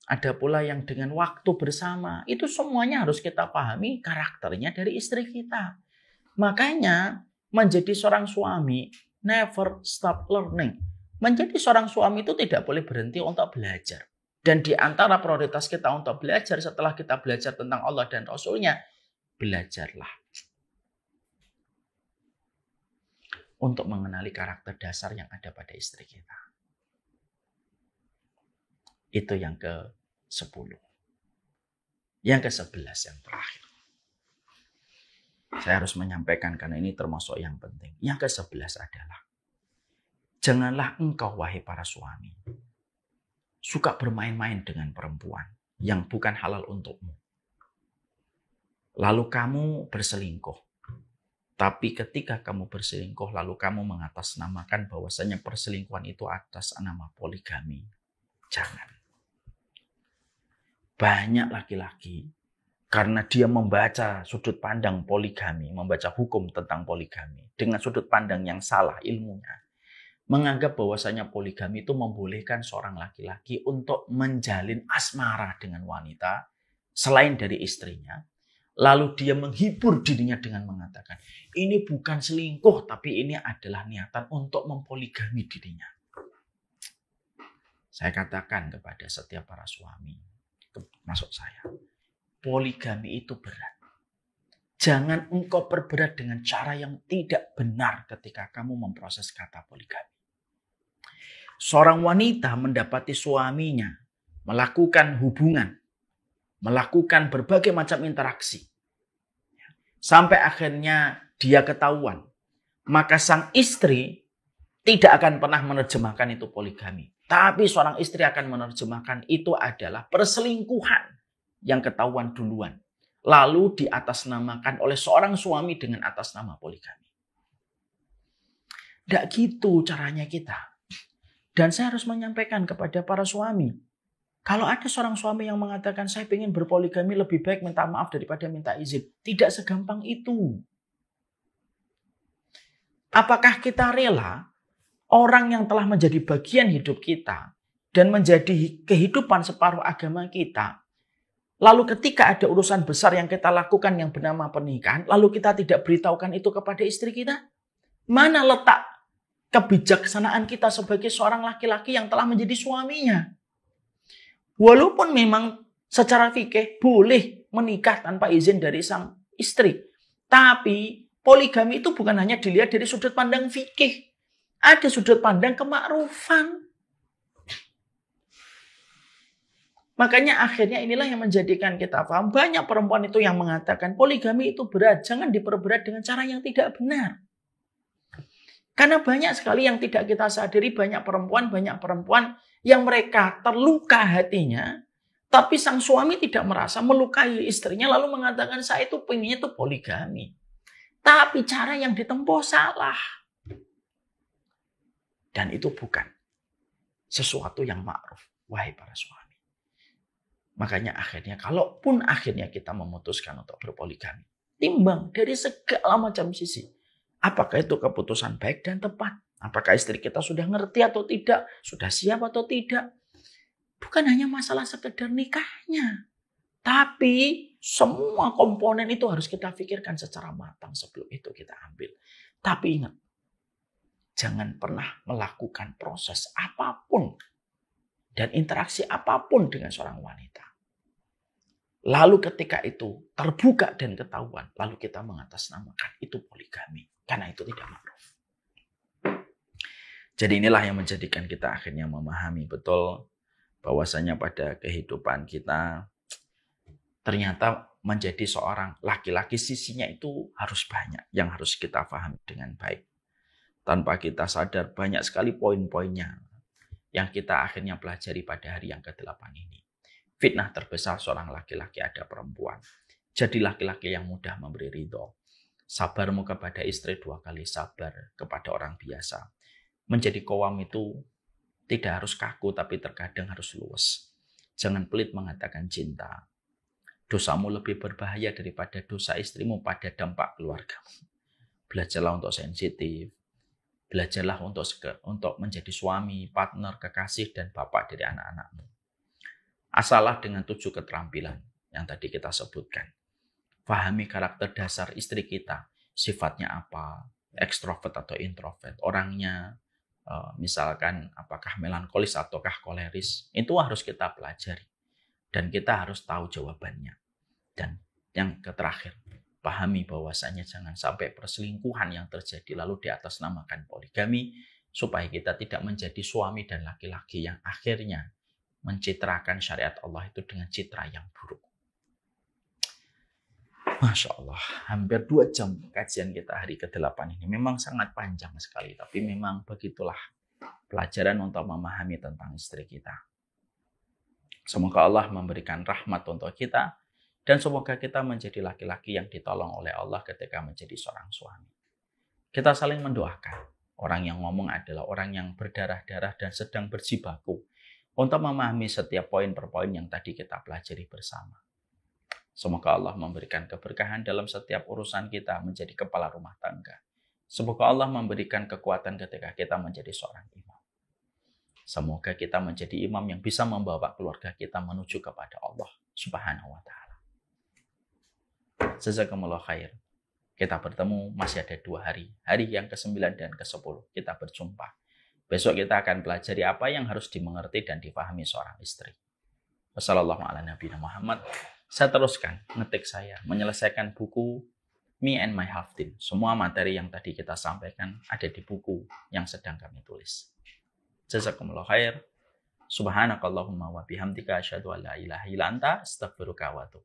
ada pula yang dengan waktu bersama. Itu semuanya harus kita pahami karakternya dari istri kita. Makanya menjadi seorang suami, never stop learning. Menjadi seorang suami itu tidak boleh berhenti untuk belajar. Dan di antara prioritas kita untuk belajar setelah kita belajar tentang Allah dan Rasul-Nya, belajarlah untuk mengenali karakter dasar yang ada pada istri kita. Itu yang ke-10. Yang ke-11 yang terakhir. Saya harus menyampaikan karena ini termasuk yang penting. Yang ke-11 adalah, janganlah engkau wahai para suami, suka bermain-main dengan perempuan yang bukan halal untukmu. Lalu kamu berselingkuh. Tapi ketika kamu berselingkuh, lalu kamu mengatasnamakan bahwasanya perselingkuhan itu atas nama poligami. Jangan. Banyak laki-laki karena dia membaca sudut pandang poligami, membaca hukum tentang poligami dengan sudut pandang yang salah ilmunya, menganggap bahwasanya poligami itu membolehkan seorang laki-laki untuk menjalin asmara dengan wanita selain dari istrinya. Lalu dia menghibur dirinya dengan mengatakan, ini bukan selingkuh, tapi ini adalah niatan untuk mempoligami dirinya. Saya katakan kepada setiap para suami, termasuk saya, poligami itu berat. Jangan engkau perberat dengan cara yang tidak benar ketika kamu memproses kata poligami. Seorang wanita mendapati suaminya melakukan hubungan, melakukan berbagai macam interaksi. Sampai akhirnya dia ketahuan. Maka sang istri tidak akan pernah menerjemahkan itu poligami. Tapi seorang istri akan menerjemahkan itu adalah perselingkuhan yang ketahuan duluan. Lalu diatasnamakan oleh seorang suami dengan atas nama poligami. Tidak gitu caranya kita. Dan saya harus menyampaikan kepada para suami. Kalau ada seorang suami yang mengatakan saya ingin berpoligami lebih baik minta maaf daripada minta izin. Tidak segampang itu. Apakah kita rela orang yang telah menjadi bagian hidup kita dan menjadi kehidupan separuh agama kita, lalu ketika ada urusan besar yang kita lakukan yang bernama pernikahan, lalu kita tidak beritahukan itu kepada istri kita? Mana letak kebijaksanaan kita sebagai seorang laki-laki yang telah menjadi suaminya? Walaupun memang secara fikih boleh menikah tanpa izin dari sang istri. Tapi poligami itu bukan hanya dilihat dari sudut pandang fikih. Ada sudut pandang kemakrufan. Makanya akhirnya inilah yang menjadikan kita paham. Banyak perempuan itu yang mengatakan poligami itu berat. Jangan diperberat dengan cara yang tidak benar. Karena banyak sekali yang tidak kita sadari. Banyak perempuan yang mereka terluka hatinya. Tapi sang suami tidak merasa melukai istrinya. Lalu mengatakan saya itu pengennya itu poligami. Tapi cara yang ditempuh salah. Dan itu bukan sesuatu yang ma'ruf. Wahai para suami. Makanya akhirnya, kalaupun akhirnya kita memutuskan untuk berpoligami, timbang dari segala macam sisi. Apakah itu keputusan baik dan tepat? Apakah istri kita sudah ngerti atau tidak? Sudah siap atau tidak? Bukan hanya masalah sekedar nikahnya. Tapi semua komponen itu harus kita pikirkan secara matang sebelum itu kita ambil. Tapi ingat, jangan pernah melakukan proses apapun dan interaksi apapun dengan seorang wanita. Lalu ketika itu terbuka dan ketahuan, lalu kita mengatasnamakan itu poligami. Karena itu tidak ma'ruf. Jadi inilah yang menjadikan kita akhirnya memahami betul bahwasanya pada kehidupan kita ternyata menjadi seorang laki-laki sisinya itu harus banyak yang harus kita pahami dengan baik. Tanpa kita sadar banyak sekali poin-poinnya yang kita akhirnya pelajari pada hari yang ke-8 ini. Fitnah terbesar seorang laki-laki ada perempuan. Jadi laki-laki yang mudah memberi ridho. Sabarmu kepada istri 2 kali sabar kepada orang biasa. Menjadi qawwam itu tidak harus kaku tapi terkadang harus luwes. Jangan pelit mengatakan cinta. Dosamu lebih berbahaya daripada dosa istrimu pada dampak keluarga. Belajarlah untuk sensitif. Belajarlah untuk menjadi suami, partner, kekasih, dan bapak dari anak-anakmu. Asalah dengan 7 keterampilan yang tadi kita sebutkan. Pahami karakter dasar istri kita. Sifatnya apa? Ekstrovert atau introvert? Orangnya misalkan apakah melankolis ataukah koleris? Itu harus kita pelajari. Dan kita harus tahu jawabannya. Dan yang terakhir, pahami bahwasanya jangan sampai perselingkuhan yang terjadi lalu di atas namakan poligami. Supaya kita tidak menjadi suami dan laki-laki yang akhirnya mencitrakan syariat Allah itu dengan citra yang buruk. Masya Allah, hampir 2 jam kajian kita hari ke-8 ini. Memang sangat panjang sekali, tapi memang begitulah pelajaran untuk memahami tentang istri kita. Semoga Allah memberikan rahmat untuk kita, dan semoga kita menjadi laki-laki yang ditolong oleh Allah ketika menjadi seorang suami. Kita saling mendoakan. Orang yang ngomong adalah orang yang berdarah-darah dan sedang berjibaku untuk memahami setiap poin per poin yang tadi kita pelajari bersama. Semoga Allah memberikan keberkahan dalam setiap urusan kita menjadi kepala rumah tangga. Semoga Allah memberikan kekuatan ketika kita menjadi seorang imam. Semoga kita menjadi imam yang bisa membawa keluarga kita menuju kepada Allah Subhanahu wa Ta'ala. Jazakumullah khair. Kita bertemu masih ada 2 hari. Hari yang ke-9 dan ke-10 kita berjumpa. Besok kita akan pelajari apa yang harus dimengerti dan dipahami seorang istri. Wassalamualaikum warahmatullahi wabarakatuh. Saya teruskan ngetik saya, menyelesaikan buku Me and My Half Team. Semua materi yang tadi kita sampaikan ada di buku yang sedang kami tulis. Jazakumullah khair. Subhanakallahumma wa bihamdika asyhadu an la ilaha illa anta astaghfiruka wa atubu.